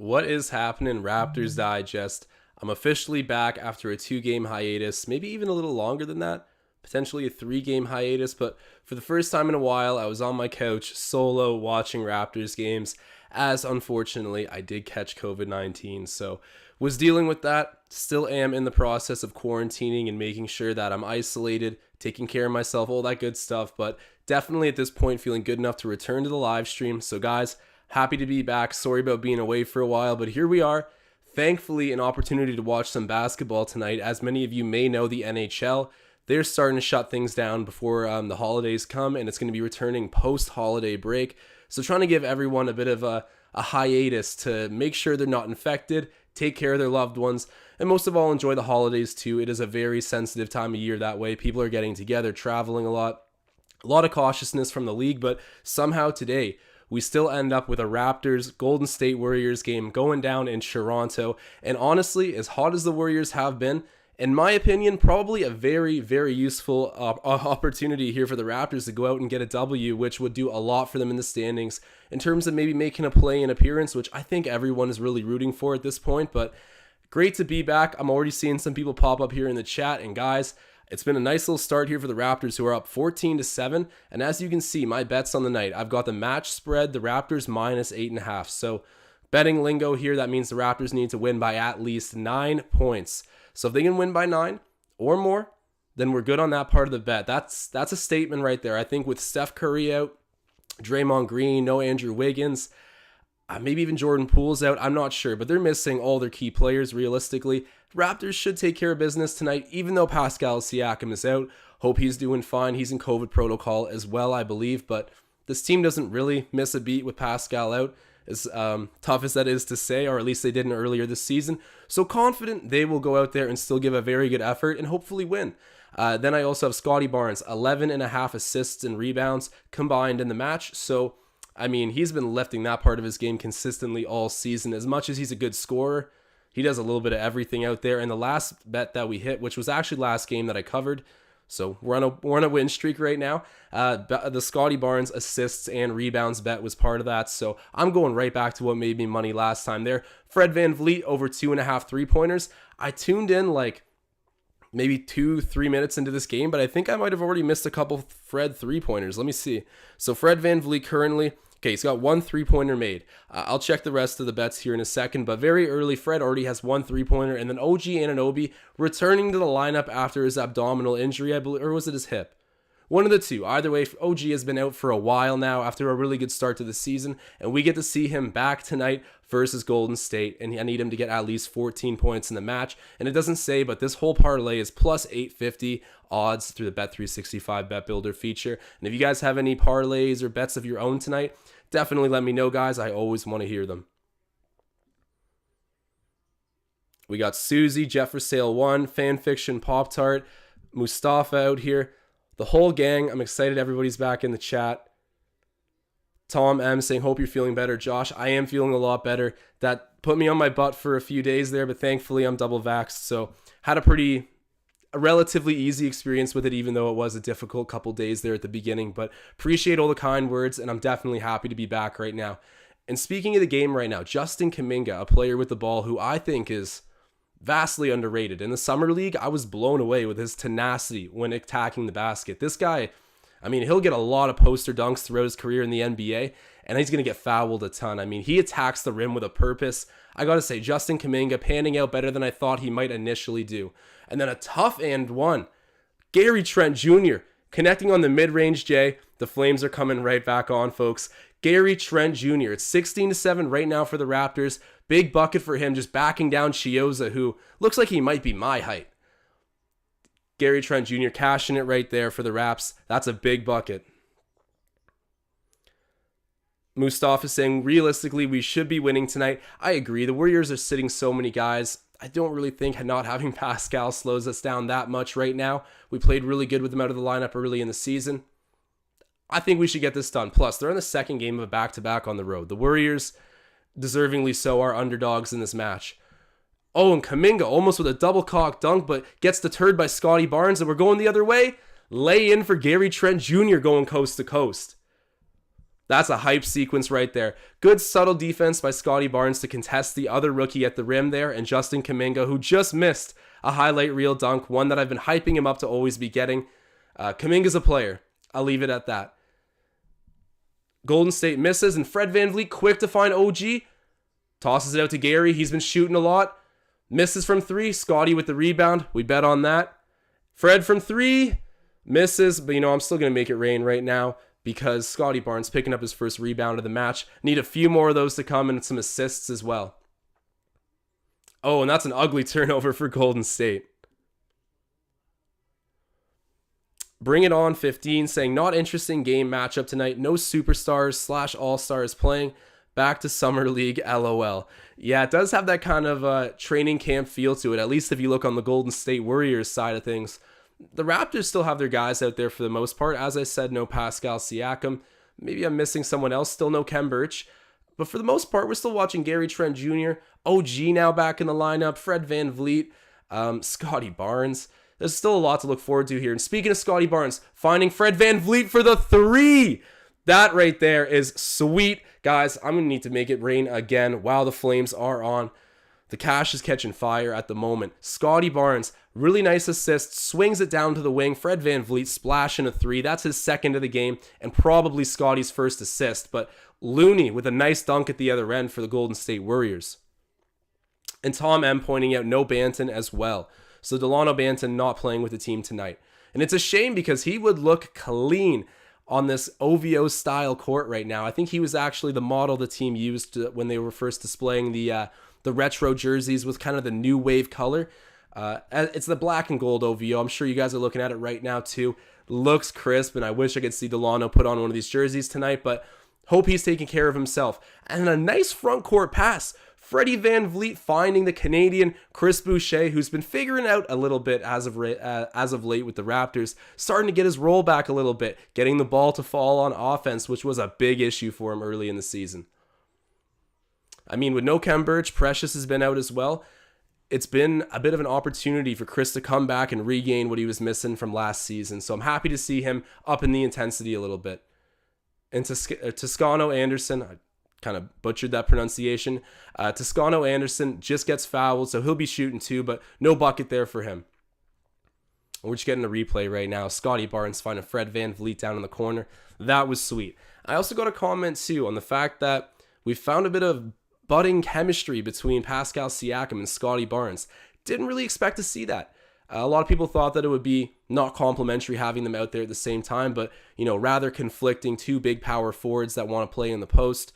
What is happening, Raptors Digest? I'm officially back after a 2-game hiatus, maybe even a little longer than that, potentially a 3-game hiatus, but for the first time in a while, I was on my couch solo watching Raptors games, as unfortunately I did catch COVID-19, so was dealing with that, still am in the process of quarantining and making sure that I'm isolated, taking care of myself, all that good stuff, but definitely at this point feeling good enough to return to the live stream. So guys, happy to be back. Sorry about being away for a while, but here we are. Thankfully, an opportunity to watch some basketball tonight. As many of you may know, the NHL, they're starting to shut things down before the holidays come, and it's going to be returning post-holiday break. So trying to give everyone a bit of a hiatus to make sure they're not infected, take care of their loved ones, and most of all, enjoy the holidays too. It is a very sensitive time of year that way. People are getting together, traveling a lot of cautiousness from the league, but somehow today, we still end up with a Raptors Golden State Warriors game going down in Toronto. And honestly, as hot as the Warriors have been, in my opinion, probably a very, very useful opportunity here for the Raptors to go out and get a W, which would do a lot for them in the standings in terms of maybe making a play-in appearance, which I think everyone is really rooting for at this point. But great to be back. I'm already seeing some people pop up here in the chat. And guys, it's been a nice little start here for the Raptors, who are up 14-7. And as you can see, my bets on the night, I've got the match spread, the Raptors minus 8.5. So betting lingo here, that means the Raptors need to win by at least 9 points. So if they can win by 9 or more, then we're good on that part of the bet. That's a statement right there. I think with Steph Curry out, Draymond Green, no Andrew Wiggins, maybe even Jordan Poole's out, I'm not sure, but they're missing all their key players realistically. Raptors should take care of business tonight, even though Pascal Siakam is out. Hope he's doing fine. He's in COVID protocol as well, I believe, but this team doesn't really miss a beat with Pascal out, as tough as that is to say, or at least they didn't earlier this season. So confident they will go out there and still give a very good effort and hopefully win. Then I also have Scottie Barnes, 11.5 assists and rebounds combined in the match. So I mean, he's been lifting that part of his game consistently all season. As much as he's a good scorer, he does a little bit of everything out there. And the last bet that we hit, which was actually last game that I covered, so we're on a win streak right now. The Scottie Barnes assists and rebounds bet was part of that. So I'm going right back to what made me money last time there. Fred VanVleet over 2.5 3-pointers. I tuned in like maybe 2-3 minutes into this game, but I think I might have already missed a couple Fred 3-pointers. Let me see. So Fred VanVleet currently, okay, he's got 1 3-pointer made. I'll check the rest of the bets here in a second, but very early, Fred already has 1 3-pointer, and then OG Anunoby returning to the lineup after his abdominal injury, I believe, or was it his hip? One of the two. Either way, OG has been out for a while now after a really good start to the season, and we get to see him back tonight versus Golden State, and I need him to get at least 14 points in the match. And it doesn't say, but this whole parlay is plus 850 odds through the Bet365 Bet Builder feature. And if you guys have any parlays or bets of your own tonight, definitely let me know, guys. I always want to hear them. We got Susie, Jeff for Sale 1, Fanfiction, Pop Tart, Mustafa out here. The whole gang, I'm excited everybody's back in the chat. Tom M saying, hope you're feeling better. Josh, I am feeling a lot better. That put me on my butt for a few days there, but thankfully I'm double vaxxed. So had a relatively easy experience with it, even though it was a difficult couple days there at the beginning. But appreciate all the kind words, and I'm definitely happy to be back right now. And speaking of the game right now, Justin Kuminga, a player with the ball who I think is vastly underrated. In the Summer League, I was blown away with his tenacity when attacking the basket. This guy, I mean, he'll get a lot of poster dunks throughout his career in the NBA, and he's going to get fouled a ton. I mean, he attacks the rim with a purpose. I got to say, Justin Kuminga panning out better than I thought he might initially do. And then a tough and one. Gary Trent Jr. connecting on the mid-range J. The Flames are coming right back on, folks. Gary Trent Jr. It's 16-7 right now for the Raptors. Big bucket for him, just backing down Chioza, who looks like he might be my height. Gary Trent Jr. cashing it right there for the Raps. That's a big bucket. Mustafa saying, realistically, we should be winning tonight. I agree. The Warriors are sitting so many guys. I don't really think not having Pascal slows us down that much right now. We played really good with them out of the lineup early in the season. I think we should get this done. Plus, they're in the second game of a back-to-back on the road. The Warriors, deservingly so, are underdogs in this match. Oh, and Kuminga almost with a double cock dunk, but gets deterred by Scottie Barnes, and we're going the other way. Lay in for Gary Trent Jr. going coast to coast. That's a hype sequence right there. Good subtle defense by Scottie Barnes to contest the other rookie at the rim there, and Justin Kuminga, who just missed a highlight reel dunk, one that I've been hyping him up to always be getting. Kuminga's a player. I'll leave it at that. Golden State misses, and Fred VanVleet, quick to find OG. Tosses it out to Gary. He's been shooting a lot. Misses from three. Scottie with the rebound. We bet on that. Fred from three. Misses, but I'm still going to make it rain right now because Scottie Barnes picking up his first rebound of the match. Need a few more of those to come and some assists as well. Oh, and that's an ugly turnover for Golden State. Bring it on 15 saying not interesting game matchup tonight. No superstars / all-stars playing. Back to Summer League, LOL. Yeah, it does have that kind of training camp feel to it, at least if you look on the Golden State Warriors side of things. The Raptors still have their guys out there for the most part. As I said, no Pascal Siakam. Maybe I'm missing someone else. Still no Khem Birch. But for the most part, we're still watching Gary Trent Jr., OG now back in the lineup, Fred VanVleet, Scottie Barnes. There's still a lot to look forward to here. And speaking of Scottie Barnes, finding Fred VanVleet for the three. That right there is sweet. Guys, I'm going to need to make it rain again while the Flames are on. The cash is catching fire at the moment. Scottie Barnes, really nice assist, swings it down to the wing. Fred VanVleet splashing a three. That's his second of the game and probably Scottie's first assist. But Looney with a nice dunk at the other end for the Golden State Warriors. And Tom M pointing out no Banton as well. So Delano Banton not playing with the team tonight. And it's a shame because he would look clean on this OVO style court right now. I think he was actually the model the team used when they were first displaying the retro jerseys with kind of the new wave color. It's the black and gold OVO. I'm sure you guys are looking at it right now too. Looks crisp, and I wish I could see Delano put on one of these jerseys tonight, but hope he's taking care of himself. And a nice front court pass. Freddie VanVleet finding the Canadian Chris Boucher, who's been figuring out a little bit as of late with the Raptors, starting to get his roll back a little bit, getting the ball to fall on offense, which was a big issue for him early in the season. I mean, with no Khem Birch, Precious has been out as well. It's been a bit of an opportunity for Chris to come back and regain what he was missing from last season. So I'm happy to see him up in the intensity a little bit. And Toscano Anderson, I kind of butchered that pronunciation. Toscano Anderson just gets fouled, so he'll be shooting too, but no bucket there for him. We're just getting a replay right now. Scottie Barnes finding Fred VanVleet down in the corner. That was sweet. I also got a comment too on the fact that we found a bit of budding chemistry between Pascal Siakam and Scottie Barnes. Didn't really expect to see that. A lot of people thought that it would be not complimentary having them out there at the same time, but rather conflicting two big power forwards that want to play in the post.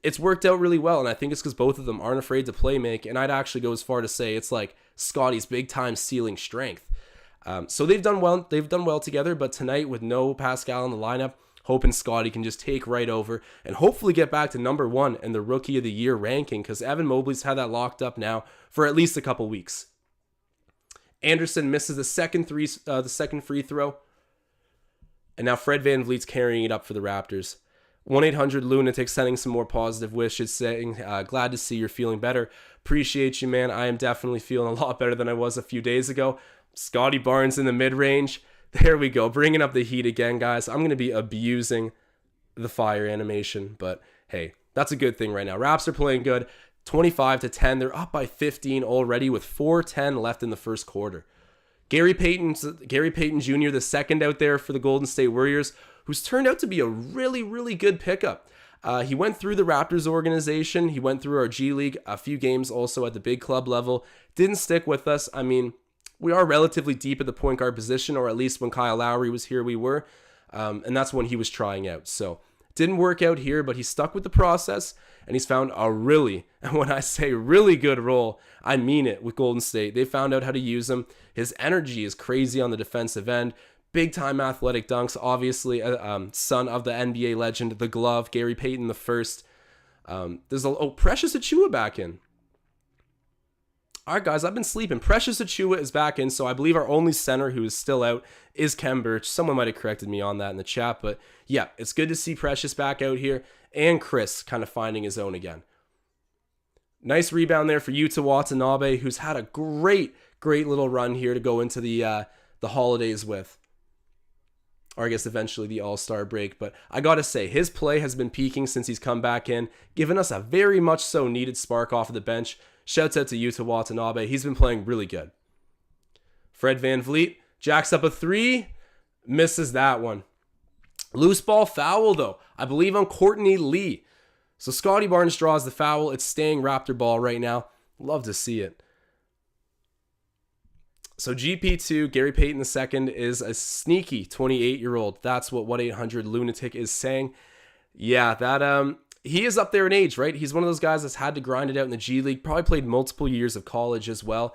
It's worked out really well, and I think it's because both of them aren't afraid to play make, and I'd actually go as far to say it's like Scottie's big time stealing strength. So they've done well together, but tonight with no Pascal in the lineup, hoping Scottie can just take right over and hopefully get back to number one in the Rookie of the Year ranking, because Evan Mobley's had that locked up now for at least a couple weeks. Anderson misses the second free throw, and now Fred VanVleet's carrying it up for the Raptors. 1-800-Lunatic sending some more positive wishes, saying, glad to see you're feeling better. Appreciate you, man. I am definitely feeling a lot better than I was a few days ago. Scottie Barnes in the mid-range. There we go. Bringing up the heat again, guys. I'm going to be abusing the fire animation, but hey, that's a good thing right now. Raps are playing good. 25-10. They're up by 15 already with 4:10 left in the first quarter. Gary Payton Jr., the second out there for the Golden State Warriors, who's turned out to be a really, really good pickup. He went through the Raptors organization. He went through our G League, a few games also at the big club level. Didn't stick with us. I mean, we are relatively deep at the point guard position, or at least when Kyle Lowry was here, we were. And that's when he was trying out. So didn't work out here, but he stuck with the process, and he's found a really, and when I say really good role, I mean it with Golden State. They found out how to use him. His energy is crazy on the defensive end. Big time athletic dunks, obviously, son of the NBA legend, the Glove, Gary Payton the first. There's Precious Achiuwa back in. All right, guys, I've been sleeping. Precious Achiuwa is back in, so I believe our only center who is still out is Khem Birch. Someone might have corrected me on that in the chat, but yeah, it's good to see Precious back out here, and Chris kind of finding his own again. Nice rebound there for Yuta Watanabe, who's had a great little run here to go into the holidays with. or I guess eventually the All-Star break. But I gotta say, his play has been peaking since he's come back in, giving us a very much so needed spark off of the bench. Shouts out to Yuta Watanabe. He's been playing really good. Fred VanVleet jacks up a three, misses that one. Loose ball foul, though, I believe on Courtney Lee. So Scottie Barnes draws the foul. It's staying Raptor ball right now. Love to see it. So GP2, Gary Payton II, is a sneaky 28-year-old. That's what 1-800-Lunatic is saying. Yeah, that he is up there in age, right? He's one of those guys that's had to grind it out in the G League, probably played multiple years of college as well.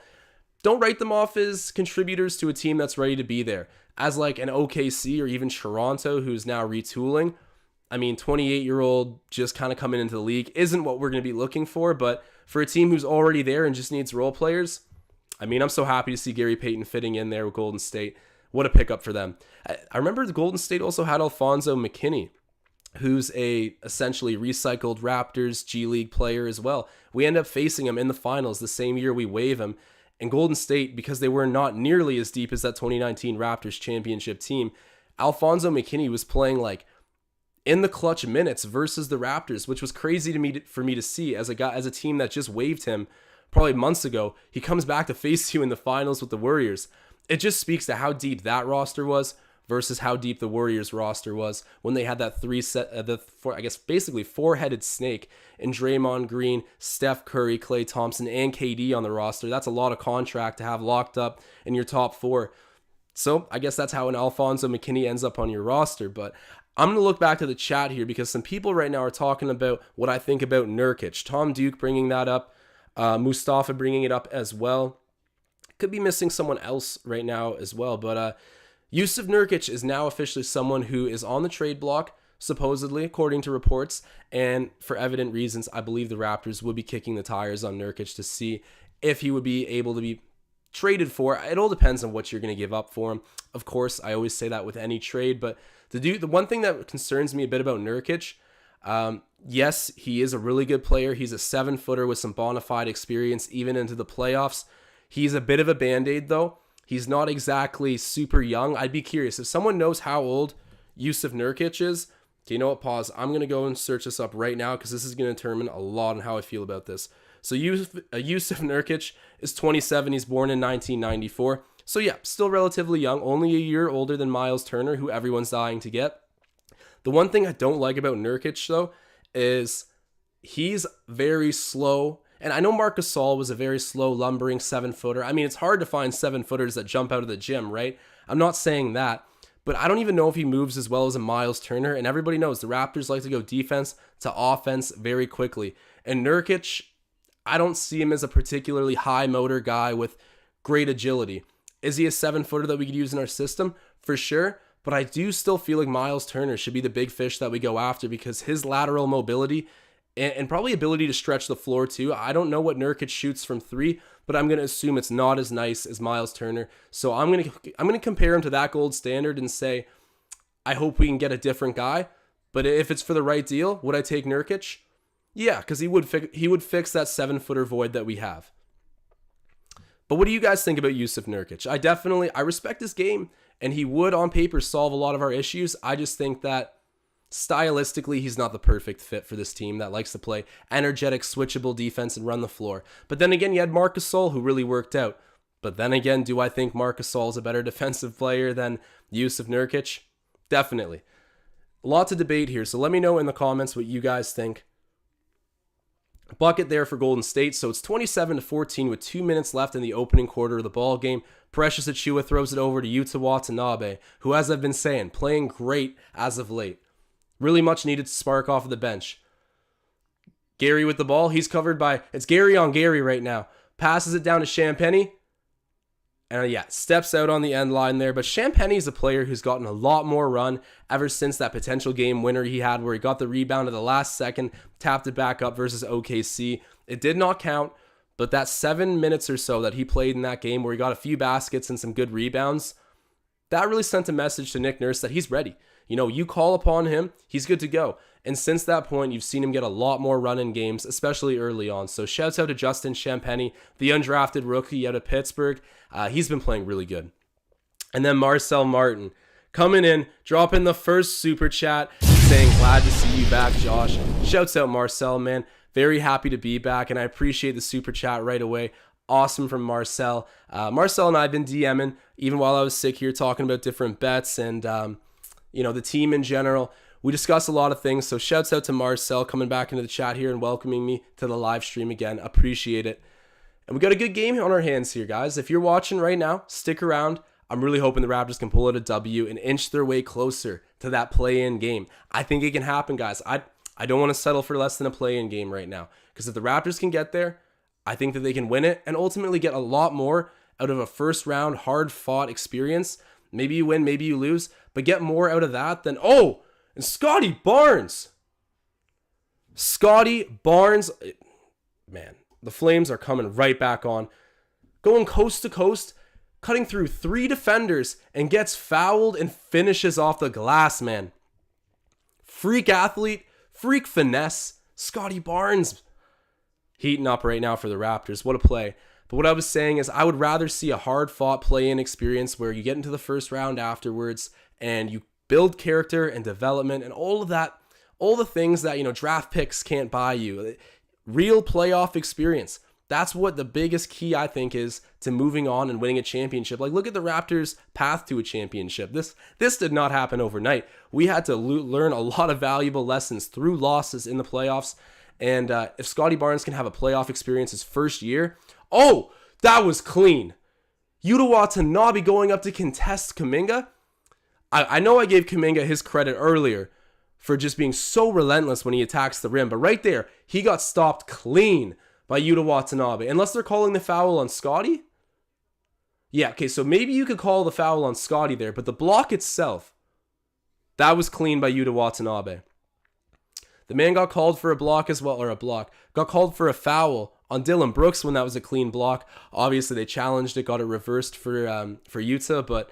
Don't write them off as contributors to a team that's ready to be there. As like an OKC or even Toronto, who's now retooling. I mean, 28-year-old just kind of coming into the league isn't what we're going to be looking for, but for a team who's already there and just needs role players, I mean, I'm so happy to see Gary Payton fitting in there with Golden State. What a pickup for them. I remember the Golden State also had Alfonso McKinney, who's a essentially recycled Raptors G League player as well. We end up facing him in the finals the same year we waive him. And Golden State, because they were not nearly as deep as that 2019 Raptors championship team, Alfonso McKinney was playing like in the clutch minutes versus the Raptors, which was crazy to me for me to see as a team that just waived him probably months ago. He comes back to face you in the finals with the Warriors. It just speaks to how deep that roster was versus how deep the Warriors roster was when they had that basically four-headed snake in Draymond Green, Steph Curry, Klay Thompson, and KD on the roster. That's a lot of contract to have locked up in your top four. So I guess that's how an Alfonso McKinney ends up on your roster. But I'm going to look back to the chat here because some people right now are talking about what I think about Nurkic. Tom Duke bringing that up. Mustafa bringing it up as well. Could be missing someone else right now as well. But Yusuf Nurkic is now officially someone who is on the trade block, supposedly, according to reports. And for evident reasons, I believe the Raptors would be kicking the tires on Nurkic to see if he would be able to be traded for. It all depends on what you're going to give up for him. Of course, I always say that with any trade. But the one thing that concerns me a bit about Nurkic, yes, he is a really good player. He's a 7-footer with some bona fide experience, even into the playoffs. He's a bit of a Band-Aid, though. He's not exactly super young. I'd be curious. If someone knows how old Yusuf Nurkic is, do you know what? Pause. I'm going to go and search this up right now because this is going to determine a lot on how I feel about this. So Yusuf Nurkic is 27. He's born in 1994. So yeah, still relatively young. Only a year older than Miles Turner, who everyone's dying to get. The one thing I don't like about Nurkic, though, is he's very slow. And I know Marc Gasol was a very slow, lumbering 7-footer. I mean, it's hard to find 7-footers that jump out of the gym, right? I'm not saying that. But I don't even know if he moves as well as a Miles Turner. And everybody knows the Raptors like to go defense to offense very quickly. And Nurkic, I don't see him as a particularly high motor guy with great agility. Is he a 7-footer that we could use in our system? For sure. But I do still feel like Miles Turner should be the big fish that we go after because his lateral mobility and probably ability to stretch the floor too. I don't know what Nurkic shoots from 3, but I'm going to assume it's not as nice as Miles Turner. So I'm going to compare him to that gold standard and say, I hope we can get a different guy. But if it's for the right deal, would I take Nurkic? Yeah, because he would fix that 7-footer void that we have. But what do you guys think about Yusuf Nurkic? I respect his game, and he would on paper solve a lot of our issues. I just think that stylistically, he's not the perfect fit for this team that likes to play energetic, switchable defense and run the floor. But then again, you had Marc Gasol, who really worked out. But then again, do I think Marc Gasol is a better defensive player than Yusuf Nurkic? Definitely. A lot to debate here, so let me know in the comments what you guys think. Bucket there for Golden State, so it's 27-14 with 2 minutes left in the opening quarter of the ball game. Precious Achiuwa throws it over to Yuta Watanabe, who, as I've been saying, playing great as of late. Really much needed to spark off of the bench. Gary with the ball. He's covered by... It's Gary on Gary right now. Passes it down to Champagnie. And steps out on the end line there. But Champagnie is a player who's gotten a lot more run ever since that potential game winner he had where he got the rebound at the last second, tapped it back up versus OKC. It did not count, but that 7 minutes or so that he played in that game where he got a few baskets and some good rebounds, that really sent a message to Nick Nurse that he's ready. You know, you call upon him, he's good to go. And since that point, you've seen him get a lot more run in games, especially early on. So shouts out to Justin Champagnie, the undrafted rookie out of Pittsburgh. He's been playing really good. And then Marcel Martin coming in, dropping the first super chat, saying glad to see you back, Josh. Shouts out Marcel, man. Very happy to be back, and I appreciate the super chat right away. Awesome from Marcel. Marcel and I have been DMing even while I was sick here, talking about different bets and the team in general. We discuss a lot of things, so shouts out to Marcel coming back into the chat here and welcoming me to the live stream again. Appreciate it. And we got a good game on our hands here, guys. If you're watching right now, stick around. I'm really hoping the Raptors can pull out a W and inch their way closer to that play-in game. I think it can happen, guys. I don't want to settle for less than a play-in game right now, because if the Raptors can get there, I think that they can win it and ultimately get a lot more out of a first-round, hard-fought experience. Maybe you win, maybe you lose, but get more out of that than, and Scottie Barnes. Scottie Barnes, man, the Flames are coming right back on. Going coast to coast, cutting through 3 defenders and gets fouled and finishes off the glass, man. Freak athlete, freak finesse, Scottie Barnes. Heating up right now for the Raptors. What a play. But what I was saying is I would rather see a hard-fought play-in experience where you get into the first round afterwards and you build character and development and all of that, all the things that, draft picks can't buy you. Real playoff experience. That's what the biggest key, I think, is to moving on and winning a championship. Like, look at the Raptors' path to a championship. This did not happen overnight. We had to learn a lot of valuable lessons through losses in the playoffs. And if Scottie Barnes can have a playoff experience his first year, that was clean. Yuta Watanabe going up to contest Kuminga. I know I gave Kuminga his credit earlier for just being so relentless when he attacks the rim, but right there, he got stopped clean by Yuta Watanabe. Unless they're calling the foul on Scottie? Yeah, okay, so maybe you could call the foul on Scottie there, but the block itself, that was clean by Yuta Watanabe. The man got called for a block as well, got called for a foul on Dylan Brooks when that was a clean block. Obviously, they challenged it, got it reversed for Yuta, but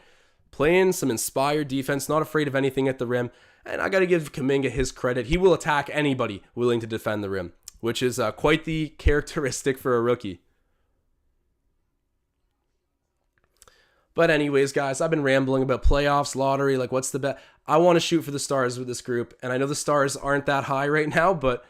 playing some inspired defense, not afraid of anything at the rim. And I got to give Kuminga his credit. He will attack anybody willing to defend the rim, which is quite the characteristic for a rookie. But anyways, guys, I've been rambling about playoffs, lottery, like what's the bet. I want to shoot for the stars with this group, and I know the stars aren't that high right now, but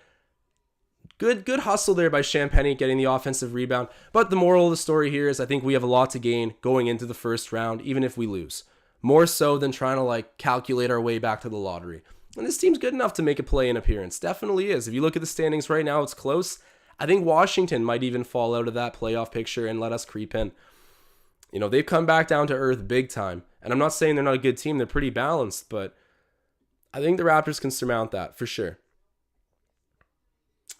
good hustle there by Champagny getting the offensive rebound. But the moral of the story here is I think we have a lot to gain going into the first round, even if we lose. More so than trying to calculate our way back to the lottery. And this team's good enough to make a play-in appearance. Definitely is. If you look at the standings right now, it's close. I think Washington might even fall out of that playoff picture and let us creep in. They've come back down to earth big time. And I'm not saying they're not a good team. They're pretty balanced, but I think the Raptors can surmount that for sure.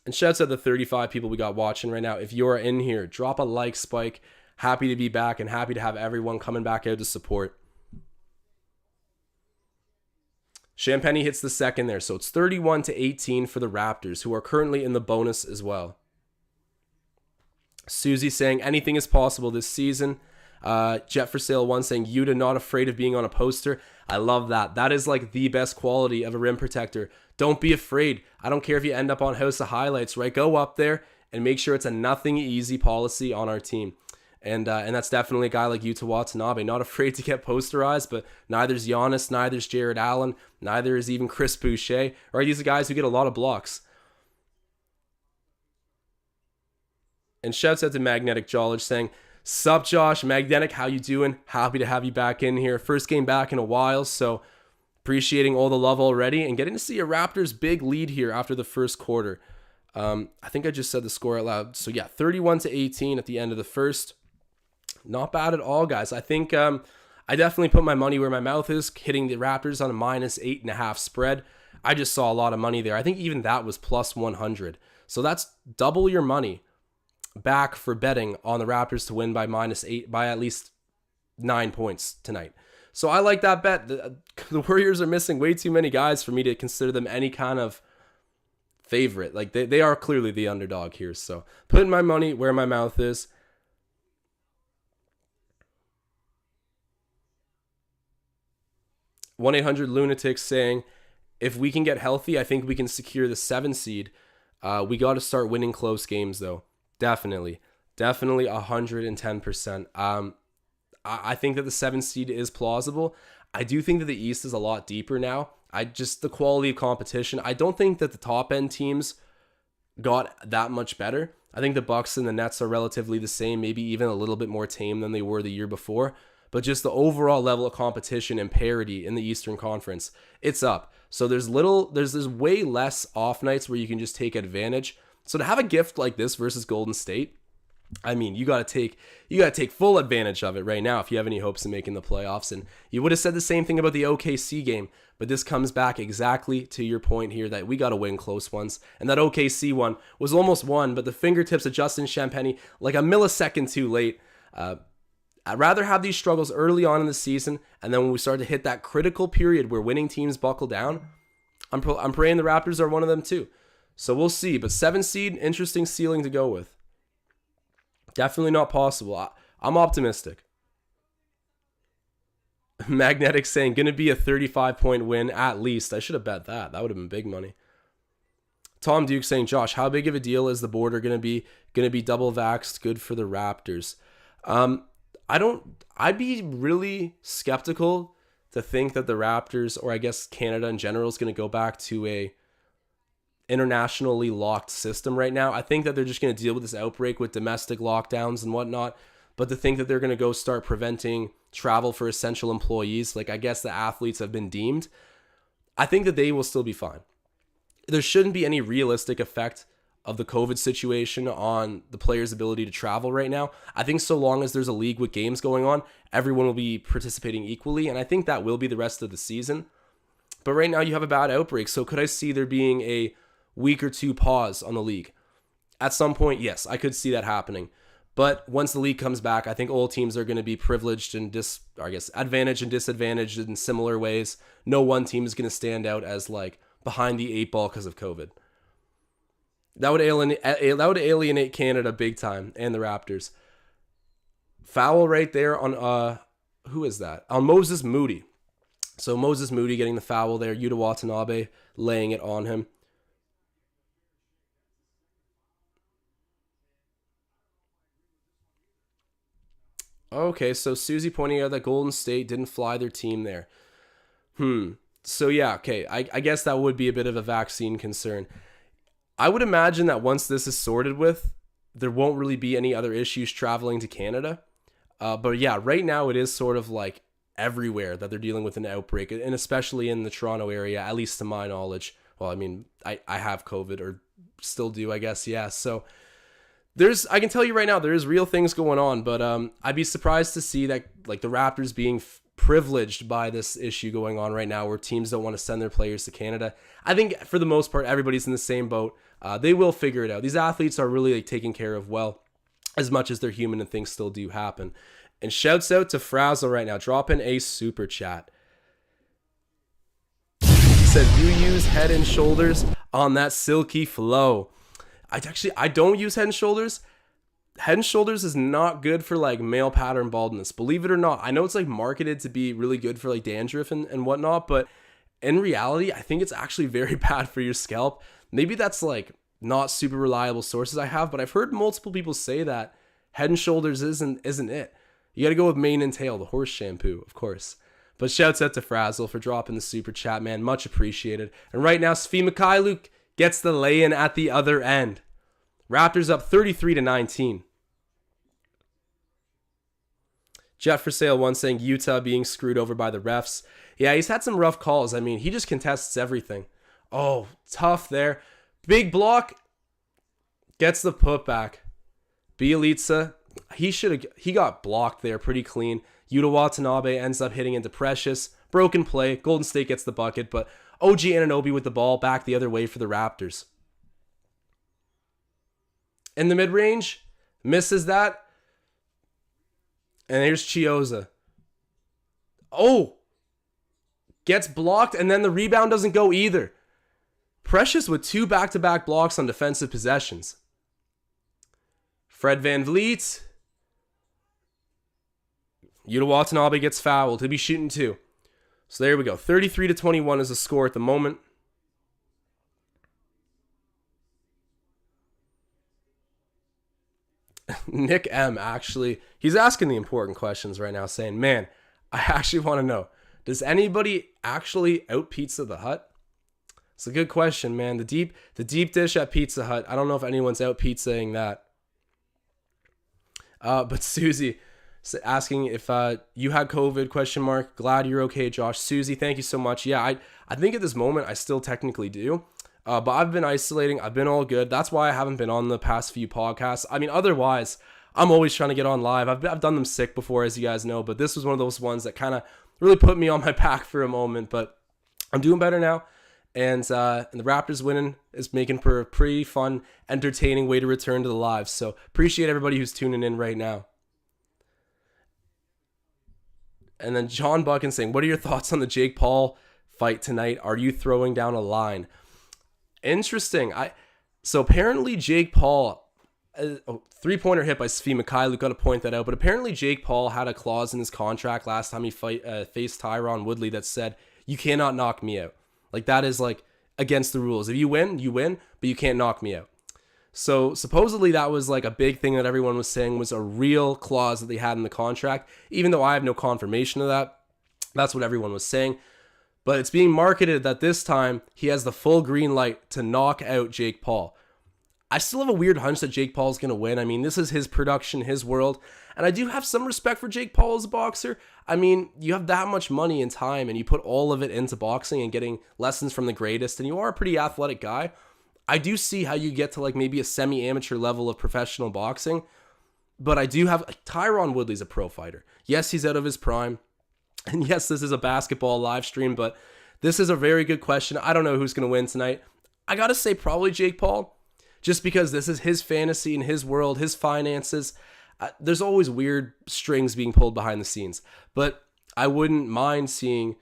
And shouts out the 35 people we got watching right now. If you're in here, drop a like spike. Happy to be back and happy to have everyone coming back out to support. Champagny hits the second there, so it's 31-18 for the Raptors, who are currently in the bonus as well. Susie saying anything is possible this season. Jet for Sale 1 saying Yuta not afraid of being on a poster. I love that. That is the best quality of a rim protector. Don't be afraid. I don't care if you end up on House of Highlights, right? Go up there and make sure it's a nothing easy policy on our team. And that's definitely a guy like Yuta Watanabe, not afraid to get posterized, but neither's Giannis, neither's Jared Allen, neither is even Chris Boucher. Right? These are guys who get a lot of blocks. And shouts out to Magnetic Jollage saying, "Sup, Josh? Magnetic, how you doing? Happy to have you back in here. First game back in a while, so appreciating all the love already and getting to see a Raptors big lead here after the first quarter. I think I just said the score out loud. So yeah, 31-18 at the end of the first. Not bad at all, guys. I think I definitely put my money where my mouth is, hitting the Raptors on a -8.5 spread. I just saw a lot of money there. I think even that was plus 100. So that's double your money back for betting on the Raptors to win by -8 by at least 9 points tonight. So I like that bet. The Warriors are missing way too many guys for me to consider them any kind of favorite. They are clearly the underdog here. So putting my money where my mouth is. (1-800-Lunatics) saying, if we can get healthy, I think we can secure the 7 seed. We got to start winning close games, though. Definitely 110%. I think that the 7 seed is plausible. I do think that the East is a lot deeper now. The quality of competition. I don't think that the top end teams got that much better. I think the Bucks and the Nets are relatively the same, maybe even a little bit more tame than they were the year before. But just the overall level of competition and parity in the Eastern Conference, it's up. So there's way less off nights where you can just take advantage. So to have a gift like this versus Golden State, I mean, you gotta take full advantage of it right now if you have any hopes of making the playoffs. And you would have said the same thing about the OKC game, but this comes back exactly to your point here that we gotta win close ones. And that OKC one was almost won, but the fingertips of Justin Champagny like a millisecond too late. I'd rather have these struggles early on in the season, and then when we start to hit that critical period where winning teams buckle down, I'm praying the Raptors are one of them too. So we'll see. But 7 seed, interesting ceiling to go with. Definitely not possible. I'm optimistic. Magnetic saying, going to be a 35-point win at least. I should have bet that. That would have been big money. Tom Duke saying, Josh, how big of a deal is the border going to be? Going to be double vaxxed? Good for the Raptors. I'd be really skeptical to think that the Raptors, or I guess Canada in general, is going to go back to a internationally locked system right now. I think that they're just going to deal with this outbreak with domestic lockdowns and whatnot. But to think that they're going to go start preventing travel for essential employees, like I guess the athletes have been deemed, I think that they will still be fine. There shouldn't be any realistic effect of the COVID situation on the players' ability to travel right now. I think so long as there's a league with games going on, everyone will be participating equally, and I think that will be the rest of the season. But right now you have a bad outbreak, so could I see there being a week or two pause on the league? At some point, yes, I could see that happening. But once the league comes back, I think all teams are going to be privileged and advantaged and disadvantaged in similar ways. No one team is going to stand out as like behind the 8 ball because of COVID. That would alienate Canada big time and the Raptors. Foul right there on who is that? On Moses Moody. So Moses Moody getting the foul there. Yuta Watanabe laying it on him. Okay, so Susie pointing out that Golden State didn't fly their team there. So yeah, okay. I guess that would be a bit of a vaccine concern. I would imagine that once this is sorted with, there won't really be any other issues traveling to Canada. But yeah, right now it is sort of like everywhere that they're dealing with an outbreak, and especially in the Toronto area, at least to my knowledge. Well, I mean, I have COVID, or still do, I guess, yeah. So I can tell you right now, there is real things going on, but I'd be surprised to see that like the Raptors being privileged by this issue going on right now where teams don't want to send their players to Canada. I think for the most part, everybody's in the same boat. They will figure it out. These athletes are really like taken care of well, as much as they're human and things still do happen. And shouts out to Frazzle right now. Drop in a super chat. He said, you use Head and Shoulders on that silky flow. I don't use Head and Shoulders. Head and Shoulders is not good for like male pattern baldness. Believe it or not. I know it's like marketed to be really good for like dandruff and whatnot, but in reality, I think it's actually very bad for your scalp. Maybe that's like not super reliable sources I have, but I've heard multiple people say that Head and Shoulders isn't it. You got to go with mane and tail, the horse shampoo, of course. But shouts out to Frazzle for dropping the super chat, man. Much appreciated. And right now, Svi Mikhailuk gets the lay-in at the other end. Raptors up 33-19. Jet for Sale 1 saying Utah being screwed over by the refs. Yeah, he's had some rough calls. I mean, he just contests everything. Oh, tough there. Big block. Gets the putback. Bielitsa, he got blocked there pretty clean. Yuta Watanabe ends up hitting into Precious. Broken play. Golden State gets the bucket, but OG Anunoby with the ball back the other way for the Raptors. In the mid-range, misses that. And here's Chiozza. Oh! Gets blocked, and then the rebound doesn't go either. Precious with 2 back-to-back blocks on defensive possessions. Fred VanVleet. Yuta Watanabe gets fouled. He'll be shooting 2. So there we go. 33-21 is the score at the moment. Nick M, actually, he's asking the important questions right now, saying, man, I actually want to know, Does anybody actually out Pizza the Hut? It's a good question, man. The deep dish at Pizza Hut. I don't know if anyone's out pizzaing that. But Susie asking if you had COVID, question mark. Glad you're okay, Josh. Susie, thank you so much. Yeah, I think at this moment I still technically do. But I've been isolating. I've been all good. That's why I haven't been on the past few podcasts. I mean, otherwise, I'm always trying to get on live. I've done them sick before, as you guys know. But this was one of those ones that kind of really put me on my back for a moment. But I'm doing better now. And the Raptors winning is making for a pretty fun, entertaining way to return to the live. So appreciate everybody who's tuning in right now. And then John Buchan saying, what are your thoughts on the Jake Paul fight tonight? Are you throwing down a line? Interesting. So apparently Jake Paul, three-pointer hit by Svi Mikhailuk, got to point that out. But apparently Jake Paul had a clause in his contract last time he faced Tyronn Woodley that said, you cannot knock me out. Like, that is like against the rules. If you win, but you can't knock me out. So supposedly that was like a big thing that everyone was saying was a real clause that they had in the contract, even though I have no confirmation of that. That's what everyone was saying. But it's being marketed that this time he has the full green light to knock out Jake Paul. I still have a weird hunch that Jake Paul's going to win. I mean, this is his production, his world. And I do have some respect for Jake Paul as a boxer. I mean, you have that much money and time and you put all of it into boxing and getting lessons from the greatest, and you are a pretty athletic guy. I do see how you get to like maybe a semi-amateur level of professional boxing. But I do have, Tyronn Woodley's a pro fighter. Yes, he's out of his prime. And yes, this is a basketball live stream, but this is a very good question. I don't know who's going to win tonight. I got to say probably Jake Paul, just because this is his fantasy and his world, his finances. There's always weird strings being pulled behind the scenes, but I wouldn't mind seeing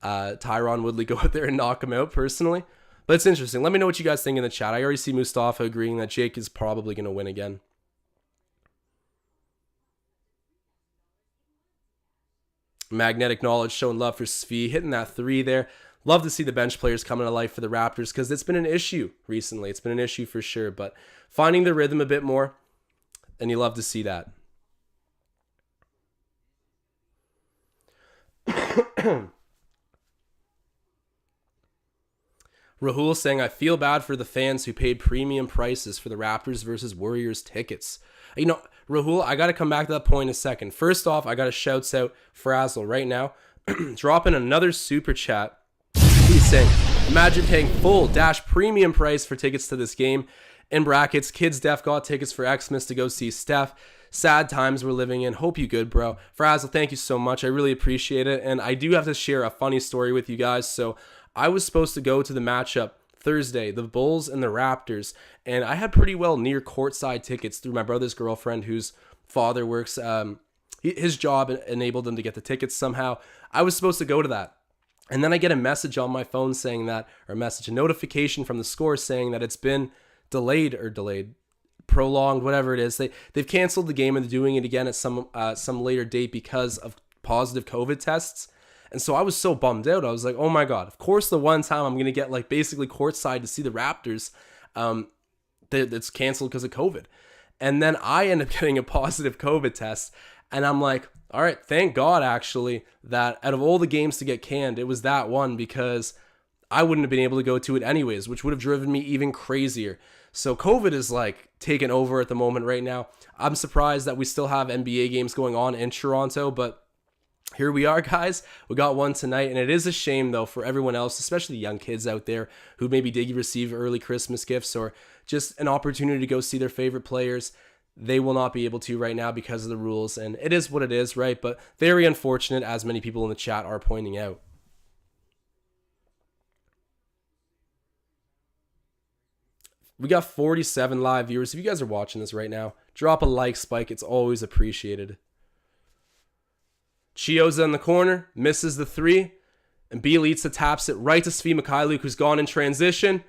Tyronn Woodley go out there and knock him out personally. But it's interesting. Let me know what you guys think in the chat. I already see Mustafa agreeing that Jake is probably going to win again. Magnetic Knowledge showing love for Svi, hitting that three there. Love to see the bench players coming to life for the Raptors because it's been an issue recently. It's been an issue for sure, but finding the rhythm a bit more, and you love to see that. Rahul saying, I feel bad for the fans who paid premium prices for the Raptors versus Warriors tickets. You know, Rahul, I got to come back to that point in a second. First off, I got to shout out Frazzle right now. Dropping another super chat. He's saying, imagine paying full - premium price for tickets to this game. In brackets, kids def got tickets for Xmas to go see Steph. Sad times we're living in. Hope you good, bro. Frazzle, thank you so much. I really appreciate it. And I do have to share a funny story with you guys. So I was supposed to go to the matchup Thursday, the Bulls and the Raptors, and I had pretty well near courtside tickets through my brother's girlfriend whose father works. His job enabled him to get the tickets somehow. I was supposed to go to that. And then I get a message on my phone saying that, or a notification from the Score saying that it's been prolonged, whatever it is. They've canceled the game and they're doing it again at some later date because of positive COVID tests. And so I was so bummed out. I was like, oh my God, of course the one time I'm going to get like basically courtside to see the Raptors, that's canceled because of COVID. And then I end up getting a positive COVID test. And I'm like, all right, thank God actually that out of all the games to get canned, it was that one because I wouldn't have been able to go to it anyways, which would have driven me even crazier. So COVID is like taking over at the moment right now. I'm surprised that we still have NBA games going on in Toronto, but here we are, guys. We got one tonight, and it is a shame, though, for everyone else, especially the young kids out there who maybe did receive early Christmas gifts or just an opportunity to go see their favorite players. They will not be able to right now because of the rules, and it is what it is, right? But very unfortunate, as many people in the chat are pointing out. We got 47 live viewers. If you guys are watching this right now, drop a like spike. It's always appreciated. Chioza in the corner, misses the three, and Bielitsa taps it right to Svi Mikhailuk, who's gone in transition.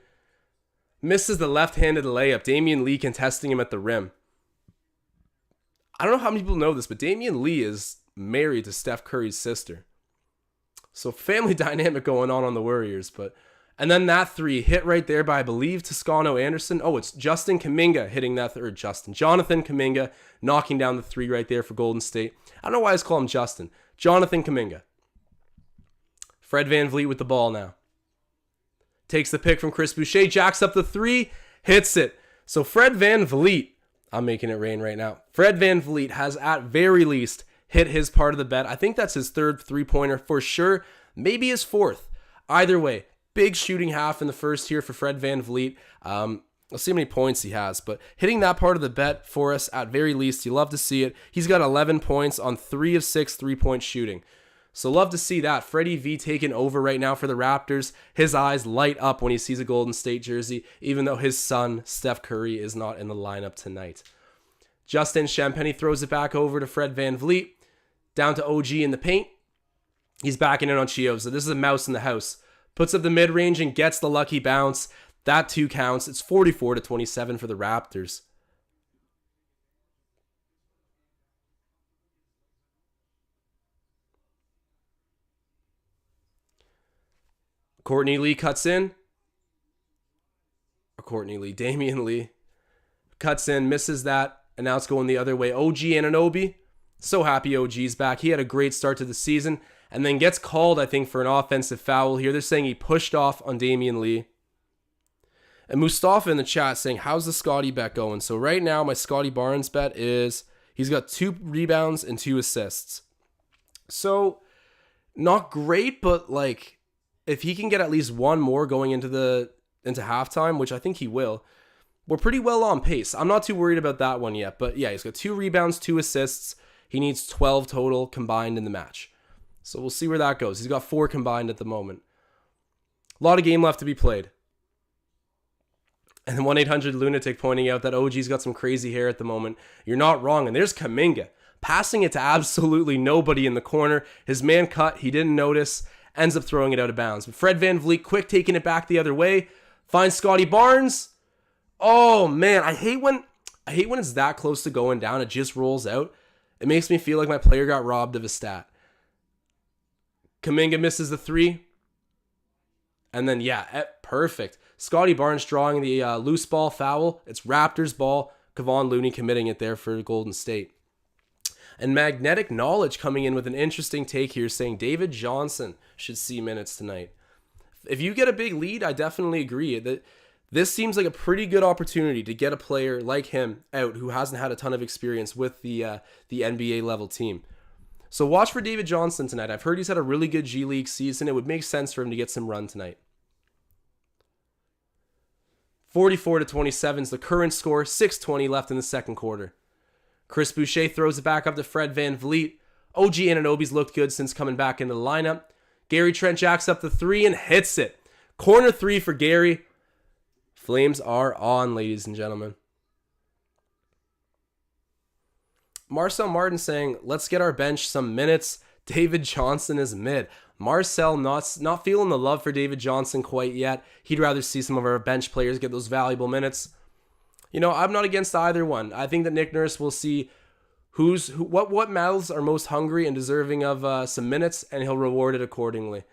Misses the left-handed layup. Damian Lee contesting him at the rim. I don't know how many people know this, but Damian Lee is married to Steph Curry's sister. So family dynamic going on the Warriors. And then that three hit right there by, I believe, Toscano Anderson. Oh, it's Justin Kuminga hitting that, Jonathan Kuminga knocking down the three right there for Golden State. I don't know why I just call him Justin. Jonathan Kuminga. Fred VanVleet with the ball now. Takes the pick from Chris Boucher, jacks up the three, hits it. So Fred VanVleet, I'm making it rain right now. Fred VanVleet has at very least hit his part of the bet. I think that's his third three-pointer for sure. Maybe his fourth. Either way, big shooting half in the first here for Fred VanVleet. Let's see how many points he has, but hitting that part of the bet for us at very least, you love to see it. He's got 11 points on 3 of 6 3-point shooting. So love to see that. Freddie V taking over right now for the Raptors. His eyes light up when he sees a Golden State jersey, even though his son, Steph Curry, is not in the lineup tonight. Justin Champagnie throws it back over to Fred VanVleet. Down to OG in the paint. He's backing in on Chio. So this is a mouse in the house. Puts up the mid-range and gets the lucky bounce. That 2 counts. It's 44-27 for the Raptors. Courtney Lee cuts in. Damian Lee cuts in, misses that, and now it's going the other way. OG Anunoby, so happy OG's back. He had a great start to the season, and then gets called, I think, for an offensive foul here. They're saying he pushed off on Damian Lee. And Mustafa in the chat saying, how's the Scottie bet going? So right now, my Scottie Barnes bet is he's got 2 rebounds and 2 assists. So, not great, but like, if he can get at least one more going into halftime, which I think he will, we're pretty well on pace. I'm not too worried about that one yet, but yeah, he's got 2 rebounds, 2 assists. He needs 12 total combined in the match. So we'll see where that goes. He's got 4 combined at the moment. A lot of game left to be played. And 1-800-Lunatic pointing out that OG's got some crazy hair at the moment. You're not wrong. And there's Kuminga passing it to absolutely nobody in the corner. His man cut. He didn't notice. Ends up throwing it out of bounds. But Fred VanVleet quick taking it back the other way. Finds Scottie Barnes. Oh man, I hate when it's that close to going down. It just rolls out. It makes me feel like my player got robbed of a stat. Kuminga misses the 3. And then, yeah, perfect. Scottie Barnes drawing the loose ball foul. It's Raptors ball. Kevon Looney committing it there for Golden State. And Magnetic Knowledge coming in with an interesting take here saying David Johnson should see minutes tonight. If you get a big lead, I definitely agree that this seems like a pretty good opportunity to get a player like him out who hasn't had a ton of experience with the NBA level team. So watch for David Johnson tonight. I've heard he's had a really good G League season. It would make sense for him to get some run tonight. 44-27 is the current score. 6:20 left in the second quarter. Chris Boucher throws it back up to Fred VanVleet. OG Anunoby's looked good since coming back into the lineup. Gary Trent jacks up the 3 and hits it. Corner 3 for Gary. Flames are on, ladies and gentlemen. Marcel Martin saying, let's get our bench some minutes. David Johnson is mid. Marcel not feeling the love for David Johnson quite yet. He'd rather see some of our bench players get those valuable minutes. You know, I'm not against either one. I think that Nick Nurse will see what mouths are most hungry and deserving of some minutes, and he'll reward it accordingly.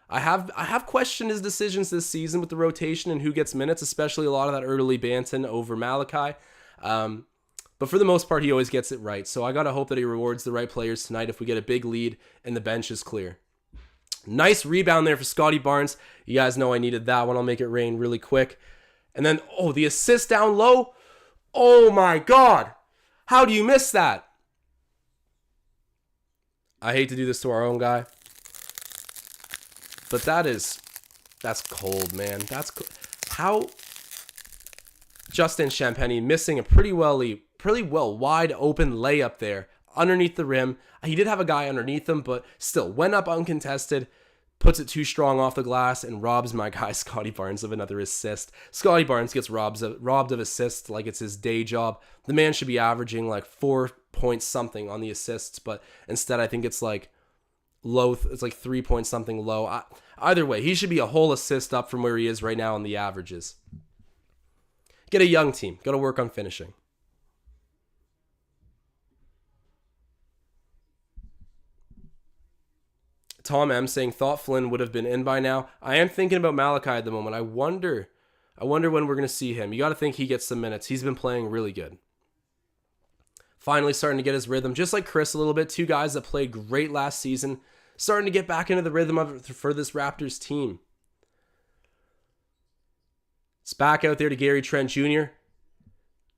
I have questioned his decisions this season with the rotation and who gets minutes, especially a lot of that early Banton over Malachi. But for the most part, he always gets it right. So I got to hope that he rewards the right players tonight if we get a big lead and the bench is clear. Nice rebound there for Scottie Barnes. You guys know I needed that one. I'll make it rain really quick. And then, the assist down low. Oh my God. How do you miss that? I hate to do this to our own guy. But that's cold, man. That's cold. How Justin Champagnie missing a pretty well wide open layup there underneath the rim. He did have a guy underneath him, but still went up uncontested, puts it too strong off the glass, and robs my guy Scottie Barnes of another assist. Scottie Barnes gets robbed of assists like it's his day job. The man should be averaging like 4 point something on the assists, but instead I think it's like low. It's like 3 point something low. Either way, he should be a whole assist up from where he is right now on the averages. Get a young team. Got to work on finishing. Tom M saying thought Flynn would have been in by now. I am thinking about Malachi at the moment. I wonder when we're going to see him. You got to think he gets some minutes. He's been playing really good. Finally starting to get his rhythm, just like Chris a little bit. 2 guys that played great last season. starting to get back into the rhythm of it for this Raptors team. It's back out there to Gary Trent Jr.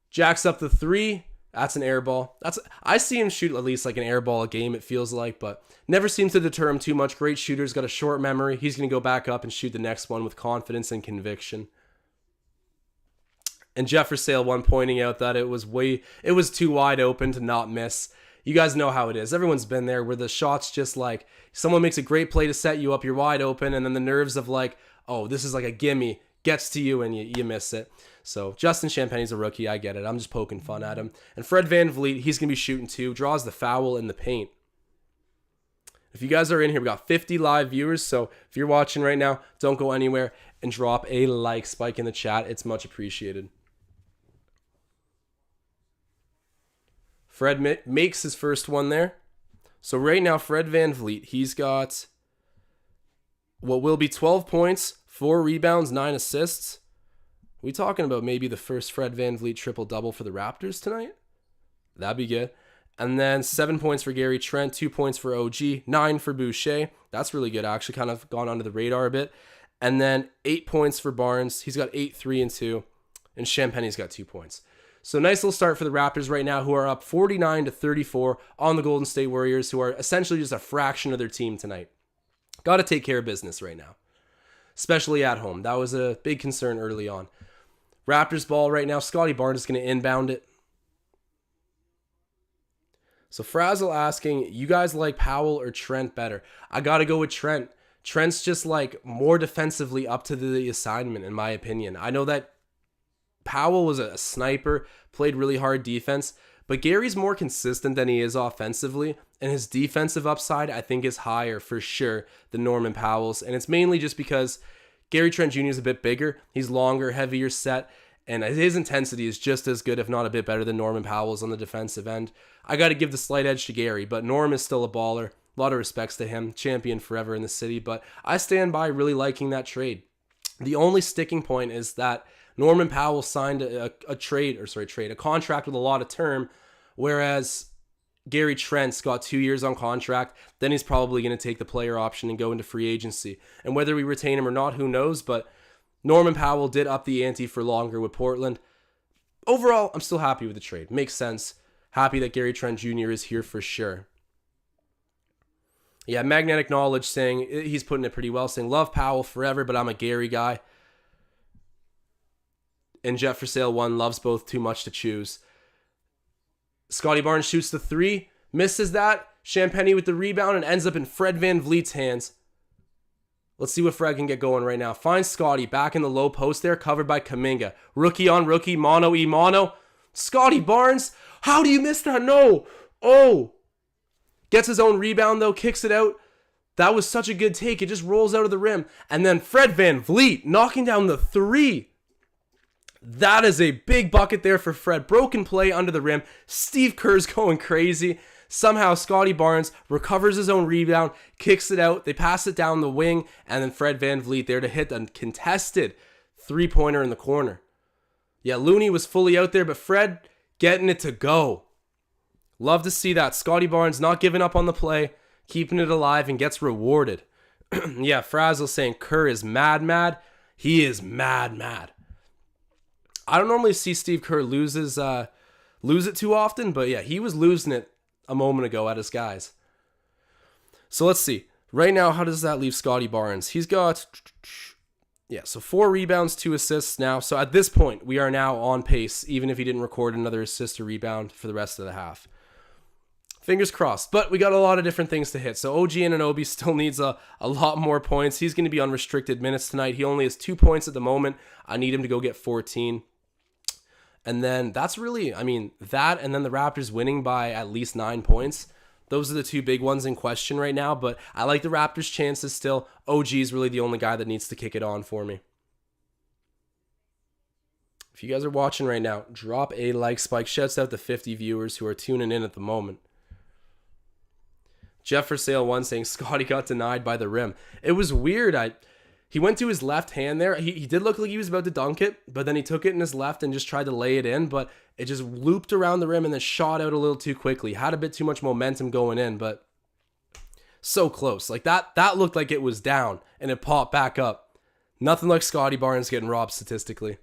Jacks up the three. That's an air ball. I see him shoot at least like an air ball a game, it feels like, but never seems to deter him too much. Great shooter's got a short memory. He's going to go back up and shoot the next one with confidence and conviction. And Jeff for Sale one pointing out that it was too wide open to not miss. You guys know how it is. Everyone's been there where the shot's just like someone makes a great play to set you up, you're wide open, and then the nerves of like, oh, this is like a gimme gets to you and you miss it. So Justin Champagne's a rookie. I get it. I'm just poking fun at him. And Fred VanVleet, he's going to be shooting too. Draws the foul in the paint. If you guys are in here, we got 50 live viewers. So if you're watching right now, don't go anywhere and drop a like spike in the chat. It's much appreciated. Fred makes his first one there. So right now, Fred VanVleet, he's got what will be 12 points, 4 rebounds, 9 assists. We talking about maybe the first Fred VanVleet triple-double for the Raptors tonight? That'd be good. And then 7 points for Gary Trent, 2 points for OG, 9 for Boucher. That's really good, actually. Kind of gone under the radar a bit. And then 8 points for Barnes. He's got 8, 3, and 2. And Champagne's got 2 points. So nice little start for the Raptors right now, who are up 49-34 on the Golden State Warriors, who are essentially just a fraction of their team tonight. Got to take care of business right now, especially at home. That was a big concern early on. Raptors ball right now. Scottie Barnes is going to inbound it. So Frazzle asking, you guys like Powell or Trent better? I got to go with Trent. Trent's just like more defensively up to the assignment, in my opinion. I know that Powell was a sniper, played really hard defense, but Gary's more consistent than he is offensively, and his defensive upside, I think, is higher for sure than Norman Powell's. And it's mainly just because Gary Trent Jr. is a bit bigger. He's longer, heavier set, and his intensity is just as good, if not a bit better, than Norman Powell's on the defensive end. I got to give the slight edge to Gary, but Norm is still a baller. A lot of respects to him. Champion forever in the city, but I stand by really liking that trade. The only sticking point is that Norman Powell signed a contract with a lot of term, whereas Gary Trent's got 2 years on contract. Then he's probably going to take the player option and go into free agency. And whether we retain him or not, who knows? But Norman Powell did up the ante for longer with Portland. Overall, I'm still happy with the trade. Makes sense. Happy that Gary Trent Jr. is here for sure. Yeah, Magnetic Knowledge saying, he's putting it pretty well, saying, love Powell forever, but I'm a Gary guy. And Jet for Sale 1 loves both too much to choose. Scottie Barnes shoots the 3, misses that. Champagne with the rebound and ends up in Fred VanVleet's hands. Let's see what Fred can get going right now. Finds Scottie back in the low post there, covered by Kuminga. Rookie on rookie, mono. Scottie Barnes, how do you miss that? No. Oh. Gets his own rebound though, kicks it out. That was such a good take. It just rolls out of the rim. And then Fred VanVleet knocking down the 3. That is a big bucket there for Fred. Broken play under the rim. Steve Kerr's going crazy. Somehow Scottie Barnes recovers his own rebound, kicks it out. They pass it down the wing, and then Fred VanVleet there to hit the contested three-pointer in the corner. Yeah, Looney was fully out there, but Fred getting it to go. Love to see that. Scottie Barnes not giving up on the play, keeping it alive, and gets rewarded. Yeah, Frazzle saying Kerr is mad. He is mad. I don't normally see Steve Kerr lose it too often, but yeah, he was losing it a moment ago at his guys. So let's see. Right now, how does that leave Scottie Barnes? He's got, so 4 rebounds, 2 assists now. So at this point, we are now on pace, even if he didn't record another assist or rebound for the rest of the half. Fingers crossed. But we got a lot of different things to hit. So OG Anunoby still needs a lot more points. He's going to be on restricted minutes tonight. He only has 2 points at the moment. I need him to go get 14. And then that's really, that and then the Raptors winning by at least 9 points. Those are the 2 big ones in question right now. But I like the Raptors' chances still. OG is really the only guy that needs to kick it on for me. If you guys are watching right now, drop a like spike. Shouts out to 50 viewers who are tuning in at the moment. Jeff for Sale 1 saying Scottie got denied by the rim. It was weird. He went to his left hand there. He did look like he was about to dunk it, but then he took it in his left and just tried to lay it in, but it just looped around the rim and then shot out a little too quickly. Had a bit too much momentum going in, but So close. Like that looked like it was down and it popped back up. Nothing like Scottie Barnes getting robbed statistically.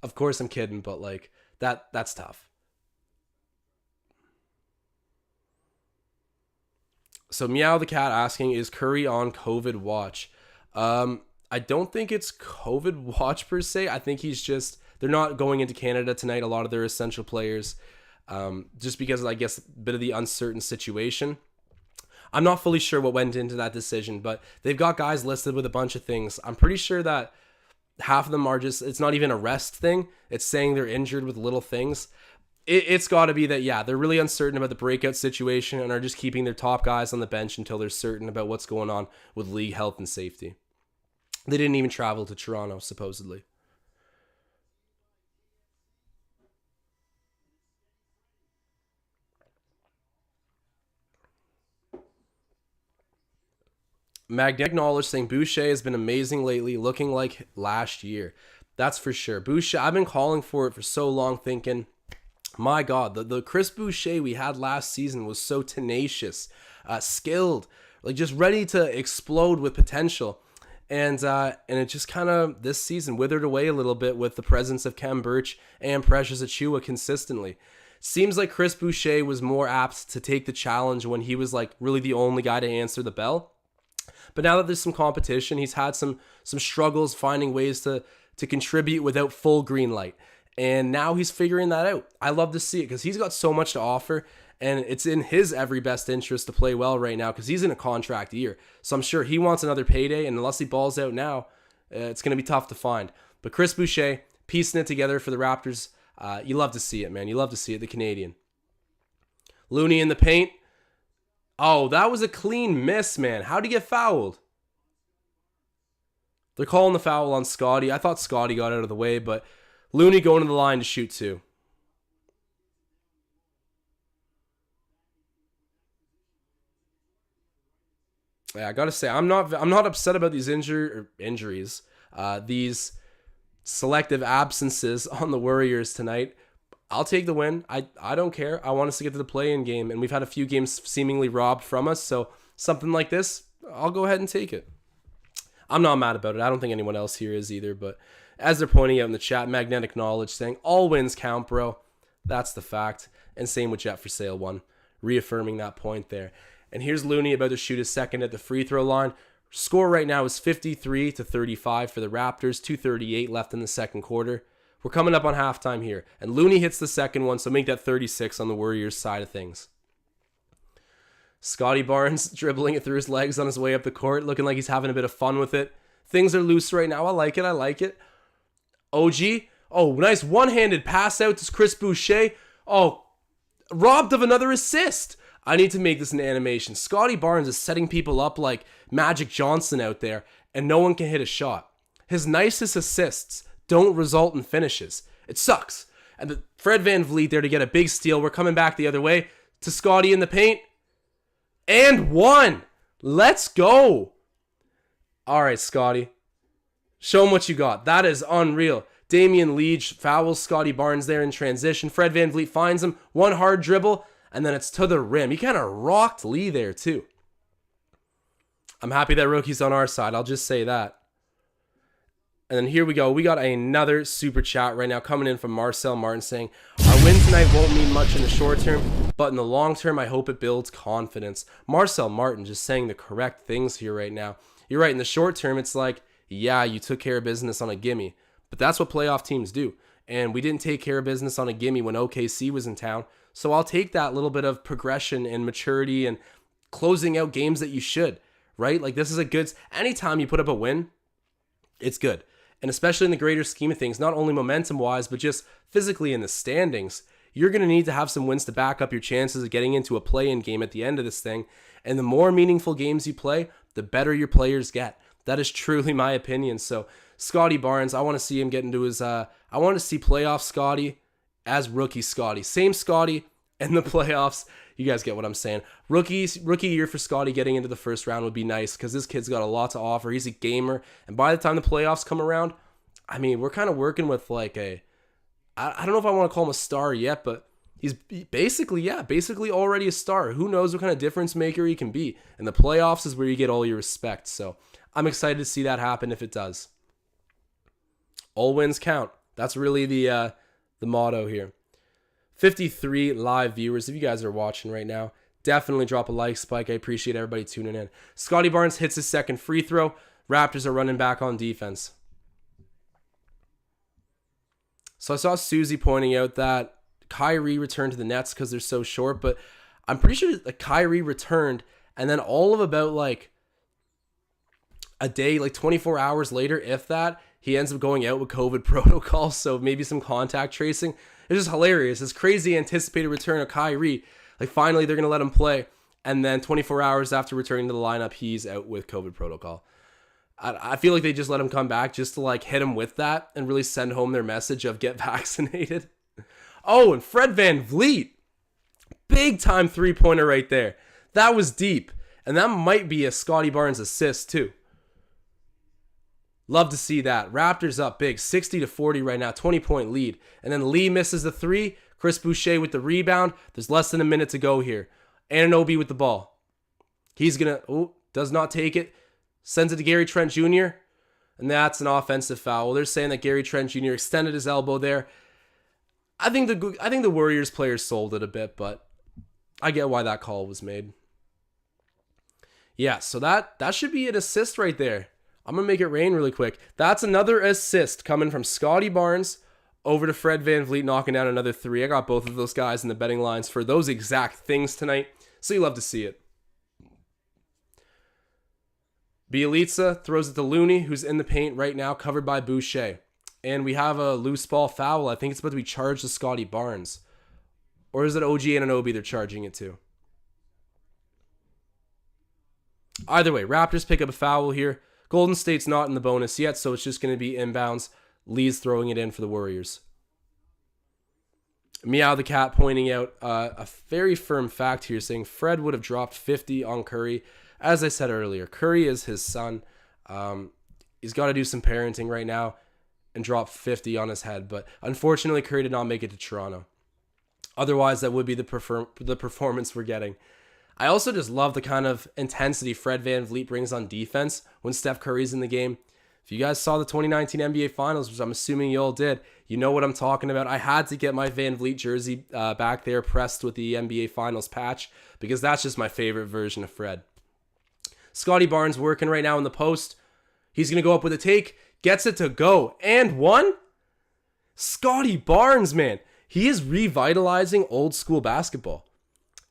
Of course I'm kidding, but like that's tough. So Meow the Cat asking, is Curry on COVID watch? I don't think it's COVID watch per se. I think he's just, they're not going into Canada tonight, a lot of their essential players, just because, I guess, a bit of the uncertain situation. I'm not fully sure what went into that decision, but they've got guys listed with a bunch of things. I'm pretty sure that half of them are just, it's not even a rest thing. It's saying they're injured with little things. It's got to be that, yeah, they're really uncertain about the breakout situation and are just keeping their top guys on the bench until they're certain about what's going on with league health and safety. They didn't even travel to Toronto, supposedly. Magnetic Knowledge saying Boucher has been amazing lately, looking like last year. That's for sure. Boucher, I've been calling for it for so long, thinking, my God, the Chris Boucher we had last season was so tenacious, skilled, like just ready to explode with potential. And it just kind of, this season, withered away a little bit with the presence of Khem Birch and Precious Achiuwa consistently. Seems like Chris Boucher was more apt to take the challenge when he was like really the only guy to answer the bell. But now that there's some competition, he's had some struggles finding ways to contribute without full green light. And now he's figuring that out. I love to see it because he's got so much to offer. And it's in his every best interest to play well right now because he's in a contract year. So I'm sure he wants another payday. And unless he balls out now, it's going to be tough to find. But Chris Boucher, piecing it together for the Raptors. You love to see it, man. You love to see it, the Canadian. Looney in the paint. Oh, that was a clean miss, man. How'd he get fouled? They're calling the foul on Scottie. I thought Scottie got out of the way, but Looney going to the line to shoot two. Yeah, I gotta say, I'm not upset about these injuries. These selective absences on the Warriors tonight. I'll take the win. I don't care. I want us to get to the play-in game, and we've had a few games seemingly robbed from us, so something like this, I'll go ahead and take it. I'm not mad about it. I don't think anyone else here is either, but as they're pointing out in the chat, Magnetic Knowledge saying, all wins count, bro. That's the fact. And same with Jet for Sale 1, reaffirming that point there. And here's Looney about to shoot his second at the free throw line. Score right now is 53-35 for the Raptors, 2:38 left in the second quarter. We're coming up on halftime here. And Looney hits the second one, so make that 36 on the Warriors side of things. Scottie Barnes dribbling it through his legs on his way up the court, looking like he's having a bit of fun with it. Things are loose right now. I like it. OG. Oh, nice one-handed pass out to Chris Boucher. Oh, robbed of another assist. I need to make this an animation. Scottie Barnes is setting people up like Magic Johnson out there, and no one can hit a shot. His nicest assists don't result in finishes. It sucks. And Fred VanVleet there to get a big steal. We're coming back the other way to Scottie in the paint. And one. Let's go. All right, Scottie. Show him what you got. That is unreal. Damian Leach fouls Scottie Barnes there in transition. Fred VanVleet finds him. One hard dribble, and then it's to the rim. He kind of rocked Lee there, too. I'm happy that rookie's on our side. I'll just say that. And then here we go. We got another super chat right now coming in from Marcel Martin saying, our win tonight won't mean much in the short term, but in the long term, I hope it builds confidence. Marcel Martin just saying the correct things here right now. You're right. In the short term, it's like, yeah, you took care of business on a gimme, but that's what playoff teams do. And we didn't take care of business on a gimme when OKC was in town. So I'll take that little bit of progression and maturity and closing out games that you should, right? Like this is a good, anytime you put up a win, it's good. And especially in the greater scheme of things, not only momentum-wise, but just physically in the standings, you're going to need to have some wins to back up your chances of getting into a play-in game at the end of this thing. And the more meaningful games you play, the better your players get. That is truly my opinion. So Scottie Barnes, I want to see him get into his, I want to see playoff Scottie as rookie Scottie. Same Scottie in the playoffs. You guys get what I'm saying. Rookie year for Scottie getting into the first round would be nice because this kid's got a lot to offer. He's a gamer. And by the time the playoffs come around, I mean, we're kind of working with like I don't know if I want to call him a star yet, but He's basically already a star. Who knows what kind of difference maker he can be. And the playoffs is where you get all your respect. So I'm excited to see that happen if it does. All wins count. That's really the motto here. 53 live viewers. If you guys are watching right now, definitely drop a like spike. I appreciate everybody tuning in. Scottie Barnes hits his second free throw. Raptors are running back on defense. So I saw Susie pointing out that Kyrie returned to the Nets because they're so short, but I'm pretty sure that Kyrie returned, and then all of about like a day, like 24 hours later, if that, he ends up going out with COVID protocol, so maybe some contact tracing. It's just hilarious. This crazy anticipated return of Kyrie. Like finally they're going to let him play, and then 24 hours after returning to the lineup, he's out with COVID protocol. I feel like they just let him come back just to like hit him with that and really send home their message of get vaccinated. Oh, and Fred VanVleet. Big time three-pointer right there. That was deep. And that might be a Scottie Barnes assist too. Love to see that. Raptors up big, 60-40 right now, 20-point lead. And then Lee misses the three. Chris Boucher with the rebound. There's less than a minute to go here. Anunoby with the ball. He's going to, does not take it. Sends it to Gary Trent Jr. And that's an offensive foul. They're saying that Gary Trent Jr. extended his elbow there. I think the Warriors players sold it a bit, but I get why that call was made. Yeah, so that should be an assist right there. I'm going to make it rain really quick. That's another assist coming from Scottie Barnes over to Fred VanVleet, knocking down another three. I got both of those guys in the betting lines for those exact things tonight, so you love to see it. Bielitsa throws it to Looney, who's in the paint right now, covered by Boucher. And we have a loose ball foul. I think it's about to be charged to Scottie Barnes. Or is it OG Anunoby they're charging it to? Either way, Raptors pick up a foul here. Golden State's not in the bonus yet, so it's just going to be inbounds. Lee's throwing it in for the Warriors. Meow the Cat pointing out a very firm fact here, saying Fred would have dropped 50 on Curry. As I said earlier, Curry is his son. He's got to do some parenting right now and drop 50 on his head. But unfortunately, Curry did not make it to Toronto. Otherwise, that would be the performance we're getting. I also just love the kind of intensity Fred VanVleet brings on defense when Steph Curry's in the game. If you guys saw the 2019 NBA Finals, which I'm assuming you all did, you know what I'm talking about. I had to get my VanVleet jersey back there pressed with the NBA Finals patch because that's just my favorite version of Fred. Scottie Barnes working right now in the post. He's going to go up with a take. Gets it to go. And one. Scottie Barnes, man. He is revitalizing old school basketball.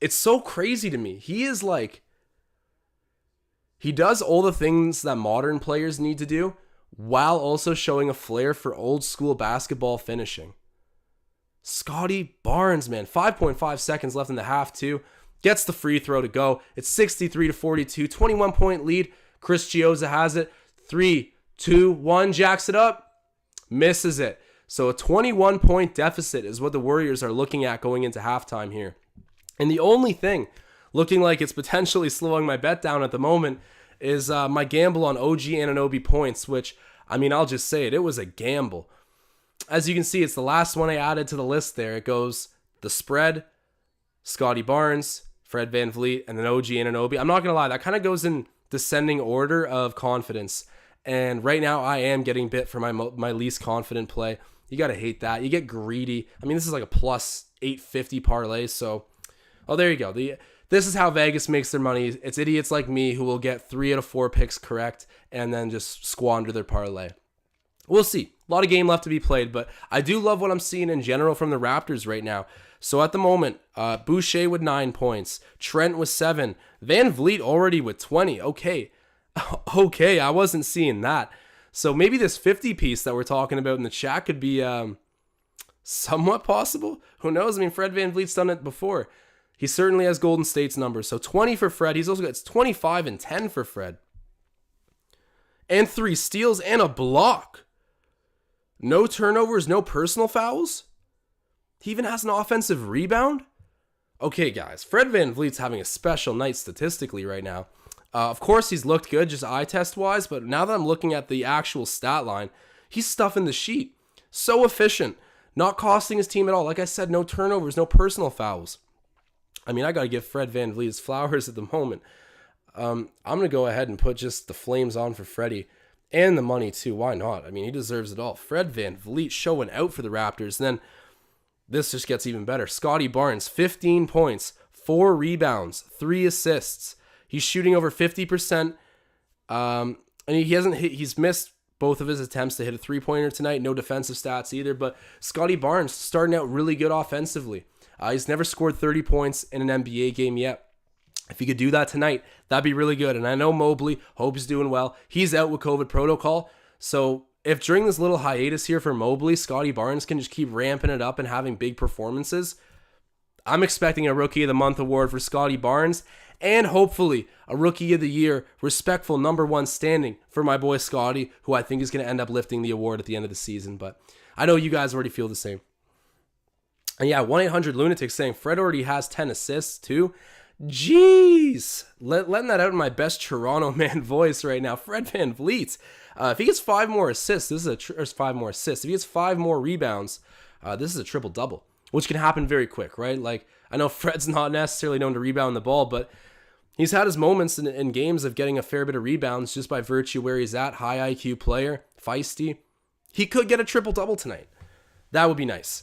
It's so crazy to me. He is like... He does all the things that modern players need to do while also showing a flair for old school basketball finishing. Scottie Barnes, man. 5.5 seconds left in the half, too. Gets the free throw to go. It's 63-42. 21-point lead. Chris Chiozza has it. 3, 2, 1. Jacks it up. Misses it. So a 21-point deficit is what the Warriors are looking at going into halftime here. And the only thing looking like it's potentially slowing my bet down at the moment is my gamble on OG Anunoby points, which, I mean, I'll just say it. It was a gamble. As you can see, it's the last one I added to the list there. It goes the spread, Scottie Barnes, Fred VanVleet, and then OG Anunoby. I'm not going to lie. That kind of goes in descending order of confidence. And right now, I am getting bit for my least confident play. You got to hate that. You get greedy. I mean, this is like a plus 850 parlay. So, oh, there you go. This is how Vegas makes their money. It's idiots like me who will get 3 out of 4 picks correct and then just squander their parlay. We'll see. A lot of game left to be played, but I do love what I'm seeing in general from the Raptors right now. So at the moment, Boucher with 9 points. Trent with 7. VanVleet already with 20. Okay, I wasn't seeing that. So maybe this 50 piece that we're talking about in the chat could be somewhat possible. Who knows? I mean, Fred VanVleet's done it before. He certainly has Golden State's numbers. So 20 for Fred. He's also got 25 and 10 for Fred. And 3 steals and a block. No turnovers, no personal fouls. He even has an offensive rebound. Okay, guys. Fred VanVleet's having a special night statistically right now. Of course, he's looked good just eye test wise, but now that I'm looking at the actual stat line, he's stuffing the sheet. So efficient. not costing his team at all. Like I said, no turnovers, no personal fouls. I mean, I got to give Fred VanVleet his flowers at the moment. I'm going to go ahead and put just the flames on for Freddie and the money too. Why not? I mean, he deserves it all. Fred VanVleet showing out for the Raptors. And then this just gets even better. Scottie Barnes, 15 points, 4 rebounds, 3 assists. He's shooting over 50%. And he's missed both of his attempts to hit a three-pointer tonight. No defensive stats either. But Scottie Barnes starting out really good offensively. He's never scored 30 points in an NBA game yet. If he could do that tonight, that'd be really good. And I know Mobley, hope he's doing well. He's out with COVID protocol. So if during this little hiatus here for Mobley, Scottie Barnes can just keep ramping it up and having big performances, I'm expecting a Rookie of the Month award for Scottie Barnes and hopefully a Rookie of the Year respectful #1 standing for my boy Scottie, who I think is going to end up lifting the award at the end of the season. But I know you guys already feel the same. And yeah, 1-800-Lunatic saying Fred already has 10 assists too. Jeez, letting that out in my best Toronto man voice right now. Fred VanVleet, if he gets 5 more assists, this is 5 more assists. If he gets 5 more rebounds, this is a triple double, which can happen very quick, right? Like I know Fred's not necessarily known to rebound the ball, but he's had his moments in games of getting a fair bit of rebounds just by virtue where he's at. High IQ player, feisty. He could get a triple double tonight. That would be nice.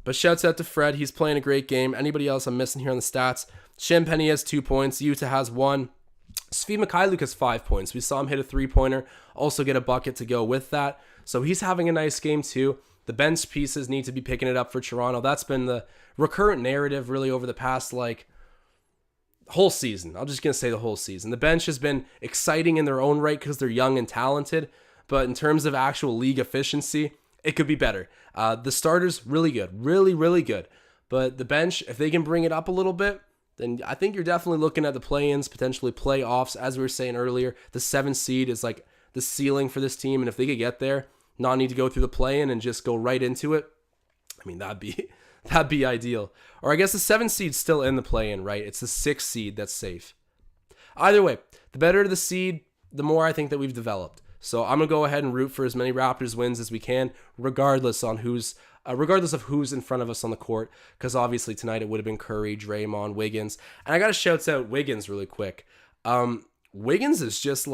But shouts out to Fred. He's playing a great game. Anybody else I'm missing here on the stats? Shenpenny has 2 points. Utah has 1. Svi Mikhailuk has 5 points. We saw him hit a three-pointer. Also get a bucket to go with that. So he's having a nice game too. The bench pieces need to be picking it up for Toronto. That's been the recurrent narrative really over the past whole season. I'm just going to say the whole season. The bench has been exciting in their own right because they're young and talented. But in terms of actual league efficiency, it could be better. The starters, really good. Really, really good. But the bench, if they can bring it up a little bit, then I think you're definitely looking at the play-ins, potentially playoffs. As we were saying earlier, the 7th seed is like the ceiling for this team. And if they could get there, not need to go through the play-in and just go right into it, I mean, that'd be ideal. Or I guess the 7th seed's still in the play-in, right? It's the 6th seed that's safe. Either way, the better the seed, the more I think that we've developed. So I'm going to go ahead and root for as many Raptors wins as we can, regardless of who's in front of us on the court, because obviously tonight it would have been Curry, Draymond, Wiggins. And I got to shout out Wiggins really quick. Wiggins is just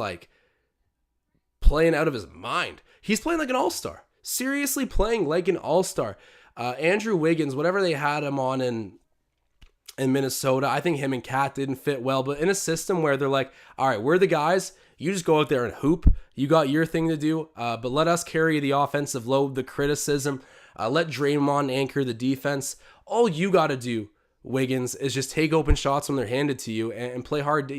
playing out of his mind. He's playing like an all-star. Seriously playing like an all-star. Andrew Wiggins, whatever they had him on in Minnesota, I think him and Kat didn't fit well, but in a system where they're like, all right, we're the guys, you just go out there and hoop. You got your thing to do, but let us carry the offensive load, the criticism. Let Draymond anchor the defense. All you got to do, Wiggins, is just take open shots when they're handed to you and play hard.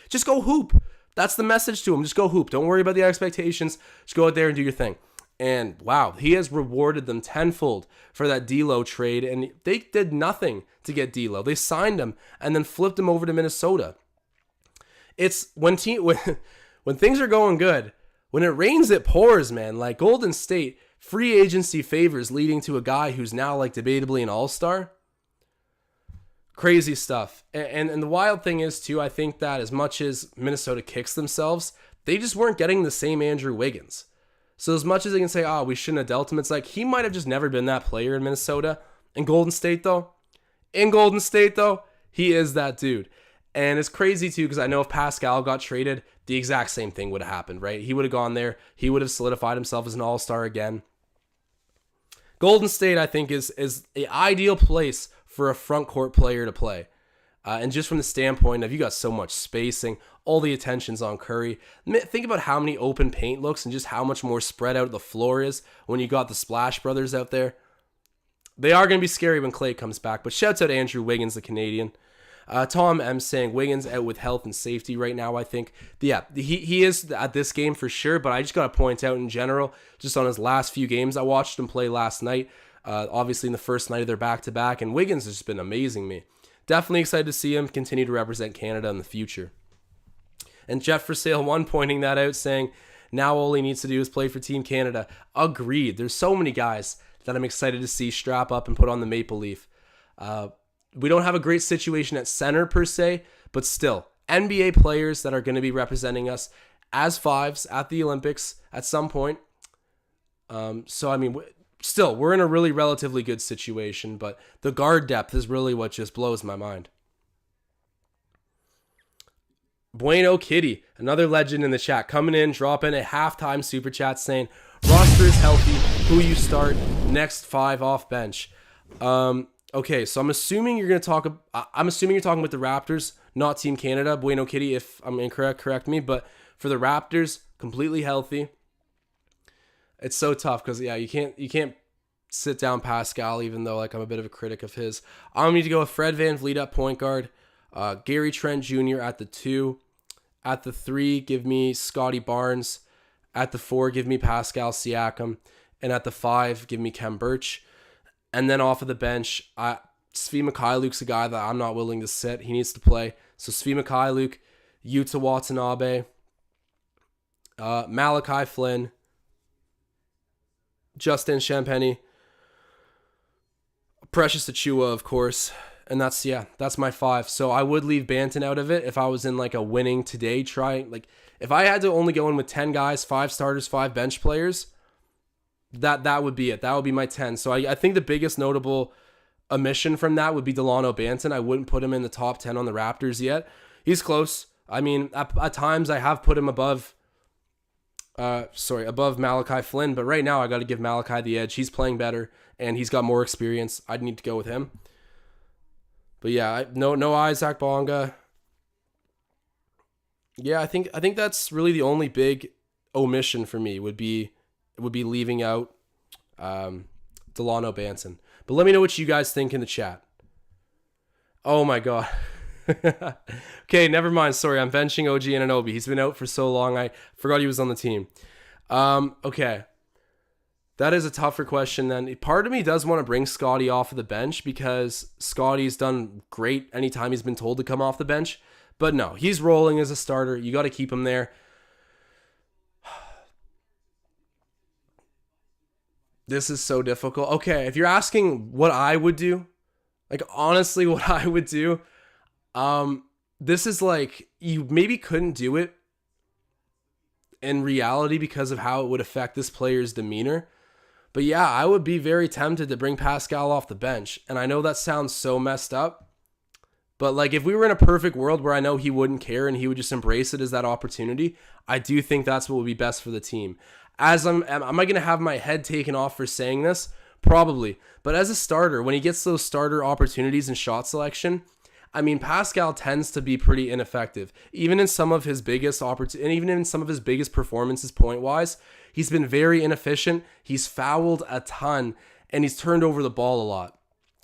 Just go hoop. That's the message to him. Just go hoop. Don't worry about the expectations. Just go out there and do your thing. And wow, he has rewarded them tenfold for that D'Lo trade, and they did nothing to get D'Lo. They signed him and then flipped him over to Minnesota. It's when things are going good, when it rains, it pours, man. Like Golden State, free agency favors leading to a guy who's now debatably an all-star. Crazy stuff. And the wild thing is, too, I think that as much as Minnesota kicks themselves, they just weren't getting the same Andrew Wiggins. So as much as they can say, we shouldn't have dealt him, it's like he might have just never been that player in Minnesota. In Golden State, though, he is that dude. And it's crazy, too, because I know if Pascal got traded, the exact same thing would have happened, right? He would have gone there. He would have solidified himself as an all-star again. Golden State, I think, is the ideal place for a front court player to play. And just from the standpoint of you got so much spacing, all the attention's on Curry. Think about how many open paint looks and just how much more spread out the floor is when you got the Splash Brothers out there. They are going to be scary when Klay comes back, but shouts out to Andrew Wiggins, the Canadian. Tom M saying Wiggins out with health and safety right now, I think. Yeah, he is at this game for sure, but I just got to point out in general, just on his last few games, I watched him play last night, obviously in the first night of their back-to-back, and Wiggins has just been amazing me. Definitely excited to see him continue to represent Canada in the future. And Jeff for Sale 1 pointing that out, saying, now all he needs to do is play for Team Canada. Agreed. There's so many guys that I'm excited to see strap up and put on the Maple Leaf. We don't have a great situation at center per se, but still, NBA players that are going to be representing us as fives at the Olympics at some point. So, I mean, still, we're in a really relatively good situation, but the guard depth is really what just blows my mind. Bueno Kitty, another legend in the chat, coming in, dropping a halftime super chat saying, roster is healthy, who you start, next 5 off bench. Okay, so I'm assuming you're talking about the Raptors, not Team Canada. Bueno Kitty, if I'm incorrect, correct me, but for the Raptors, completely healthy. It's so tough because you can't sit down Pascal, even though like I'm a bit of a critic of his. I'm going to need to go with Fred VanVleet at point guard. Gary Trent Jr. at the 2. At the 3, give me Scottie Barnes. At the 4, give me Pascal Siakam. And at the 5, give me Khem Birch. And then off of the bench, Svi Mikhailuk's a guy that I'm not willing to sit. He needs to play. So Svi Mikhailuk, Yuta Watanabe, Malachi Flynn, Justin Champagny, Precious Achiuwa, of course. And that's my 5. So I would leave Banton out of it if I was in like a winning today try. Like if I had to only go in with 10 guys, 5 starters, 5 bench players, that would be it. That would be my 10. So I think the biggest notable omission from that would be Delano Banton. I wouldn't put him in the top 10 on the Raptors yet. He's close. I mean, at times I have put him above Malachi Flynn, but right now I got to give Malachi the edge. He's playing better and he's got more experience. I'd need to go with him. But yeah, no Isaac Bonga. Yeah, I think that's really the only big omission for me would be leaving out Delano Banton. But let me know what you guys think in the chat. Oh my god. Okay, never mind. Sorry, I'm benching OG Anunoby. He's been out for so long, I forgot he was on the team. Okay. That is a tougher question then. Part of me does want to bring Scottie off of the bench because Scottie's done great anytime he's been told to come off the bench. But no, he's rolling as a starter. You got to keep him there. This is so difficult. Okay, if you're asking what I would do, like honestly what I would do, this is like you maybe couldn't do it in reality because of how it would affect this player's demeanor. But yeah, I would be very tempted to bring Pascal off the bench. And I know that sounds so messed up. But like if we were in a perfect world where I know he wouldn't care and he would just embrace it as that opportunity, I do think that's what would be best for the team. Am I going to have my head taken off for saying this? Probably. But as a starter, when he gets those starter opportunities in shot selection, I mean, Pascal tends to be pretty ineffective. Even in some of his biggest performances point-wise, he's been very inefficient. He's fouled a ton, and he's turned over the ball a lot.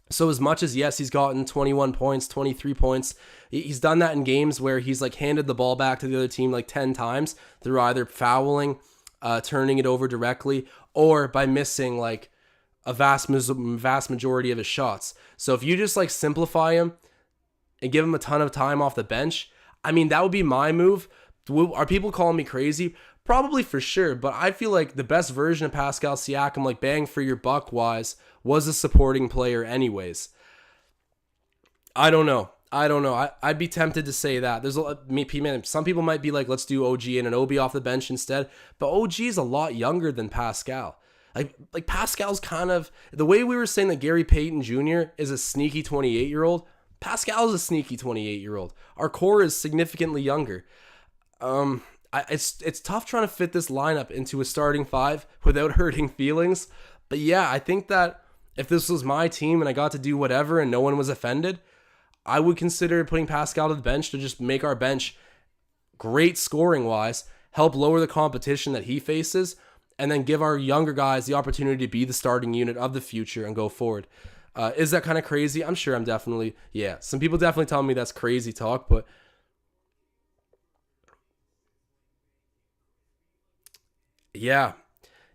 So as much as, yes, he's gotten 21 points, 23 points, he's done that in games where he's like handed the ball back to the other team like 10 times through either fouling, turning it over directly, or by missing like a vast majority of his shots. So if you just like simplify him and give him a ton of time off the bench, I mean, that would be my move. Are people calling me crazy? Probably for sure, but I feel like the best version of Pascal Siakam, like bang for your buck wise, was a supporting player anyways. I don't know. I'd be tempted to say that. Some people might be like, let's do OG Anunoby off the bench instead, but OG is a lot younger than Pascal. Like Pascal's kind of, the way we were saying that Gary Payton Jr. is a sneaky 28-year-old, Pascal is a sneaky 28-year-old. Our core is significantly younger. It's tough trying to fit this lineup into a starting 5 without hurting feelings. But yeah, I think that if this was my team and I got to do whatever and no one was offended, I would consider putting Pascal to the bench to just make our bench great scoring-wise, help lower the competition that he faces, and then give our younger guys the opportunity to be the starting unit of the future and go forward. Is that kind of crazy? I'm sure some people definitely tell me that's crazy talk, but yeah,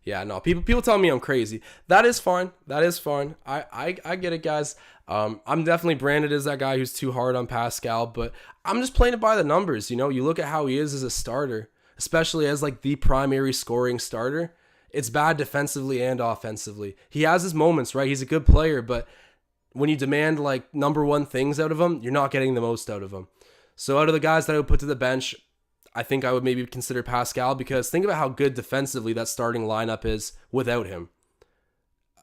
no, people tell me I'm crazy. That is fine. I get it, guys. I'm definitely branded as that guy who's too hard on Pascal, but I'm just playing it by the numbers. You know, you look at how he is as a starter, especially as like the primary scoring starter. It's bad defensively and offensively. He has his moments, right? He's a good player, but when you demand like number one things out of him, you're not getting the most out of him. So out of the guys that I would put to the bench, I think I would maybe consider Pascal, because think about how good defensively that starting lineup is without him.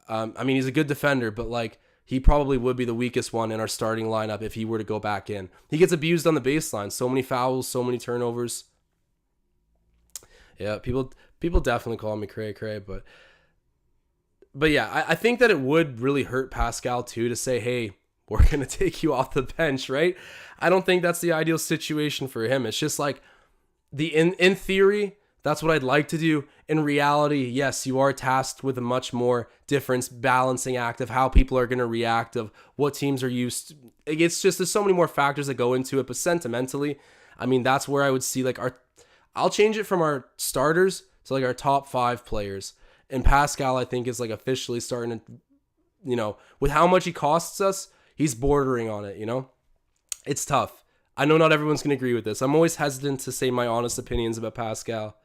I mean, he's a good defender, but like he probably would be the weakest one in our starting lineup if he were to go back in. He gets abused on the baseline. So many fouls, so many turnovers. Yeah, people definitely call me cray cray, but yeah, I think that it would really hurt Pascal too to say, hey, we're gonna take you off the bench, right? I don't think that's the ideal situation for him. It's just like in theory, that's what I'd like to do. In reality, yes, you are tasked with a much more difference balancing act of how people are going to react, of what teams are used to. It's just, there's so many more factors that go into it. But sentimentally, I mean, that's where I would see like I'll change it from our starters to like our top 5 players. And Pascal, I think, is like officially starting to, with how much he costs us, he's bordering on it, It's tough. I know not everyone's going to agree with this. I'm always hesitant to say my honest opinions about Pascal.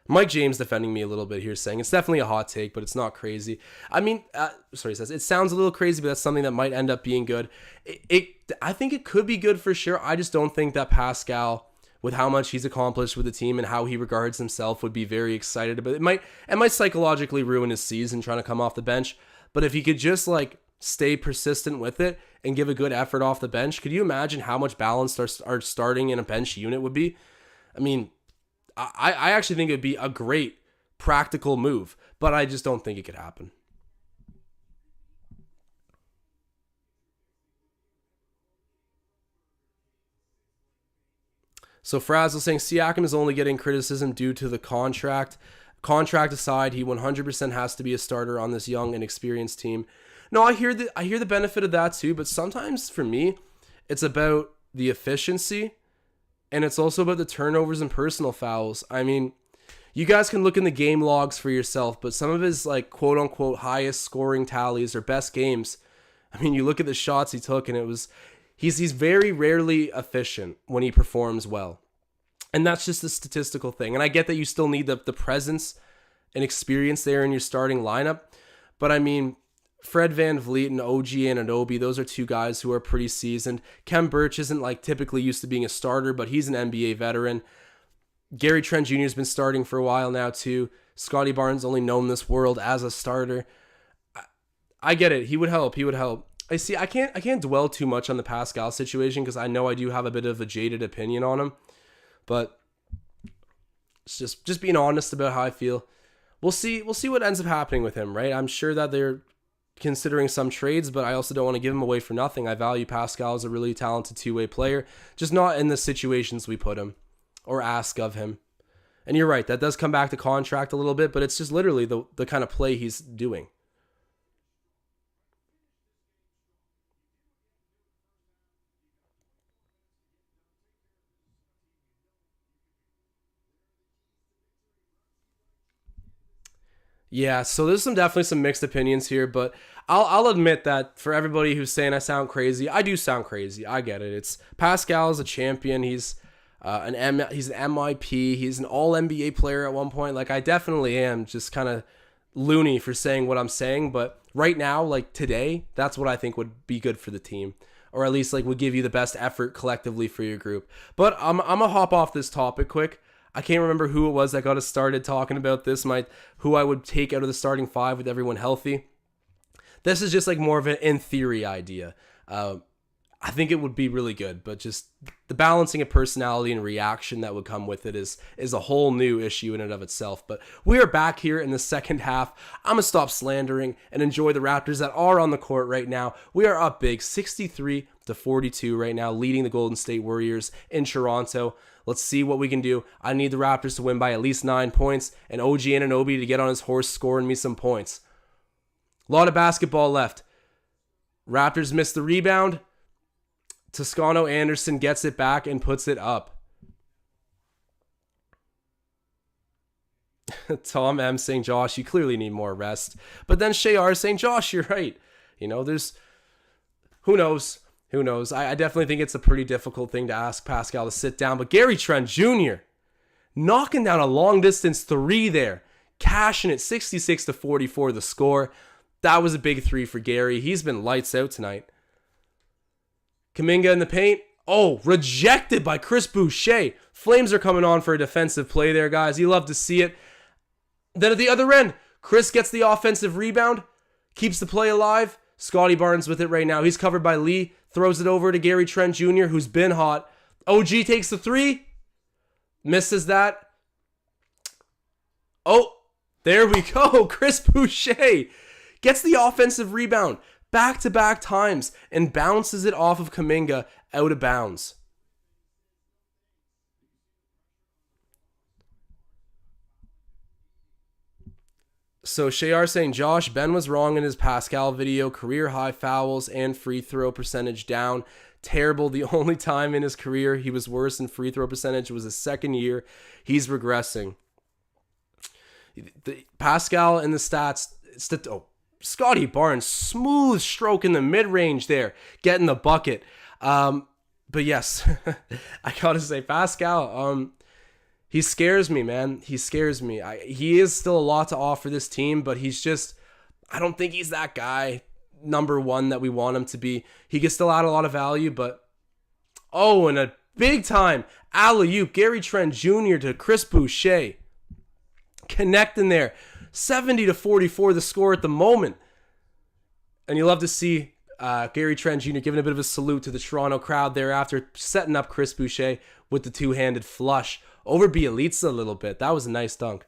Mike James defending me a little bit here, saying it's definitely a hot take, but it's not crazy. I mean, he says it sounds a little crazy, but that's something that might end up being good. I think it could be good for sure. I just don't think that Pascal, with how much he's accomplished with the team and how he regards himself, would be very excited about it. It might psychologically ruin his season trying to come off the bench. But if he could just like stay persistent with it and give a good effort off the bench, could you imagine how much balance our starting in a bench unit would be? I mean, I actually think it would be a great practical move, but I just don't think it could happen. So Frazzle saying Siakam is only getting criticism due to the contract. Contract aside, he 100% has to be a starter on this young and experienced team. No, I hear the benefit of that too, but sometimes for me, it's about the efficiency, and it's also about the turnovers and personal fouls. I mean, you guys can look in the game logs for yourself, but some of his like quote unquote highest scoring tallies or best games, I mean, you look at the shots he took and he's very rarely efficient when he performs well. And that's just a statistical thing. And I get that you still need the presence and experience there in your starting lineup, but I mean, Fred VanVleet and OG Anunoby, those are two guys who are pretty seasoned. Kem Birch isn't like typically used to being a starter, but he's an NBA veteran. Gary Trent Jr. has been starting for a while now too. Scottie Barnes only known this world as a starter. I get it. He would help. I see. I can't dwell too much on the Pascal situation because I know I do have a bit of a jaded opinion on him, but it's just being honest about how I feel. We'll see what ends up happening with him, right? I'm sure that they're considering some trades, but I also don't want to give him away for nothing. I value Pascal as a really talented two-way player, just not in the situations we put him or ask of him. And you're right, that does come back to contract a little bit, but it's just literally the kind of play he's doing. Yeah, so there's definitely some mixed opinions here, but I'll admit that for everybody who's saying I sound crazy, I do sound crazy. I get it. It's Pascal is a champion. He's he's an MIP. He's an All NBA player at one point. Like I definitely am just kind of loony for saying what I'm saying, but right now, like today, that's what I think would be good for the team, or at least like would give you the best effort collectively for your group. But I'm gonna hop off this topic quick. I can't remember who it was that got us started talking about this, who I would take out of the starting 5 with everyone healthy. This is just like more of an in theory idea. I think it would be really good, but just the balancing of personality and reaction that would come with it is a whole new issue in and of itself. But we are back here in the second half. I'm going to stop slandering and enjoy the Raptors that are on the court right now. We are up big, 63-42 right now, leading the Golden State Warriors in Toronto. Let's see what we can do. I need the Raptors to win by at least 9 points and OG Anunoby to get on his horse scoring me some points. A lot of basketball left. Raptors miss the rebound. Toscano Anderson gets it back and puts it up. Tom M saying, Josh, you clearly need more rest. But then Shay R saying, Josh, you're right. There's... Who knows? Who knows? I definitely think it's a pretty difficult thing to ask Pascal to sit down. But Gary Trent Jr. knocking down a long distance 3 there. Cashing it 66-44 the score. That was a big 3 for Gary. He's been lights out tonight. Kuminga in the paint. Oh, rejected by Chris Boucher. Flames are coming on for a defensive play there, guys. You love to see it. Then at the other end, Chris gets the offensive rebound, keeps the play alive. Scottie Barnes with it right now. He's covered by Lee, throws it over to Gary Trent Jr., who's been hot. OG takes the three, misses that. Oh, there we go. Chris Boucher gets the offensive rebound back-to-back times and bounces it off of Kuminga out of bounds. So Shayar saying, Josh, Ben was wrong in his Pascal video. Career high fouls and free throw percentage down. Terrible. The only time in his career he was worse in free throw percentage was his second year. He's regressing. The Pascal and the stats. Scottie Barnes, smooth stroke in the mid-range there, getting the bucket. But yes, I gotta say, Pascal, he scares me, man. He scares me. He is still a lot to offer this team, but he's just, I don't think he's that guy, number one, that we want him to be. He can still add a lot of value, but, and a big time alley-oop, Gary Trent Jr. to Chris Boucher. Connecting there. 70-44 the score at the moment. And you love to see Gary Trent Jr. giving a bit of a salute to the Toronto crowd there after setting up Chris Boucher with the two-handed flush over Bielitsa a little bit. That was a nice dunk.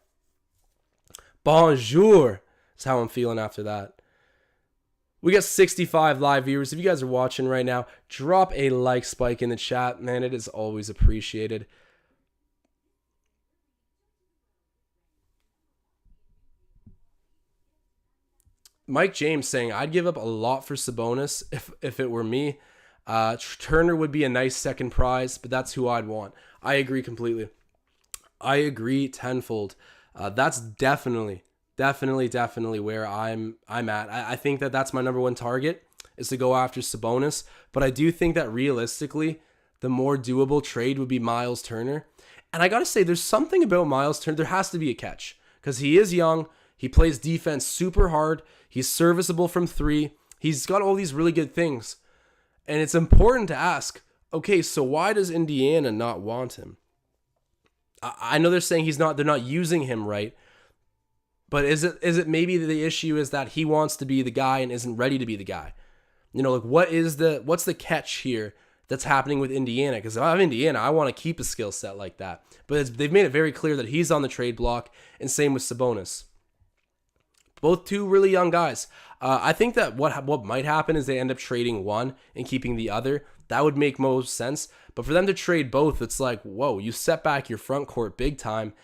Bonjour is how I'm feeling after that. We got 65 live viewers. If you guys are watching right now, drop a like spike in the chat. Man, it is always appreciated. Mike James saying, I'd give up a lot for Sabonis if it were me. Turner would be a nice second prize, but that's who I'd want. I agree completely. I agree tenfold. That's definitely where I'm at. I think that's my number one target is to go after Sabonis, but I do think that realistically, the more doable trade would be Miles Turner. And I got to say, there's something about Miles Turner. There has to be a catch because he is young. He plays defense super hard. He's serviceable from three. He's got all these really good things. And it's important to ask, okay, so why does Indiana not want him? I know they're saying they're not using him right. But is it maybe the issue is that he wants to be the guy and isn't ready to be the guy? What's the catch here that's happening with Indiana? Because if I'm Indiana, I want to keep a skill set like that. But they've made it very clear that he's on the trade block, and same with Sabonis. Both two really young guys. I think that what might happen is they end up trading one and keeping the other. That would make most sense. But for them to trade both, it's like, whoa, you set back your front court big time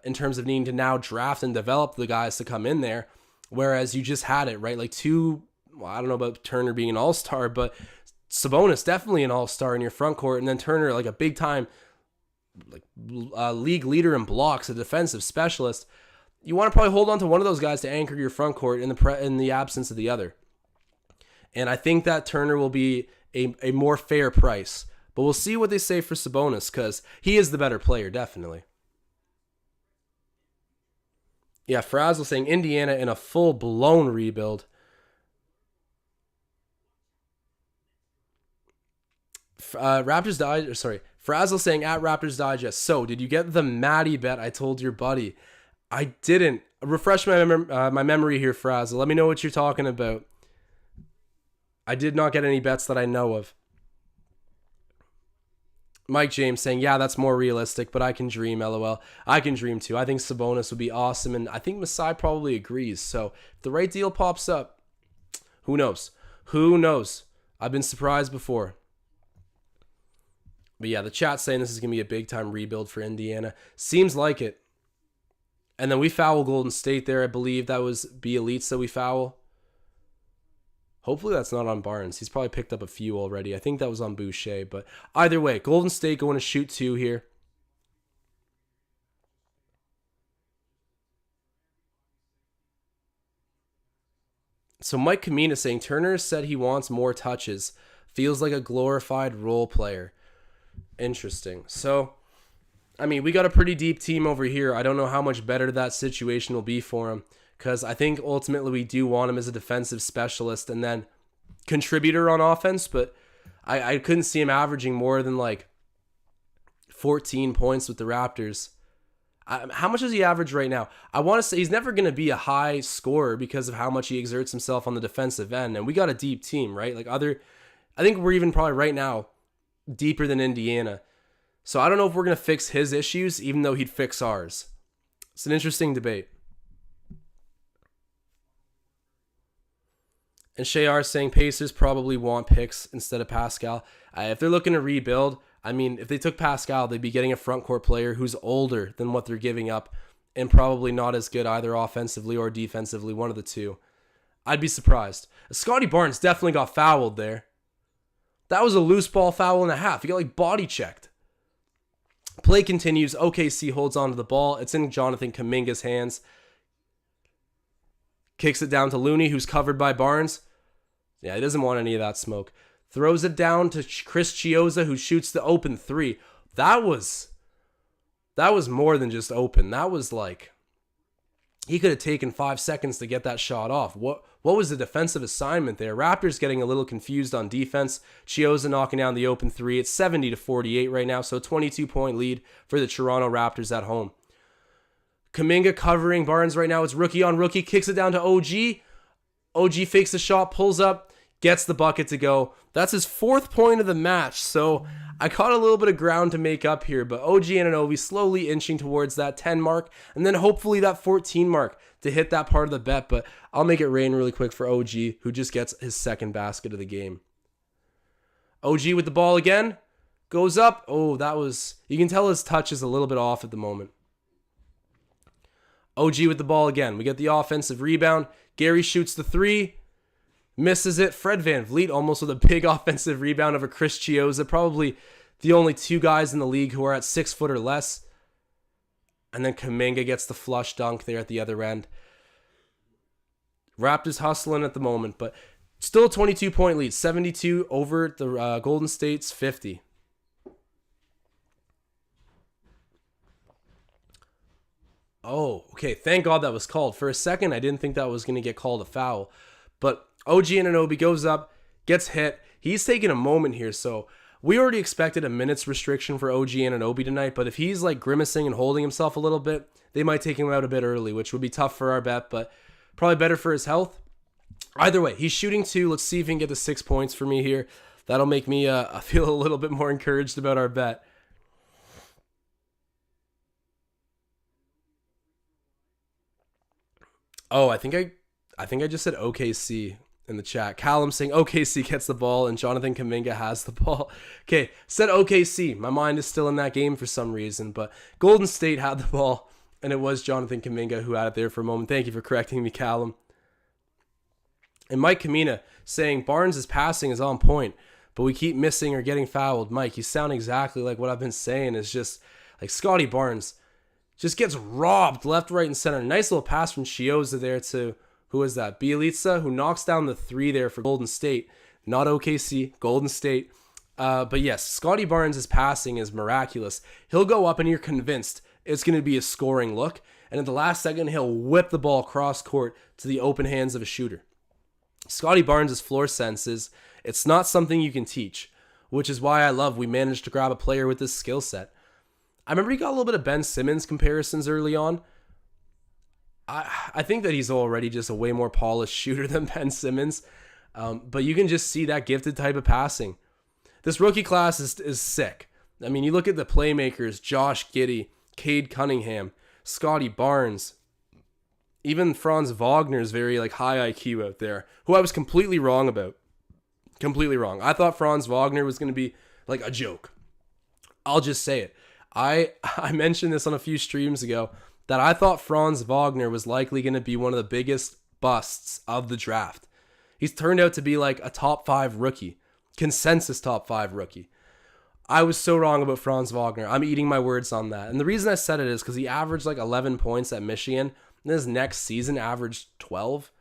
in terms of needing to now draft and develop the guys to come in there. Whereas you just had it, right? Like I don't know about Turner being an all-star, but Sabonis definitely an all-star in your front court. And then Turner, like a big time league leader in blocks, a defensive specialist. You want to probably hold on to one of those guys to anchor your front court in the absence of the other. And I think that Turner will be a more fair price. But we'll see what they say for Sabonis because he is the better player, definitely. Yeah, Frazzle saying Indiana in a full-blown rebuild. Frazzle saying at Raptors Digest. So, did you get the Maddie bet I told your buddy? I didn't. Refresh my memory here, Frazzle. Let me know what you're talking about. I did not get any bets that I know of. Mike James saying, yeah, that's more realistic, but I can dream, LOL. I can dream too. I think Sabonis would be awesome, and I think Masai probably agrees. So if the right deal pops up, who knows? Who knows? I've been surprised before. But yeah, the chat's saying this is going to be a big-time rebuild for Indiana. Seems like it. And then we foul Golden State there, I believe. That was Bielitsa we foul. Hopefully that's not on Barnes. He's probably picked up a few already. I think that was on Boucher. But either way, Golden State going to shoot two here. So Mike Kamina saying, Turner said he wants more touches. Feels like a glorified role player. Interesting. So, I mean, we got a pretty deep team over here. I don't know how much better that situation will be for him. Because I think ultimately we do want him as a defensive specialist and then contributor on offense. But I couldn't see him averaging more than like 14 points with the Raptors. How much does he average right now? I want to say he's never going to be a high scorer because of how much he exerts himself on the defensive end. And we got a deep team, right? I think we're even probably right now deeper than Indiana. So I don't know if we're going to fix his issues, even though he'd fix ours. It's an interesting debate. And Shayar saying Pacers probably want picks instead of Pascal. If they're looking to rebuild, I mean, if they took Pascal, they'd be getting a front court player who's older than what they're giving up and probably not as good either offensively or defensively, one of the two. I'd be surprised. Scottie Barnes definitely got fouled there. That was a loose ball foul and a half. He got like body checked. Play continues. OKC holds on to the ball. It's in Jonathan Kuminga's hands. Kicks it down to Looney, who's covered by Barnes. Yeah, he doesn't want any of that smoke. Throws it down to Chris Chiozza, who shoots the open three. That was more than just open. That was like, he could have taken 5 seconds to get that shot off. What was the defensive assignment there? Raptors getting a little confused on defense. Chiozza knocking down the open three. It's 70-48 right now, so 22-point lead for the Toronto Raptors at home. Kuminga covering Barnes right now. It's rookie on rookie. Kicks it down to OG. OG fakes the shot, pulls up, gets the bucket to go. That's his 4th point of the match. So I caught a little bit of ground to make up here, but OG Anunoby slowly inching towards that 10 mark and then hopefully that 14 mark to hit that part of the bet. But I'll make it rain really quick for OG, who just gets his 2nd basket of the game. OG with the ball again. Goes up. Oh, you can tell his touch is a little bit off at the moment. OG with the ball again. We get the offensive rebound. Gary shoots the 3. Misses it. Fred VanVleet almost with a big offensive rebound over Chris Chiozza. Probably the only 2 guys in the league who are at 6 foot or less. And then Kuminga gets the flush dunk there at the other end. Raptors hustling at the moment, but still a 22-point lead. 72 over the Golden State's 50. Oh, okay. Thank God that was called. For a second, I didn't think that was going to get called a foul. But OG Anunoby goes up, gets hit. He's taking a moment here. So we already expected a minutes restriction for OG Anunoby tonight. But if he's like grimacing and holding himself a little bit, they might take him out a bit early, which would be tough for our bet, but probably better for his health. Either way, he's shooting 2. Let's see if he can get the 6 points for me here. That'll make me feel a little bit more encouraged about our bet. Oh, I think I just said OKC in the chat. Callum saying OKC gets the ball and Jonathan Kuminga has the ball. Okay, said OKC. My mind is still in that game for some reason, but Golden State had the ball and it was Jonathan Kuminga who had it there for a moment. Thank you for correcting me, Callum. And Mike Kamina saying Barnes' passing is on point, but we keep missing or getting fouled. Mike, you sound exactly like what I've been saying. Is just like Scottie Barnes just gets robbed left, right, and center. Nice little pass from Chiozza there to, who was that? Bielitsa, who knocks down the 3 there for Golden State. Not OKC, Golden State. But yes, Scottie Barnes' passing is miraculous. He'll go up and you're convinced it's going to be a scoring look. And at the last second, he'll whip the ball cross court to the open hands of a shooter. Scottie Barnes' floor sense it's not something you can teach, which is why I love we managed to grab a player with this skill set. I remember he got a little bit of Ben Simmons comparisons early on. I think that he's already just a way more polished shooter than Ben Simmons. But you can just see that gifted type of passing. This rookie class is sick. I mean, you look at the playmakers, Josh Giddey, Cade Cunningham, Scottie Barnes, even Franz Wagner's very like high IQ out there, who I was completely wrong about. Completely wrong. I thought Franz Wagner was going to be like a joke. I'll just say it. I mentioned this on a few streams ago that I thought Franz Wagner was likely going to be one of the biggest busts of the draft. He's turned out to be like a top 5 rookie, consensus top 5 rookie. I was so wrong about Franz Wagner. I'm eating my words on that. And the reason I said it is because he averaged like 11 points at Michigan. And his next season averaged 12.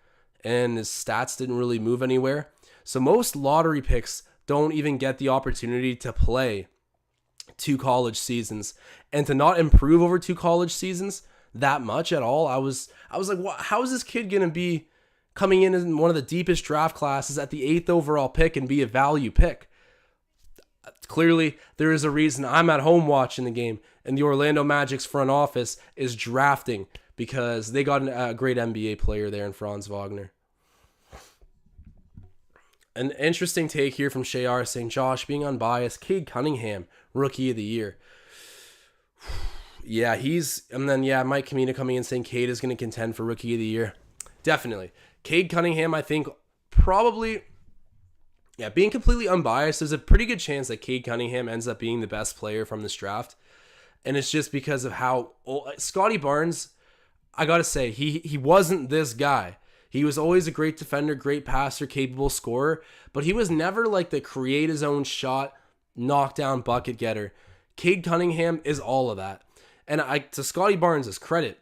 And his stats didn't really move anywhere. So most lottery picks don't even get the opportunity to play 2 college seasons. And to not improve over 2 college seasons that much at all, I was like, how is this kid going to be coming in one of the deepest draft classes at the 8th overall pick and be a value pick? Clearly, there is a reason I'm at home watching the game, and the Orlando Magic's front office is drafting because they got a great NBA player there in Franz Wagner. An interesting take here from Shayar saying, Josh, being unbiased, Cade Cunningham, Rookie of the Year. Yeah, Mike Kamina coming in saying Cade is going to contend for Rookie of the Year. Definitely. Cade Cunningham, I think, probably, being completely unbiased, there's a pretty good chance that Cade Cunningham ends up being the best player from this draft. And it's just because of how Scottie Barnes, I got to say, he wasn't this guy. He was always a great defender, great passer, capable scorer, but he was never like the create his own shot, knockdown bucket getter. Cade Cunningham is all of that. And to Scottie Barnes' credit,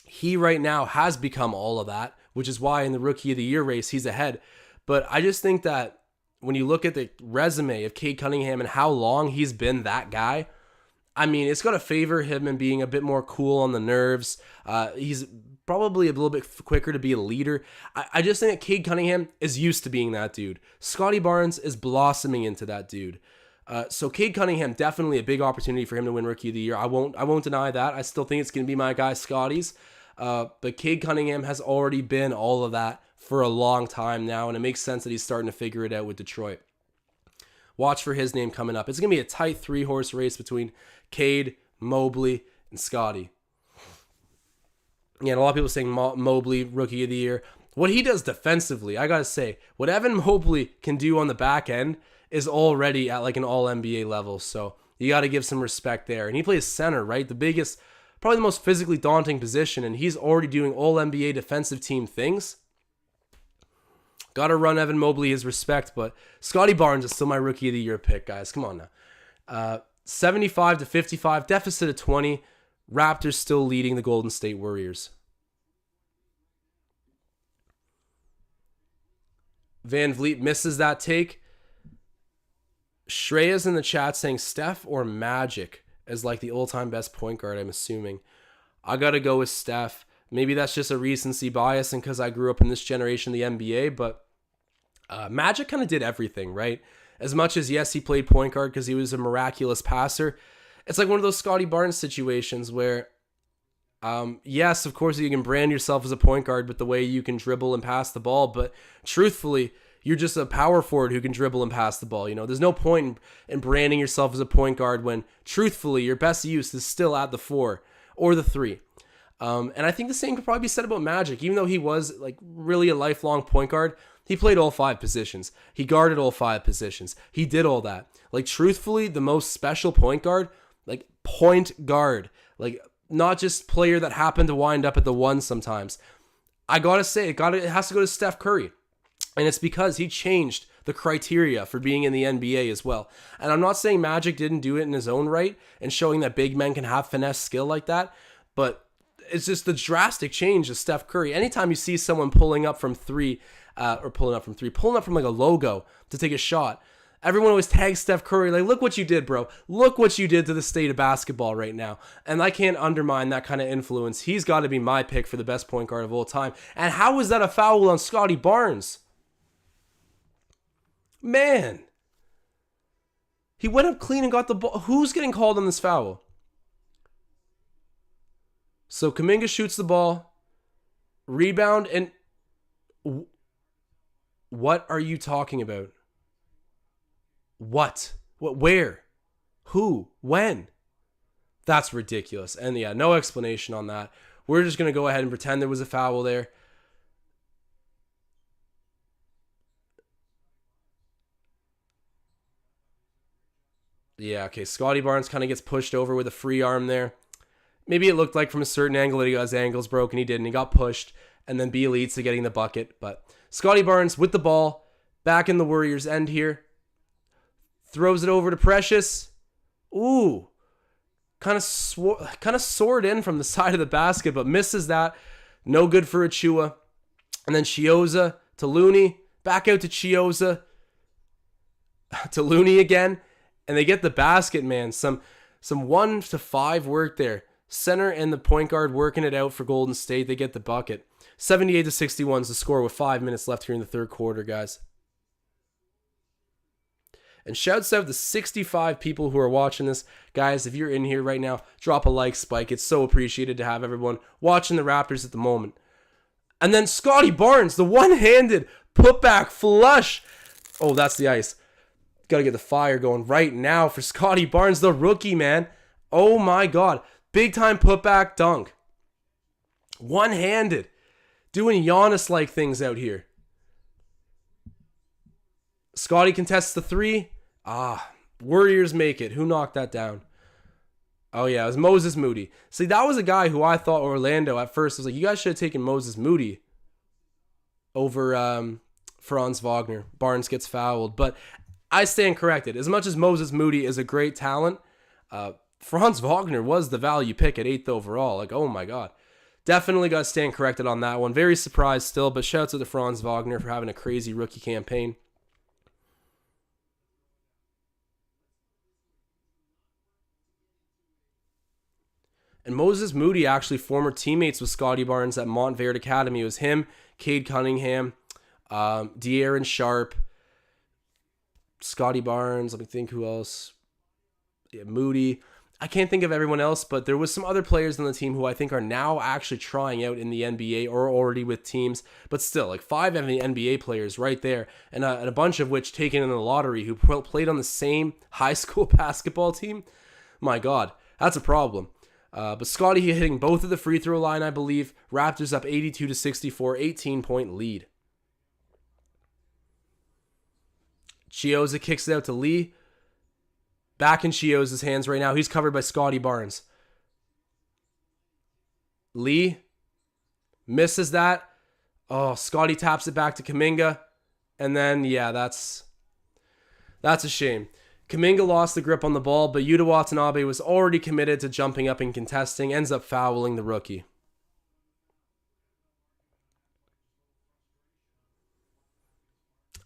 he right now has become all of that, which is why in the Rookie of the Year race, he's ahead. But I just think that when you look at the resume of Cade Cunningham and how long he's been that guy, I mean, it's going to favor him in being a bit more cool on the nerves. He's probably a little bit quicker to be a leader. I just think that Cade Cunningham is used to being that dude. Scottie Barnes is blossoming into that dude. So Cade Cunningham, definitely a big opportunity for him to win Rookie of the Year. I won't deny that. I still think it's going to be my guy, Scottie's. But Cade Cunningham has already been all of that for a long time now, and it makes sense that he's starting to figure it out with Detroit. Watch for his name coming up. It's going to be a tight 3-horse race between Cade, Mobley, and Scottie. Yeah, and a lot of people saying Mobley, Rookie of the Year. What he does defensively, I got to say, what Evan Mobley can do on the back end is already at like an all-NBA level. So you got to give some respect there. And he plays center, right? The biggest, probably the most physically daunting position, and he's already doing all-NBA defensive team things. Got to run Evan Mobley his respect, but Scottie Barnes is still my Rookie of the Year pick, guys. Come on now. 75-55, deficit of 20. Raptors still leading the Golden State Warriors. VanVleet misses that take. Shreya's in the chat saying Steph or Magic as like the all-time best point guard, I'm assuming. I got to go with Steph. Maybe that's just a recency bias and because I grew up in this generation of the NBA, but Magic kind of did everything, right? As much as, yes, he played point guard because he was a miraculous passer, it's like one of those Scottie Barnes situations where, yes, of course you can brand yourself as a point guard with the way you can dribble and pass the ball, but truthfully, you're just a power forward who can dribble and pass the ball. You know, there's no point in branding yourself as a point guard when, truthfully, your best use is still at the 4 or the 3. And I think the same could probably be said about Magic. Even though he was like really a lifelong point guard, he played all 5 positions. He guarded all 5 positions. He did all that. Like, truthfully, the most special point guard, like point guard, like not just player that happened to wind up at the 1 sometimes. I gotta say, it has to go to Steph Curry. And it's because he changed the criteria for being in the NBA as well. And I'm not saying Magic didn't do it in his own right and showing that big men can have finesse skill like that, but it's just the drastic change of Steph Curry. Anytime you see someone pulling up from like a logo to take a shot, everyone always tags Steph Curry like, look what you did, bro. Look what you did to the state of basketball right now. And I can't undermine that kind of influence. He's got to be my pick for the best point guard of all time. And how was that a foul on Scottie Barnes? Man. He went up clean and got the ball. Who's getting called on this foul? So Kuminga shoots the ball, rebound, and what are you talking about? What? Where? Who? When? That's ridiculous. And yeah, no explanation on that. We're just going to go ahead and pretend there was a foul there. Yeah, okay, Scottie Barnes kind of gets pushed over with a free arm there. Maybe it looked like from a certain angle that he got his ankles broken. He didn't. He got pushed, and then B leads to getting the bucket. But Scottie Barnes with the ball, back in the Warriors' end here. Throws it over to Precious. Ooh. Kind of soared in from the side of the basket, but misses that. No good for Achua. And then Chioza to Looney. Back out to Chioza. To Looney again. And they get the basket, man. Some 1 to 5 work there. Center and the point guard working it out for Golden State. They get the bucket. 78-61 is the score with 5 minutes left here in the third quarter, guys. And shouts out to 65 people who are watching this. Guys, if you're in here right now, drop a like spike. It's so appreciated to have everyone watching the Raptors at the moment. And then Scottie Barnes, the one-handed putback flush. Oh, that's the ice. Got to get the fire going right now for Scottie Barnes, the rookie, man. Oh my God. Big-time putback dunk. One-handed. Doing Giannis-like things out here. Scottie contests the three. Warriors make it. Who knocked that down? Oh, yeah, it was Moses Moody. See, that was a guy who I thought Orlando at first was like, you guys should have taken Moses Moody over Franz Wagner. Barnes gets fouled. But I stand corrected. As much as Moses Moody is a great talent, Franz Wagner was the value pick at 8th overall. Like, oh, my God. Definitely got to stand corrected on that one. Very surprised still, but shouts out to Franz Wagner for having a crazy rookie campaign. And Moses Moody, actually former teammates with Scottie Barnes at Montverde Academy. It was him, Cade Cunningham, De'Aaron Sharp, Scottie Barnes. Let me think who else. Yeah, Moody. I can't think of everyone else, but there was some other players on the team who I think are now actually trying out in the NBA or already with teams. But still, like 5 NBA players right there, and a bunch of which taken in the lottery who played on the same high school basketball team. My God, that's a problem. But Scottie hitting both of the free throw line, I believe. Raptors up 82-64, 18-point lead. Chioza kicks it out to Lee. Back in Chioza's hands right now. He's covered by Scottie Barnes. Lee misses that. Oh, Scottie taps it back to Kuminga. And then, yeah, that's a shame. Kuminga lost the grip on the ball, but Yuta Watanabe was already committed to jumping up and contesting, ends up fouling the rookie.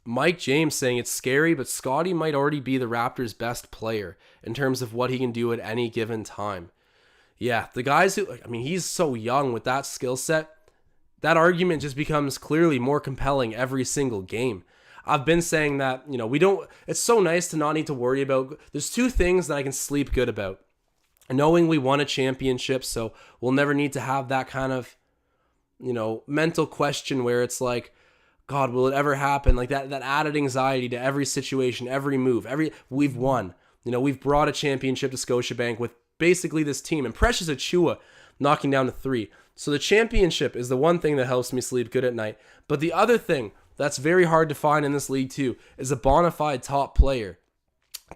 Mike James saying it's scary, but Scottie might already be the Raptors' best player in terms of what he can do at any given time. Yeah, the guys who, he's so young with that skill set. That argument just becomes clearly more compelling every single game. I've been saying that, it's so nice to not need to worry about. There's 2 things that I can sleep good about. Knowing we won a championship, so we'll never need to have that kind of, mental question where it's like, God, will it ever happen? Like that added anxiety to every situation, every move, we've won. We've brought a championship to Scotiabank with basically this team. And Precious Achiuwa knocking down a 3. So the championship is the one thing that helps me sleep good at night. But the other thing that's very hard to find in this league too is a bona fide top player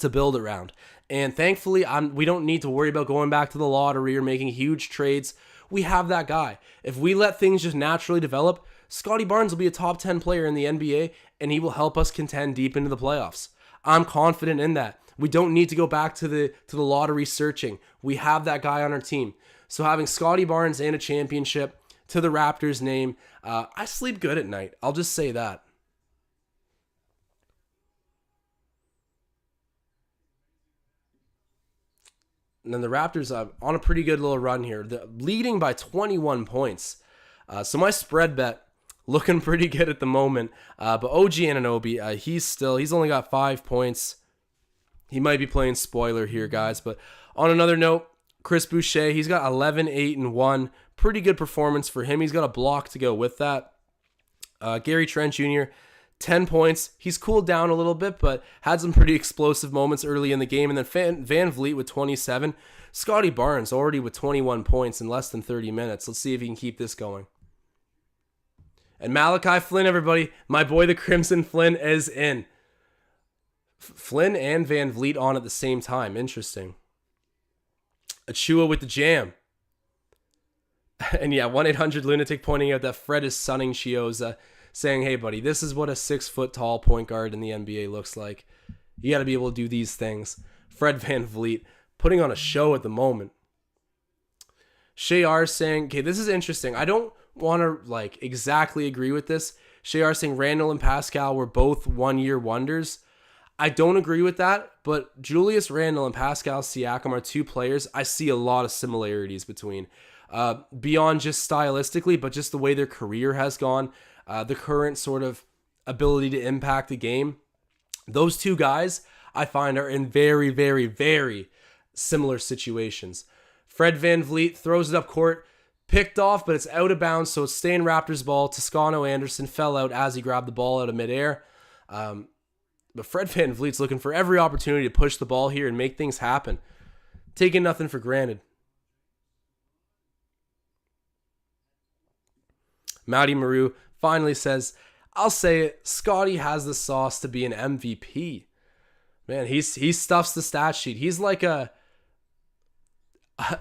to build around. And thankfully, we don't need to worry about going back to the lottery or making huge trades. We have that guy. If we let things just naturally develop, Scottie Barnes will be a top 10 player in the NBA, and he will help us contend deep into the playoffs. I'm confident in that. We don't need to go back to the lottery searching. We have that guy on our team. So having Scottie Barnes and a championship to the Raptors' name, I sleep good at night. I'll just say that. And then the Raptors on a pretty good little run here. Leading by 21 points. So my spread bet looking pretty good at the moment. But OG Anunoby, he's only got 5 points. He might be playing spoiler here, guys. But on another note, Chris Boucher, he's got 11, 8, and 1. Pretty good performance for him. He's got a block to go with that. Gary Trent Jr., 10 points. He's cooled down a little bit, but had some pretty explosive moments early in the game. And then VanVleet with 27. Scottie Barnes already with 21 points in less than 30 minutes. Let's see if he can keep this going. And Malachi Flynn, everybody. My boy, the Crimson Flynn, is in. Flynn and VanVleet on at the same time. Interesting. Achiuwa with the jam. And yeah, 1-800-LUNATIC pointing out that Fred is sunning Chioza, saying, hey, buddy, this is what a 6-foot-tall point guard in the NBA looks like. You got to be able to do these things. Fred VanVleet putting on a show at the moment. Shay R saying, okay, this is interesting. I don't want to exactly agree with this. Shay R saying Randall and Pascal were both one-year wonders. I don't agree with that, but Julius Randle and Pascal Siakam are 2 players I see a lot of similarities between. Beyond just stylistically, but just the way their career has gone, the current sort of ability to impact the game. Those 2 guys, I find are in very, very, very similar situations. Fred VanVleet throws it up court, picked off, but it's out of bounds, so it's staying Raptors ball. Toscano Anderson fell out as he grabbed the ball out of midair. But Fred VanVleet's looking for every opportunity to push the ball here and make things happen. Taking nothing for granted. Matty Maru finally says, I'll say it, Scottie has the sauce to be an MVP. Man, he stuffs the stat sheet. He's like an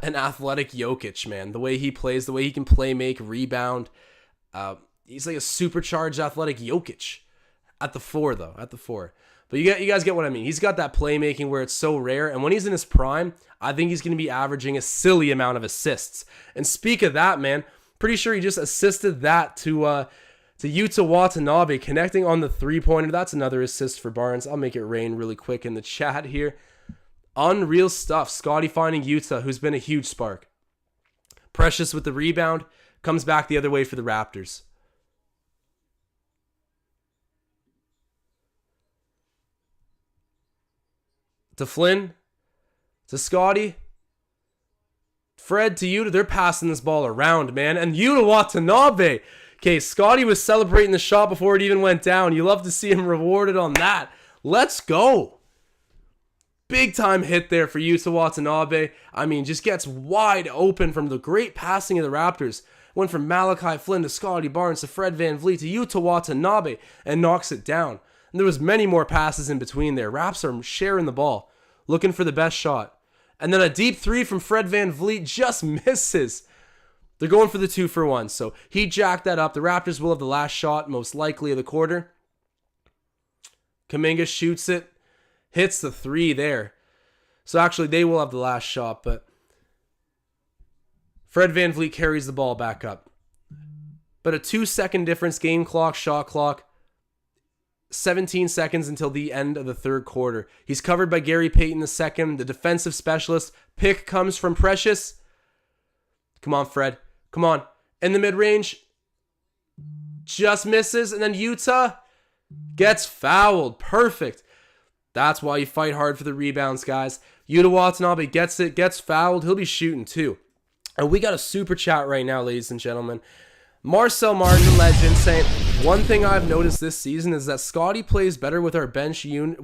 athletic Jokic, man. The way he plays, the way he can play, make, rebound. He's like a supercharged athletic Jokic. At the 4, though. At the 4. But you guys get what I mean. He's got that playmaking where it's so rare. And when he's in his prime, I think he's going to be averaging a silly amount of assists. And speak of that, man, pretty sure he just assisted that to Yuta Watanabe, connecting on the 3-pointer. That's another assist for Barnes. I'll make it rain really quick in the chat here. Unreal stuff. Scottie finding Yuta, who's been a huge spark. Precious with the rebound. Comes back the other way for the Raptors. To Flynn. To Scottie. Fred to Yuta. They're passing this ball around, man. And Yuta Watanabe. Okay, Scottie was celebrating the shot before it even went down. You love to see him rewarded on that. Let's go. Big time hit there for Yuta Watanabe. I mean, just gets wide open from the great passing of the Raptors. Went from Malachi Flynn to Scottie Barnes to Fred VanVleet to Yuta Watanabe and knocks it down. And there was many more passes in between there. Raps are sharing the ball, looking for the best shot. And then a deep 3 from Fred VanVleet just misses. They're going for the 2-for-1. So he jacked that up. The Raptors will have the last shot, most likely of the quarter. Kuminga shoots it. Hits the 3 there. So actually they will have the last shot. But Fred VanVleet carries the ball back up. But a 2-second difference, game clock, shot clock. 17 seconds until the end of the third quarter. He's covered by Gary Payton II, the defensive specialist. Pick comes from Precious. Come on, Fred. Come on. In the mid-range. Just misses. And then Yuta gets fouled. Perfect. That's why you fight hard for the rebounds, guys. Yuta Watanabe gets it, gets fouled. He'll be shooting too. And we got a super chat right now, ladies and gentlemen. Marcel Martin, legend, saying, one thing I've noticed this season is that Scottie plays better with our bench unit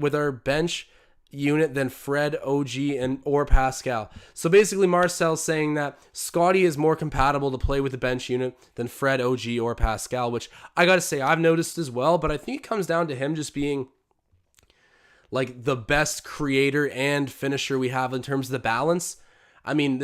than Fred, OG, or Pascal. So basically, Marcel's saying that Scottie is more compatible to play with the bench unit than Fred, OG, or Pascal, which I gotta say I've noticed as well. But I think it comes down to him just being like the best creator and finisher we have in terms of the balance. I mean,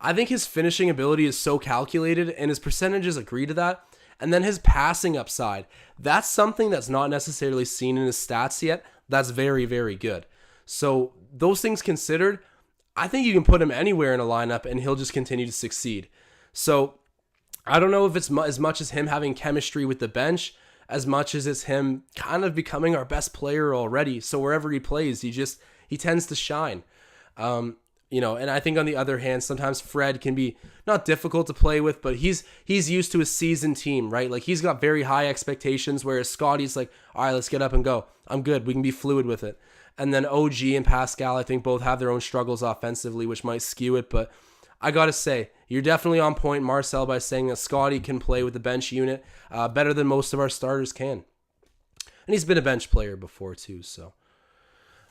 I think his finishing ability is so calculated and his percentages agree to that. And then his passing upside, that's something that's not necessarily seen in his stats yet. That's very, very good. So those things considered, I think you can put him anywhere in a lineup and he'll just continue to succeed. So I don't know if it's as much as him having chemistry with the bench as much as it's him kind of becoming our best player already. So wherever he plays, he tends to shine. And I think on the other hand, sometimes Fred can be not difficult to play with, but he's used to a seasoned team, right? Like he's got very high expectations, whereas Scottie's like, all right, let's get up and go. I'm good. We can be fluid with it. And then OG and Pascal, I think both have their own struggles offensively, which might skew it. But I got to say, you're definitely on point, Marcel, by saying that Scottie can play with the bench unit better than most of our starters can. And he's been a bench player before too, so.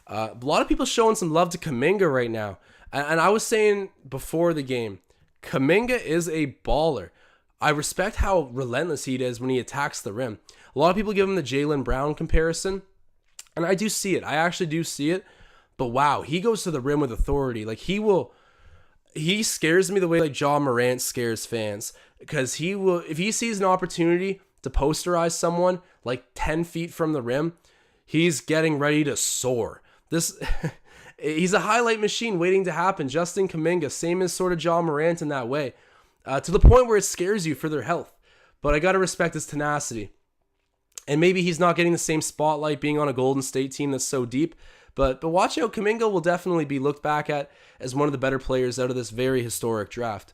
A lot of people showing some love to Kuminga right now. And I was saying before the game, Kuminga is a baller. I respect how relentless he is when he attacks the rim. A lot of people give him the Jaylen Brown comparison. And I do see it. I actually do see it. But wow, he goes to the rim with authority. Like he scares me the way like Ja Morant scares fans. Because if he sees an opportunity to posterize someone like 10 feet from the rim, he's getting ready to soar. He's a highlight machine waiting to happen. Justin Kuminga, same as sort of Ja Morant in that way, to the point where it scares you for their health. But I got to respect his tenacity. And maybe he's not getting the same spotlight being on a Golden State team that's so deep. But watch out, Kuminga will definitely be looked back at as one of the better players out of this very historic draft.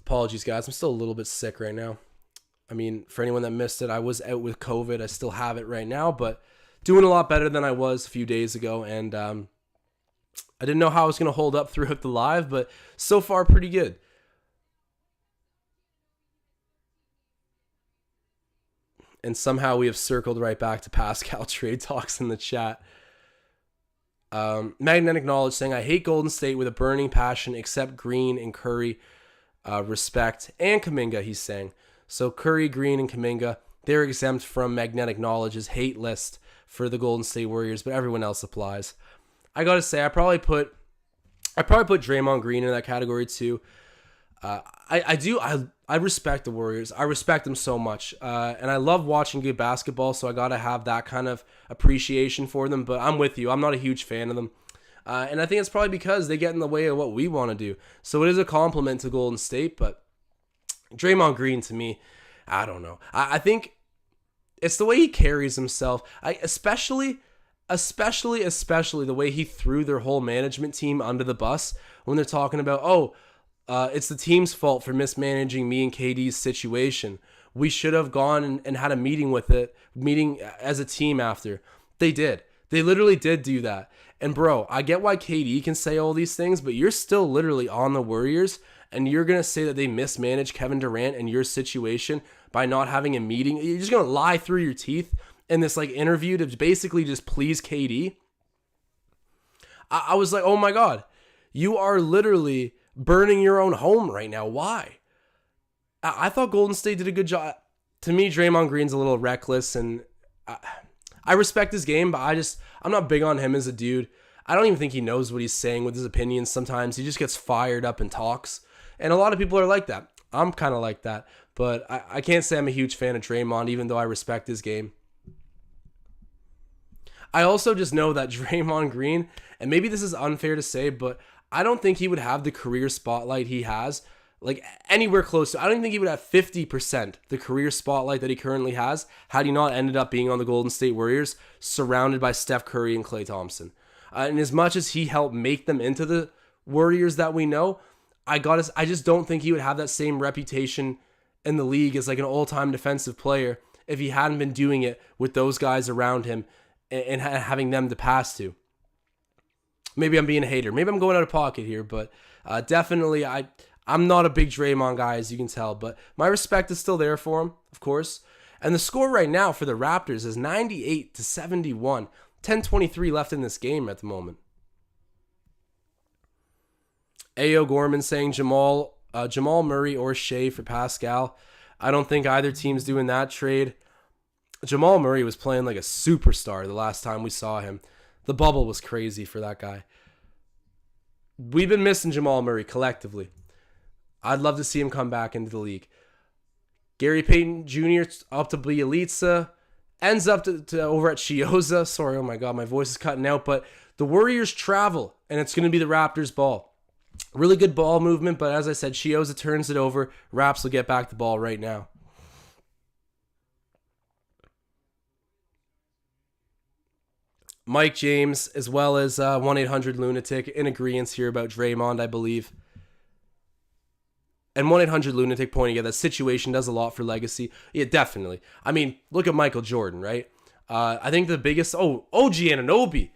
Apologies, guys. I'm still a little bit sick right now. I mean, for anyone that missed it, I was out with COVID. I still have it right now, but doing a lot better than I was a few days ago. And I didn't know how I was going to hold up throughout the live, but so far pretty good. And somehow we have circled right back to Pascal trade talks in the chat. Magnetic Knowledge saying, I hate Golden State with a burning passion except Green and Curry, respect, and Kuminga, he's saying. So Curry, Green, and Kuminga, they're exempt from Magnetic Knowledge's hate list for the Golden State Warriors, but everyone else applies. I gotta say, I probably put Draymond Green in that category too. I respect the Warriors. I respect them so much. And I love watching good basketball, so I got to have that kind of appreciation for them. But I'm with you. I'm not a huge fan of them. And I think it's probably because they get in the way of what we want to do. So it is a compliment to Golden State, but Draymond Green, to me, I don't know. I think it's the way he carries himself. Especially the way he threw their whole management team under the bus when they're talking about, it's the team's fault for mismanaging me and KD's situation. We should have gone and had a meeting as a team after. They did. They literally did do that. And bro, I get why KD can say all these things, but you're still literally on the Warriors, and you're going to say that they mismanaged Kevin Durant and your situation by not having a meeting. You're just going to lie through your teeth in this interview to basically just please KD. I was like, oh my God, you are literally burning your own home right now. Why? I thought Golden State did a good job. To me, Draymond Green's a little reckless, and I respect his game, but I'm not big on him as a dude. I don't even think he knows what he's saying with his opinions sometimes. He just gets fired up and talks, and a lot of people are like that. I'm kind of like that, but I can't say I'm a huge fan of Draymond, even though I respect his game. I also just know that Draymond Green, and maybe this is unfair to say, but I don't think he would have the career spotlight he has, anywhere close to. I don't even think he would have 50% the career spotlight that he currently has had he not ended up being on the Golden State Warriors, surrounded by Steph Curry and Klay Thompson. And as much as he helped make them into the Warriors that we know, I just don't think he would have that same reputation in the league as an all-time defensive player if he hadn't been doing it with those guys around him and having them to pass to. Maybe I'm being a hater. Maybe I'm going out of pocket here, but definitely I'm not a big Draymond guy, as you can tell, but my respect is still there for him, of course. And the score right now for the Raptors is 98-71. 10:23 left in this game at the moment. A.O. Gorman saying Jamal Murray or Shea for Pascal. I don't think either team's doing that trade. Jamal Murray was playing like a superstar the last time we saw him. The bubble was crazy for that guy. We've been missing Jamal Murray collectively. I'd love to see him come back into the league. Gary Payton Jr. up to Bielitsa. Ends up to over at Chioza. Sorry, oh my God, my voice is cutting out. But the Warriors travel, and it's going to be the Raptors' ball. Really good ball movement, but as I said, Chioza turns it over. Raps will get back the ball right now. Mike James, as well as 1-800-Lunatic, in agreement here about Draymond, I believe. And 1-800-Lunatic pointing out that situation does a lot for legacy. Yeah, definitely. I mean, look at Michael Jordan, right? I think the biggest... OG Anunoby.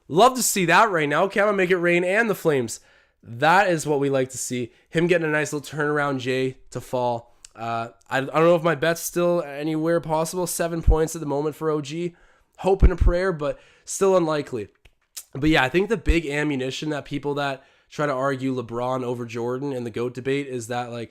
Love to see that right now. Okay, I'm going to make it rain and the Flames. That is what we like to see. Him getting a nice little turnaround J to fall. I don't know if my bet's still anywhere possible. 7 points at the moment for OG. Hope and a prayer, but still unlikely. But yeah, I think the big ammunition that people that try to argue LeBron over Jordan in the GOAT debate is that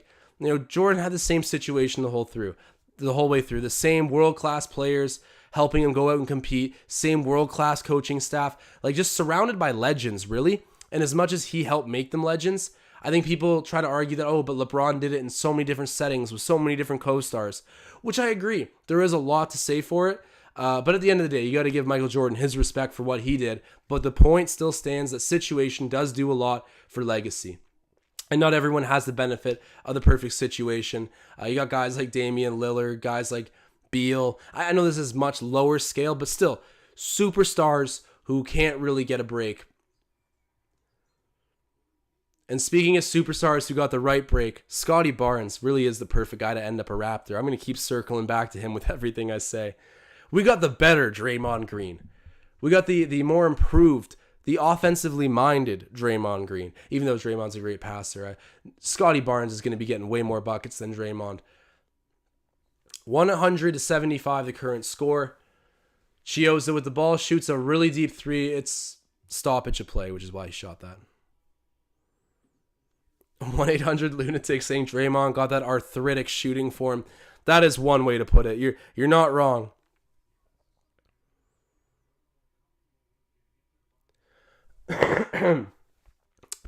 Jordan had the same situation the whole way through. The same world-class players helping him go out and compete. Same world-class coaching staff. Just surrounded by legends, really. And as much as he helped make them legends, I think people try to argue that, but LeBron did it in so many different settings with so many different co-stars, which I agree. There is a lot to say for it. But at the end of the day, you got to give Michael Jordan his respect for what he did. But the point still stands that situation does do a lot for legacy. And not everyone has the benefit of the perfect situation. You got guys like Damian Lillard, guys like Beal. I know this is much lower scale, but still, superstars who can't really get a break. And speaking of superstars who got the right break, Scottie Barnes really is the perfect guy to end up a Raptor. I'm going to keep circling back to him with everything I say. We got the better Draymond Green. We got the more improved, the offensively minded Draymond Green. Even though Draymond's a great passer, Scottie Barnes is going to be getting way more buckets than Draymond. 100-75 the current score. Chiozza with the ball shoots a really deep three. It's stoppage of play, which is why he shot that. 1-800-Lunatic saying Draymond got that arthritic shooting form. That is one way to put it. You're not wrong.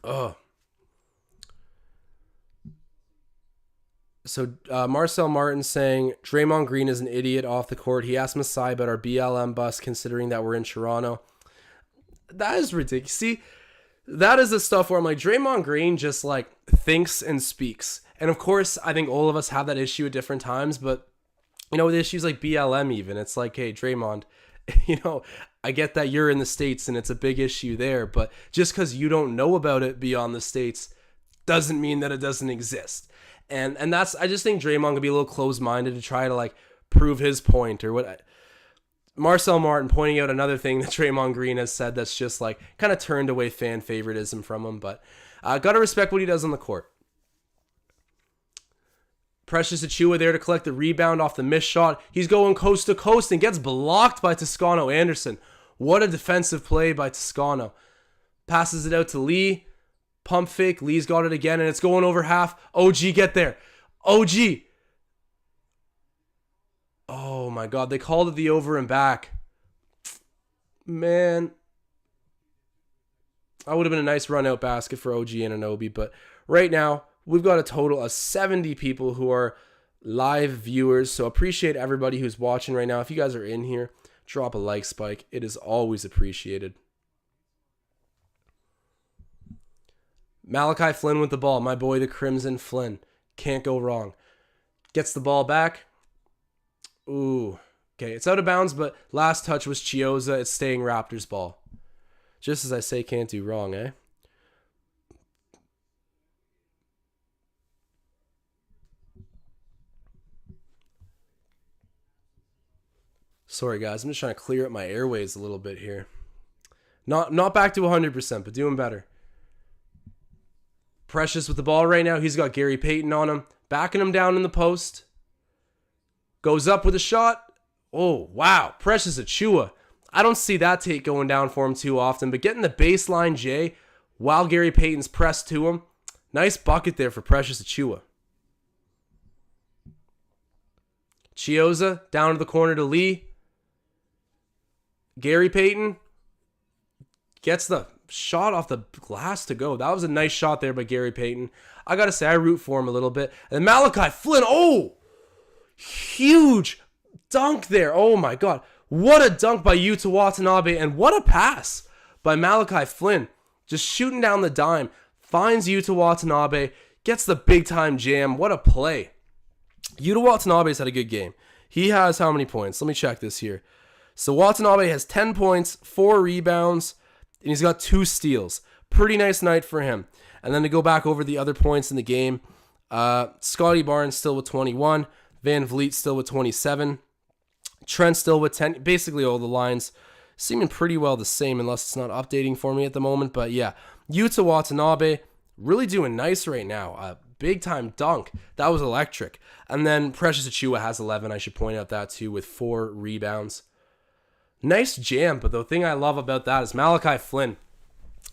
Oh. So Marcel Martin saying Draymond Green is an idiot off the court. He asked Masai about our BLM bus considering that we're in Toronto. That is ridiculous. See, that is the stuff where I'm like, Draymond Green just like thinks and speaks. And of course, I think all of us have that issue at different times. But, you know, with issues like BLM even, it's like, hey, Draymond, you know, I get that you're in the States and it's a big issue there. But just because you don't know about it beyond the States doesn't mean that it doesn't exist. And that's, I just think Draymond could be a little closed-minded to try to like prove his point or what. Marcel Martin pointing out another thing that Draymond Green has said that's just like kind of turned away fan favoritism from him, but got to respect what he does on the court. Precious Achiuwa there to collect the rebound off the missed shot. He's going coast to coast and gets blocked by Toscano Anderson. What a defensive play by Toscano. Passes it out to Lee. Pump fake. Lee's got it again, and it's going over half. OG, get there. OG. Oh, my God. They called it the over and back. Man. That would have been a nice run-out basket for OG and Anunoby, but right now, we've got a total of 70 people who are live viewers, so appreciate everybody who's watching right now. If you guys are in here, drop a like spike. It is always appreciated. Malachi Flynn with the ball. My boy, the Crimson Flynn. Can't go wrong. Gets the ball back. Ooh. Okay, it's out of bounds, but last touch was Chiozza. It's staying Raptors ball. Just as I say, can't do wrong, eh? Sorry, guys. I'm just trying to clear up my airways a little bit here. Not back to 100%, but doing better. Precious with the ball right now. He's got Gary Payton on him. Backing him down in the post. Goes up with a shot. Oh, wow. Precious Achiuwa. I don't see that take going down for him too often, but getting the baseline J while Gary Payton's pressed to him. Nice bucket there for Precious Achiuwa. Chiozza down to the corner to Lee. Gary Payton gets the shot off the glass to go. That was a nice shot there by Gary Payton. I got to say, I root for him a little bit. And Malachi Flynn, oh, huge dunk there. Oh my God. What a dunk by Yuta Watanabe, and what a pass by Malachi Flynn. Just shooting down the dime. Finds Yuta Watanabe, gets the big time jam. What a play. Yuta Watanabe's had a good game. He has how many points? Let me check this here. So Watanabe has 10 points, 4 rebounds, and he's got 2 steals. Pretty nice night for him. And then to go back over the other points in the game, Scottie Barnes still with 21, VanVleet still with 27, Trent still with 10. Basically all the lines seeming pretty well the same unless it's not updating for me at the moment. But yeah, Yuta Watanabe really doing nice right now. Big time dunk. That was electric. And then Precious Achiuwa has 11. I should point out that too with 4 rebounds. Nice jam, but the thing I love about that is Malachi Flynn,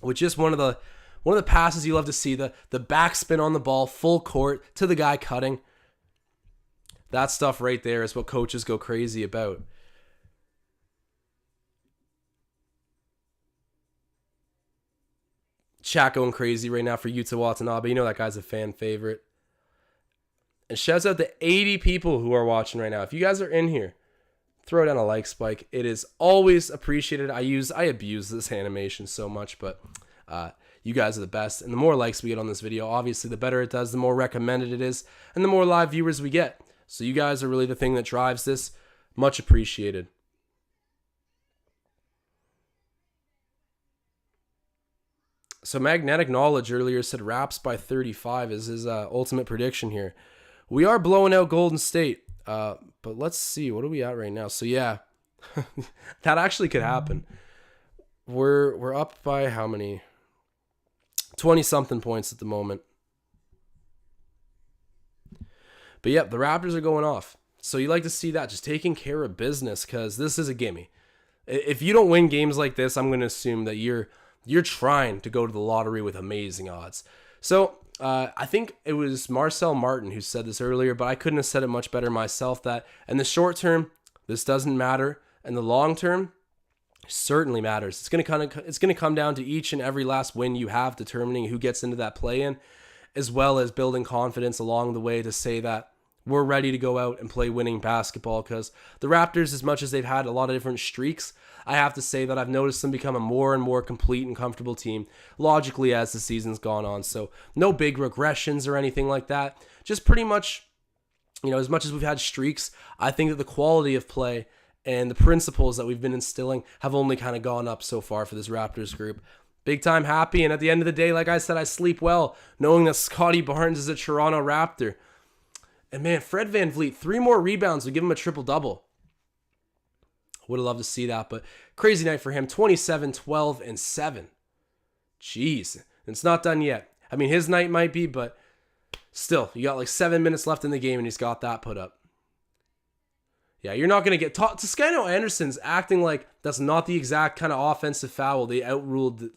with just one of the passes you love to see, the backspin on the ball, full court to the guy cutting. That stuff right there is what coaches go crazy about. Chat going crazy right now for Yuta Watanabe. You know that guy's a fan favorite. And shouts out to 80 people who are watching right now. If you guys are in here, throw down a like spike. It is always appreciated. I abuse this animation so much, but you guys are the best. And the more likes we get on this video, obviously, the better it does, the more recommended it is, and the more live viewers we get. So you guys are really the thing that drives this. Much appreciated. So Magnetic Knowledge earlier said Raps by 35 is his ultimate prediction here. We are blowing out Golden State, but let's see. What are we at right now? So yeah, that actually could happen. We're up by how many? 20-something points at the moment. But yep, the Raptors are going off. So you like to see that, just taking care of business, because this is a gimme. If you don't win games like this, I'm going to assume that you're trying to go to the lottery with amazing odds. So I think it was Marcel Martin who said this earlier, but I couldn't have said it much better myself, that in the short term, this doesn't matter. In the long term, it certainly matters. It's going to come down to each and every last win you have, determining who gets into that play-in, as well as building confidence along the way to say that we're ready to go out and play winning basketball. Because the Raptors, as much as they've had a lot of different streaks, I have to say that I've noticed them become a more and more complete and comfortable team logically as the season's gone on. So no big regressions or anything like that. Just pretty much, as much as we've had streaks, I think that the quality of play and the principles that we've been instilling have only kind of gone up so far for this Raptors group. Big time happy, and at the end of the day, like I said, I sleep well knowing that Scottie Barnes is a Toronto Raptor. And man, Fred VanVleet, 3 more rebounds would give him a triple-double. Would have loved to see that, but crazy night for him. 27, 12, and 7. Jeez. It's not done yet. I mean, his night might be, but still, you got like 7 minutes left in the game, and he's got that put up. Yeah, you're not going to get... Toscano Anderson's acting like that's not the exact kind of offensive foul. They outruled...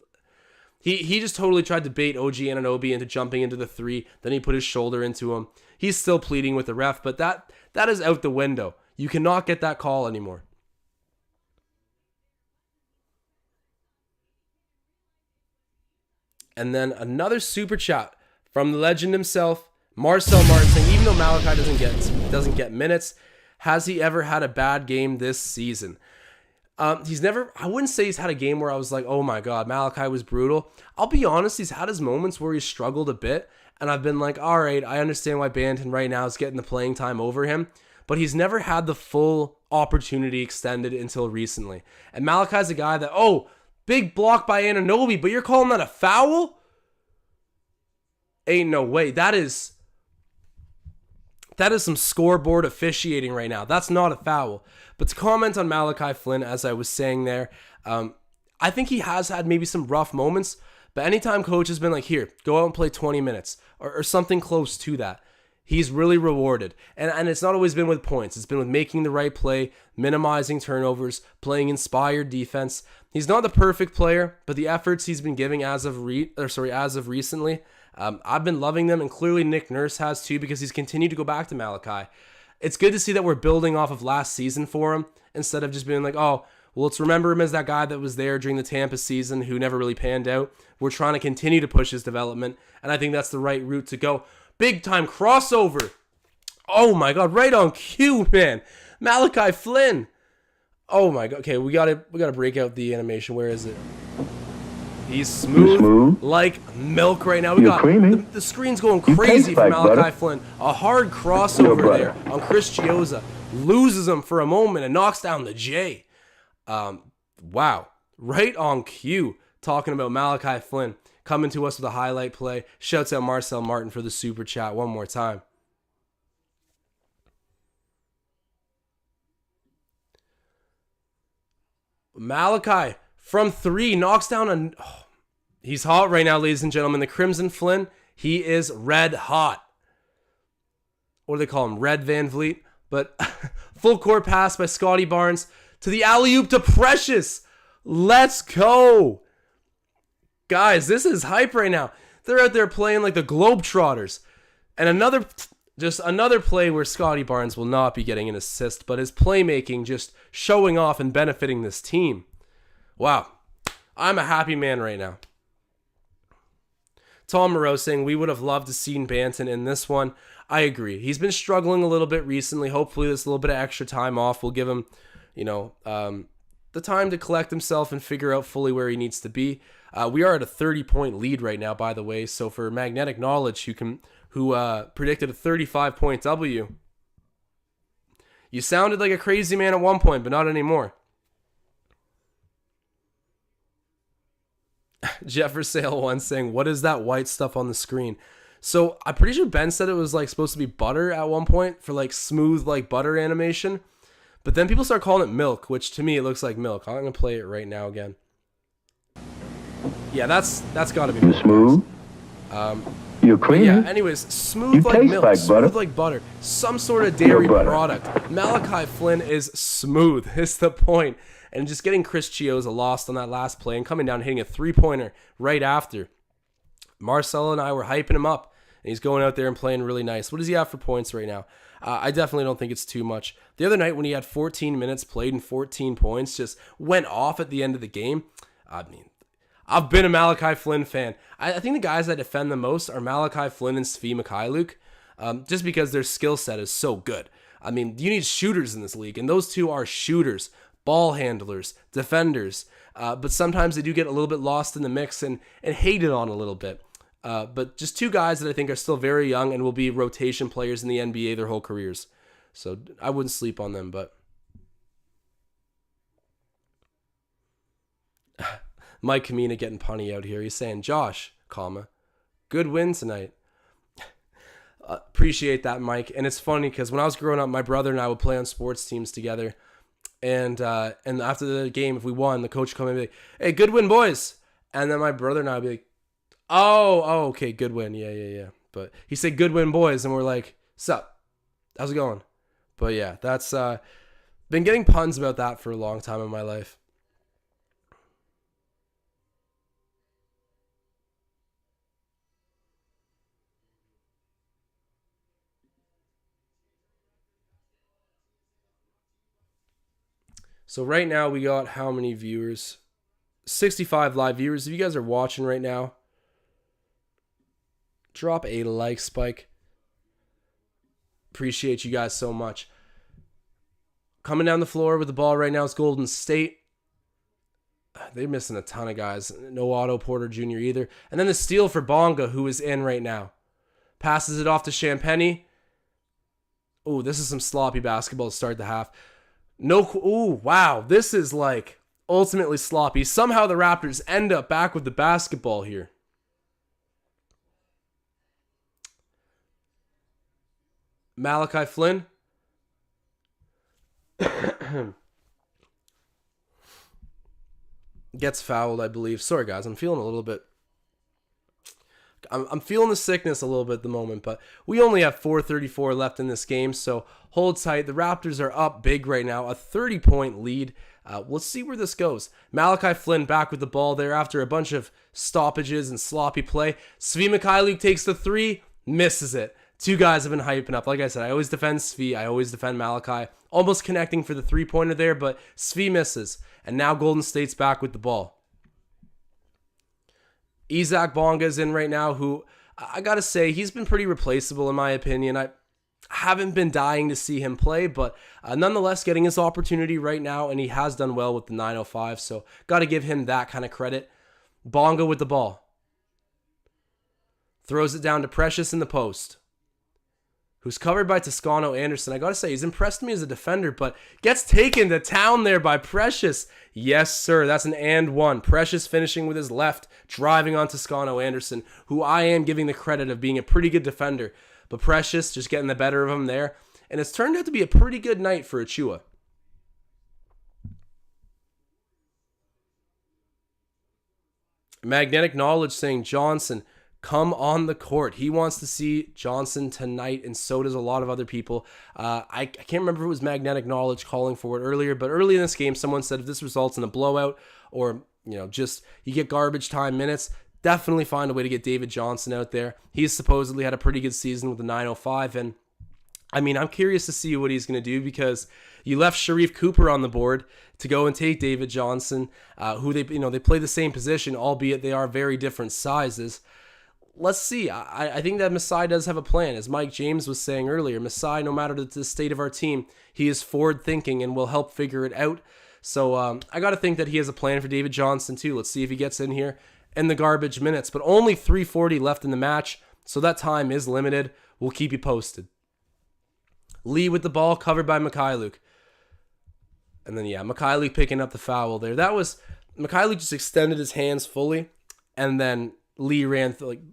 He just totally tried to bait OG Anunoby into jumping into the 3. Then he put his shoulder into him. He's still pleading with the ref, but that is out the window. You cannot get that call anymore. And then another super chat from the legend himself, Marcel Martin, saying even though Malachi doesn't get minutes, has he ever had a bad game this season? He's never, I wouldn't say he's had a game where I was like, oh my God, Malachi was brutal. I'll be honest, he's had his moments where he's struggled a bit, and I've been like, all right, I understand why Banton right now is getting the playing time over him, but he's never had the full opportunity extended until recently. And Malachi's a guy that, big block by Anunoby, but you're calling that a foul? Ain't no way. That is some scoreboard officiating right now. That's not a foul. But to comment on Malachi Flynn, as I was saying there, I think he has had maybe some rough moments, but anytime coach has been like, here, go out and play 20 minutes or something close to that, he's really rewarded. And it's not always been with points. It's been with making the right play, minimizing turnovers, playing inspired defense. He's not the perfect player, but the efforts he's been giving as of recently, I've been loving them, and clearly Nick Nurse has too, because he's continued to go back to Malachi. It's good to see that we're building off of last season for him, instead of just being like, let's remember him as that guy that was there during the Tampa season who never really panned out. We're trying to continue to push his development, and I think that's the right route to go. Big time crossover. Oh my God, right on cue, man. Malachi Flynn. Oh my God. Okay, we gotta break out the animation. Where is it? He's smooth like milk right now. We got the screen's going crazy for Malachi Flynn. A hard crossover there on Chris Chiozza. Loses him for a moment and knocks down the J. Wow. Right on cue. Talking about Malachi Flynn coming to us with a highlight play. Shouts out Marcel Martin for the super chat one more time. Malachi from 3 knocks down he's hot right now, ladies and gentlemen. The Crimson Flynn, he is red hot. What do they call him? Red VanVleet. But full court pass by Scottie Barnes to the alley-oop to Precious. Let's go. Guys, this is hype right now. They're out there playing like the Globetrotters. And another play where Scottie Barnes will not be getting an assist, but his playmaking just showing off and benefiting this team. Wow. I'm a happy man right now. Tom Moreau saying we would have loved to seen Banton in this one. I agree. He's been struggling a little bit recently. Hopefully this little bit of extra time off will give him, the time to collect himself and figure out fully where he needs to be. We are at a 30-point lead right now, by the way. So for Magnetic Knowledge, who predicted a 35-point W, you sounded like a crazy man at one point, but not anymore. Jeff for Sale one saying, what is that white stuff on the screen? So I'm pretty sure Ben said it was like supposed to be butter at one point for like smooth like butter animation. But then people start calling it milk, which to me it looks like milk. I'm going to play it right now again. Yeah, that's got to be milk. Smooth. You're creamy. Yeah, anyways, smooth like milk, like smooth butter. like butter. Some sort of dairy butter. product. Malachi Flynn is smooth, is the point. And just getting Chris Chioza lost on that last play and coming down and hitting a three-pointer right after. Marcelo and I were hyping him up, and he's going out there and playing really nice. What does he have for points right now? I definitely don't think it's too much. The other night when he had 14 minutes played and 14 points, just went off at the end of the game. I mean, I've been a Malachi Flynn fan. I think the guys I defend the most are Malachi Flynn and Svi Mikhailuk, just because their skill set is so good. I mean, you need shooters in this league, and those two are shooters, ball handlers, defenders. But sometimes they do get a little bit lost in the mix and hated on a little bit. But just two guys that I think are still very young and will be rotation players in the NBA their whole careers. So I wouldn't sleep on them, but... Mike Kamina getting punny out here. He's saying, Josh, good win tonight. Appreciate that, Mike. And it's funny because when I was growing up, my brother and I would play on sports teams together. And after the game, if we won, the coach would come in and be like, hey, good win, boys. And then my brother and I would be like, oh, okay, good win. Yeah. But he said, good win, boys. And we're like, sup? How's it going? But yeah, that's been getting puns about that for a long time in my life. So right now we got how many viewers? 65 live viewers. If you guys are watching right now, drop a like spike. Appreciate you guys so much. Coming down the floor with the ball right now is Golden State. They're missing a ton of guys. No Otto Porter Jr. either. And then the steal for Bonga, who is in right now. Passes it off to Champagny. Oh, this is some sloppy basketball to start the half. Wow. This is like ultimately sloppy. Somehow the Raptors end up back with the basketball here. Malachi Flynn. Gets fouled, I believe. Sorry, guys. I'm feeling a little bit... I'm feeling the sickness a little bit at the moment, but we only have 4:34 left in this game, so hold tight. The Raptors are up big right now, a 30-point lead. Let's see where this goes. Malachi Flynn back with the ball there after a bunch of stoppages and sloppy play. Svi Mikhailuk takes the three, misses it. Two guys have been hyping up. Like I said, I always defend Svi. I always defend Malachi. Almost connecting for the three-pointer there, but Svi misses. And now Golden State's back with the ball. Isaac Bonga is in right now, who I got to say, he's been pretty replaceable in my opinion. I haven't been dying to see him play, but nonetheless getting his opportunity right now, and he has done well with the 905, so got to give him that kind of credit. Bonga with the ball. Throws it down to Precious in the post, who's covered by Toscano Anderson. I got to say, he's impressed me as a defender, but gets taken to town there by Precious. Yes, sir. That's an and one. Precious finishing with his left, driving on Toscano Anderson, who I am giving the credit of being a pretty good defender. But Precious just getting the better of him there. And it's turned out to be a pretty good night for Achua. Magnetic Knowledge saying, Johnson, come on the court. He wants to see Johnson tonight, and so does a lot of other people. I can't remember if it was Magnetic Knowledge calling for it earlier, but early in this game, someone said if this results in a blowout or, just you get garbage time minutes, definitely find a way to get David Johnson out there. He's supposedly had a pretty good season with the 905, and I mean, I'm curious to see what he's going to do because you left Sharif Cooper on the board to go and take David Johnson, who they play the same position, albeit they are very different sizes. Let's see. I think that Masai does have a plan. As Mike James was saying earlier, Masai, no matter the state of our team, he is forward-thinking and will help figure it out. So I got to think that he has a plan for David Johnson too. Let's see if he gets in here in the garbage minutes. But only 3:40 left in the match, so that time is limited. We'll keep you posted. Lee with the ball, covered by Mikhailuk. And then, Mikhailuk picking up the foul there. Mikhailuk just extended his hands fully. and then Lee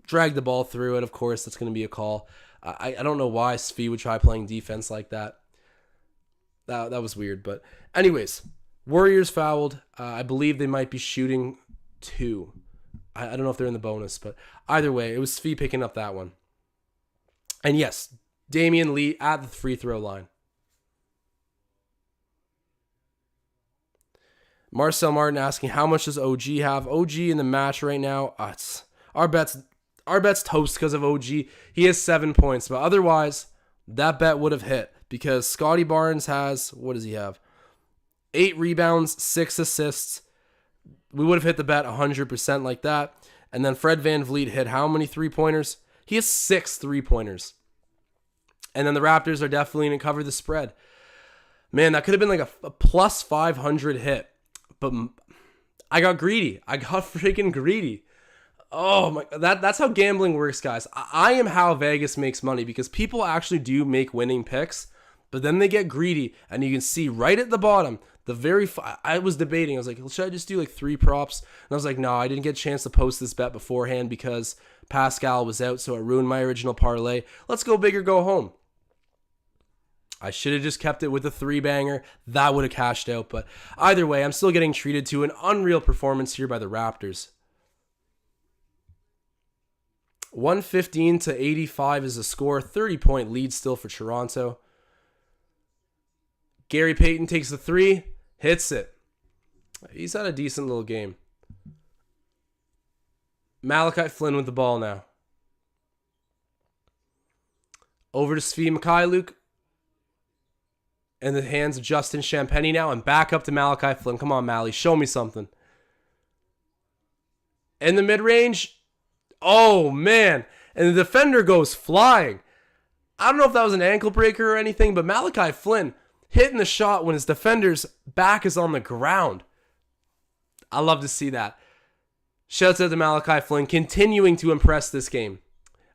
dragged the ball through it. Of course, that's going to be a call. I don't know why Svi would try playing defense like that. That was weird. But anyways, Warriors fouled. I believe they might be shooting 2. I don't know if they're in the bonus, but either way, it was Svi picking up that one. And yes, Damian Lee at the free throw line. Marcel Martin asking, how much does OG have? OG in the match right now, our bet's toast because of OG. He has 7 points, but otherwise, that bet would have hit because Scottie Barnes has, what does he have? 8 rebounds, 6 assists. We would have hit the bet 100% like that. And then Fred VanVleet hit how many 3-pointers? He has 6 3-pointers. And then the Raptors are definitely going to cover the spread. Man, that could have been like a plus 500 hit. But I got greedy. I got freaking greedy. Oh my, that's how gambling works, guys. I am how Vegas makes money because people actually do make winning picks, but then they get greedy, and you can see right at the bottom, I was debating. I was like, should I just do like 3 props? And I was like, no, I didn't get a chance to post this bet beforehand because Pascal was out, so it ruined my original parlay. Let's go big or go home. I should have just kept it with a 3-banger. That would have cashed out. But either way, I'm still getting treated to an unreal performance here by the Raptors. 115-85 is the score. 30-point lead still for Toronto. Gary Payton takes the 3, hits it. He's had a decent little game. Malachi Flynn with the ball now. Over to Svi Mikhailuk. In the hands of Justin Champagny now, and back up to Malachi Flynn. Come on, Mally, show me something. In the mid-range, oh man, and the defender goes flying. I don't know if that was an ankle breaker or anything, but Malachi Flynn hitting the shot when his defender's back is on the ground. I love to see that. Shouts out to Malachi Flynn, continuing to impress this game.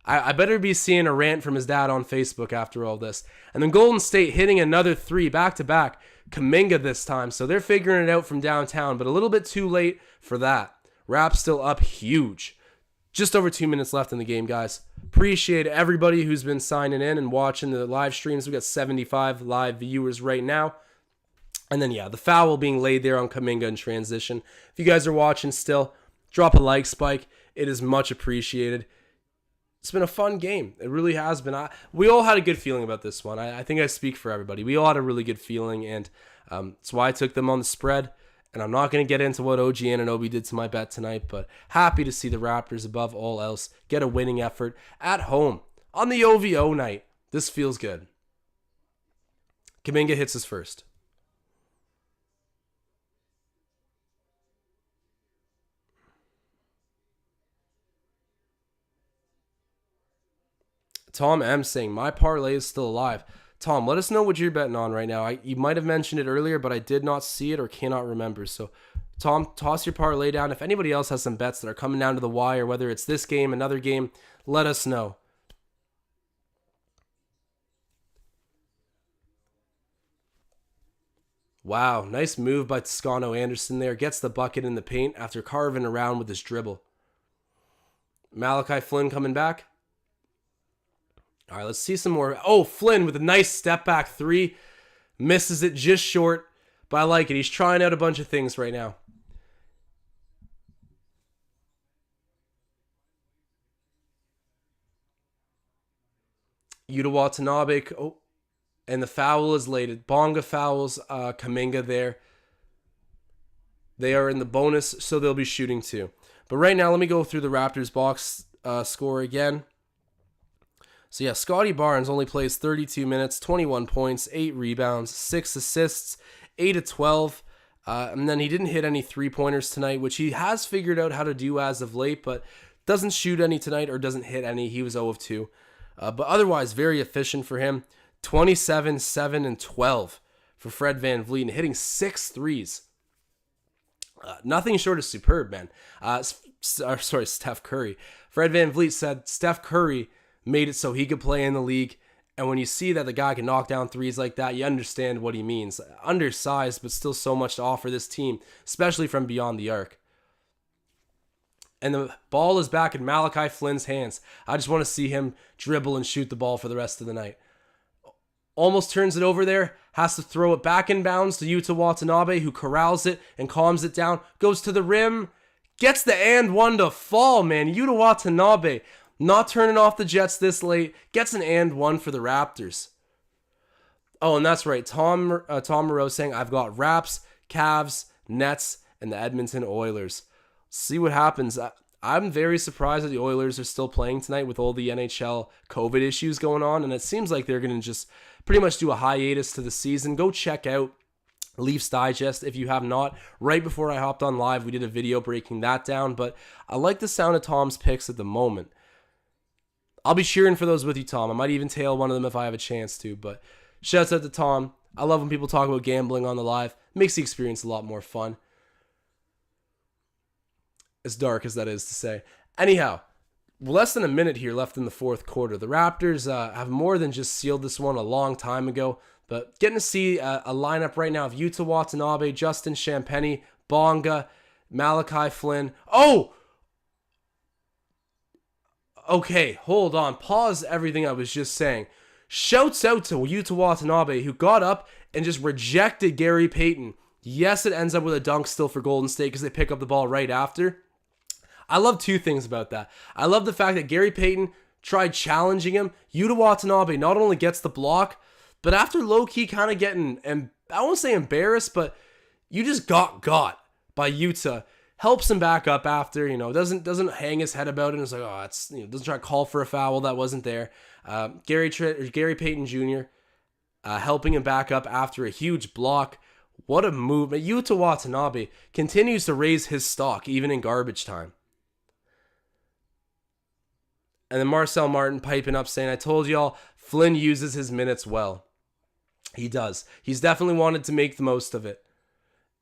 I better be seeing a rant from his dad on Facebook after all this. And then Golden State hitting another 3 back-to-back. Kuminga this time. So they're figuring it out from downtown, but a little bit too late for that. Raps still up huge. Just over 2 minutes left in the game, guys. Appreciate everybody who's been signing in and watching the live streams. We got 75 live viewers right now. And then, yeah, the foul being laid there on Kuminga in transition. If you guys are watching still, drop a like spike. It is much appreciated. It's been a fun game. It really has been. We all had a good feeling about this one. I think I speak for everybody. We all had a really good feeling, and that's why I took them on the spread. And I'm not going to get into what OG Anunoby did to my bet tonight, but happy to see the Raptors above all else get a winning effort at home on the OVO night. This feels good. Kuminga hits his first. Tom M saying, my parlay is still alive. Tom, let us know what you're betting on right now. You might have mentioned it earlier, but I did not see it or cannot remember. So, Tom, toss your parlay down. If anybody else has some bets that are coming down to the wire, whether it's this game, another game, let us know. Wow, nice move by Toscano Anderson there. Gets the bucket in the paint after carving around with his dribble. Malachi Flynn coming back. All right, let's see some more. Oh, Flynn with a nice step back 3. Misses it just short, but I like it. He's trying out a bunch of things right now. Yuta Watanabe. Oh, and the foul is laid. Bonga fouls Kuminga there. They are in the bonus, so they'll be shooting 2. But right now, let me go through the Raptors box score again. So yeah, Scottie Barnes only plays 32 minutes, 21 points, 8 rebounds, 6 assists, 8 of 12. And then he didn't hit any 3-pointers tonight, which he has figured out how to do as of late, but doesn't shoot any tonight or doesn't hit any. He was 0 of 2. But otherwise, very efficient for him. 27, 7, and 12 for Fred VanVleet and hitting 6 threes. Nothing short of superb, man. Steph Curry. Fred VanVleet said Steph Curry made it so he could play in the league. And when you see that the guy can knock down threes like that, you understand what he means. Undersized, but still so much to offer this team, especially from beyond the arc. And the ball is back in Malachi Flynn's hands. I just want to see him dribble and shoot the ball for the rest of the night. Almost turns it over there. Has to throw it back in bounds to Yuta Watanabe, who corrals it and calms it down. Goes to the rim. Gets the and one to fall, man. Yuta Watanabe not turning off the Jets this late. Gets an and one for the Raptors. Oh, and that's right. Tom Moreau saying, I've got Raps, Cavs, Nets, and the Edmonton Oilers. See what happens. I'm very surprised that the Oilers are still playing tonight with all the NHL COVID issues going on, and it seems like they're going to just pretty much do a hiatus to the season. Go check out Leafs Digest if you have not. Right before I hopped on live, we did a video breaking that down, but I like the sound of Tom's picks at the moment. I'll be cheering for those with you, Tom. I might even tail one of them if I have a chance to, but shouts out to Tom. I love when people talk about gambling on the live. It makes the experience a lot more fun. As dark as that is to say. Anyhow, less than a minute here left in the fourth quarter. The Raptors have more than just sealed this one a long time ago, but getting to see a lineup right now of Yuta Watanabe, Justin Champagnie, Bonga, Malachi Flynn. Oh! Okay, hold on. Pause everything I was just saying. Shouts out to Yuta Watanabe, who got up and just rejected Gary Payton. Yes, it ends up with a dunk still for Golden State because they pick up the ball right after. I love two things about that. I love the fact that Gary Payton tried challenging him. Yuta Watanabe not only gets the block, but after low-key kind of getting, and I won't say embarrassed, but you just got by Yuta. Helps him back up after, doesn't hang his head about it. And it's like, oh, it's, doesn't try to call for a foul that wasn't there. Gary Payton Jr. Helping him back up after a huge block. What a move. Yuta Watanabe continues to raise his stock even in garbage time. And then Marcel Martin piping up saying, I told y'all, Flynn uses his minutes well. He does. He's definitely wanted to make the most of it.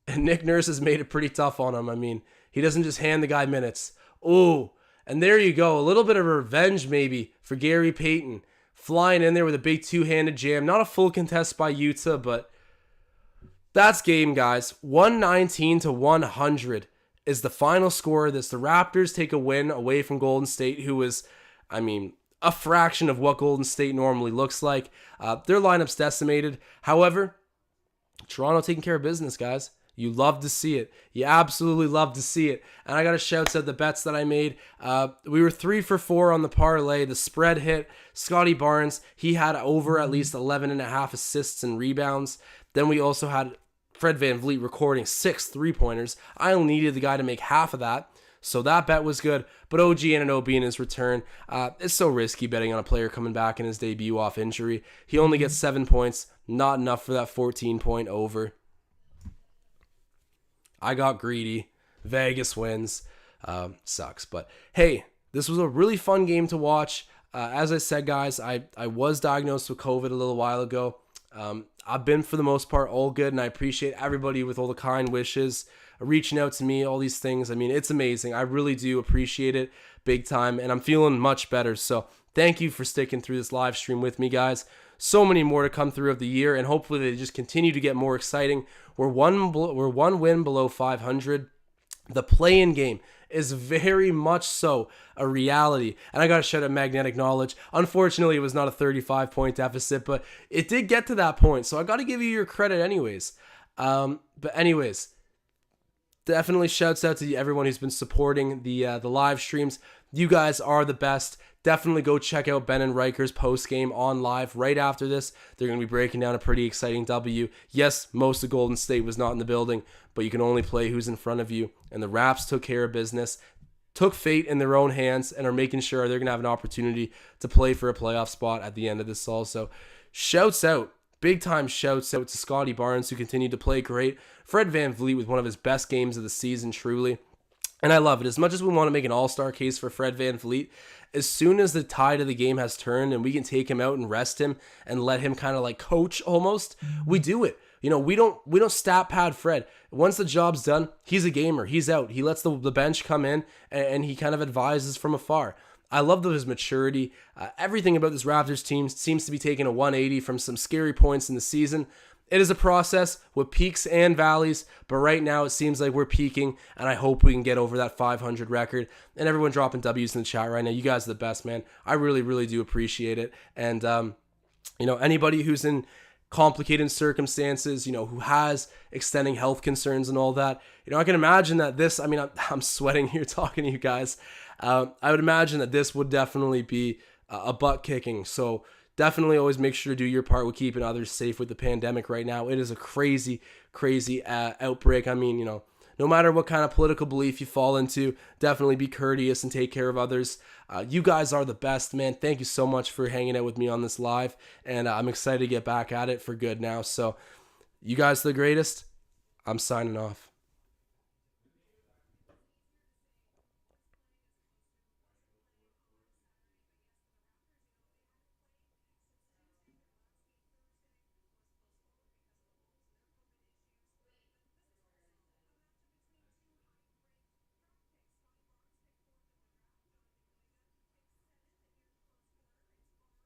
And Nick Nurse has made it pretty tough on him. I mean, he doesn't just hand the guy minutes. Ooh, and there you go. A little bit of revenge maybe for Gary Payton. Flying in there with a big two-handed jam. Not a full contest by Yuta, but that's game, guys. 119-100 is the final score of this. The Raptors take a win away from Golden State, who was, a fraction of what Golden State normally looks like. Their lineup's decimated. However, Toronto taking care of business, guys. You love to see it. You absolutely love to see it. And I got to shout out the bets that I made. We were 3 for 4 on the parlay. The spread hit. Scottie Barnes, he had over at least 11.5 assists and rebounds. Then we also had Fred VanVleet recording 6 3-pointers. I only needed the guy to make half of that. So that bet was good. But OG Anunoby in his return, it's so risky betting on a player coming back in his debut off injury. He only gets 7 points. Not enough for that 14-point over. I got greedy. Vegas wins. Sucks. But hey, this was a really fun game to watch. As I said, guys, I was diagnosed with COVID a little while ago. I've been, for the most part, all good, and I appreciate everybody with all the kind wishes, reaching out to me, all these things. It's amazing. I really do appreciate it big time, and I'm feeling much better. So thank you for sticking through this live stream with me, guys. So many more to come through of the year, and hopefully they just continue to get more exciting. We're one win below 500. The play-in game is very much so a reality. And I got to shout out Magnetic Knowledge. Unfortunately, it was not a 35-point deficit, but it did get to that point. So I got to give you your credit anyways. But anyways, definitely shouts out to everyone who's been supporting the live streams. You guys are the best. Definitely go check out Ben and Riker's post-game on live right after this. They're going to be breaking down a pretty exciting W. Yes, most of Golden State was not in the building, but you can only play who's in front of you. And the Raps took care of business, took fate in their own hands, and are making sure they're going to have an opportunity to play for a playoff spot at the end of this also. Shouts out, big time shouts out to Scottie Barnes, who continued to play great. Fred VanVleet with one of his best games of the season, truly. And I love it. As much as we want to make an all-star case for Fred VanVleet, as soon as the tide of the game has turned and we can take him out and rest him and let him kind of like coach almost, we do it. We don't stat pad Fred. Once the job's done, he's a gamer. He's out. He lets the bench come in and he kind of advises from afar. I love his maturity. Everything about this Raptors team seems to be taking a 180 from some scary points in the season. it is a process with peaks and valleys, but right now it seems like we're peaking, and I hope we can get over that 500 record. And everyone dropping W's in the chat right now. You guys are the best, man. I really, really do appreciate it. And, anybody who's in complicated circumstances, who has extending health concerns and all that, I can imagine that this, I'm sweating here talking to you guys. I would imagine that this would definitely be a butt kicking. So definitely always make sure to do your part with keeping others safe with the pandemic right now. It is a crazy, crazy outbreak. No matter what kind of political belief you fall into, definitely be courteous and take care of others. You guys are the best, man. Thank you so much for hanging out with me on this live, and I'm excited to get back at it for good now. So you guys are the greatest. I'm signing off.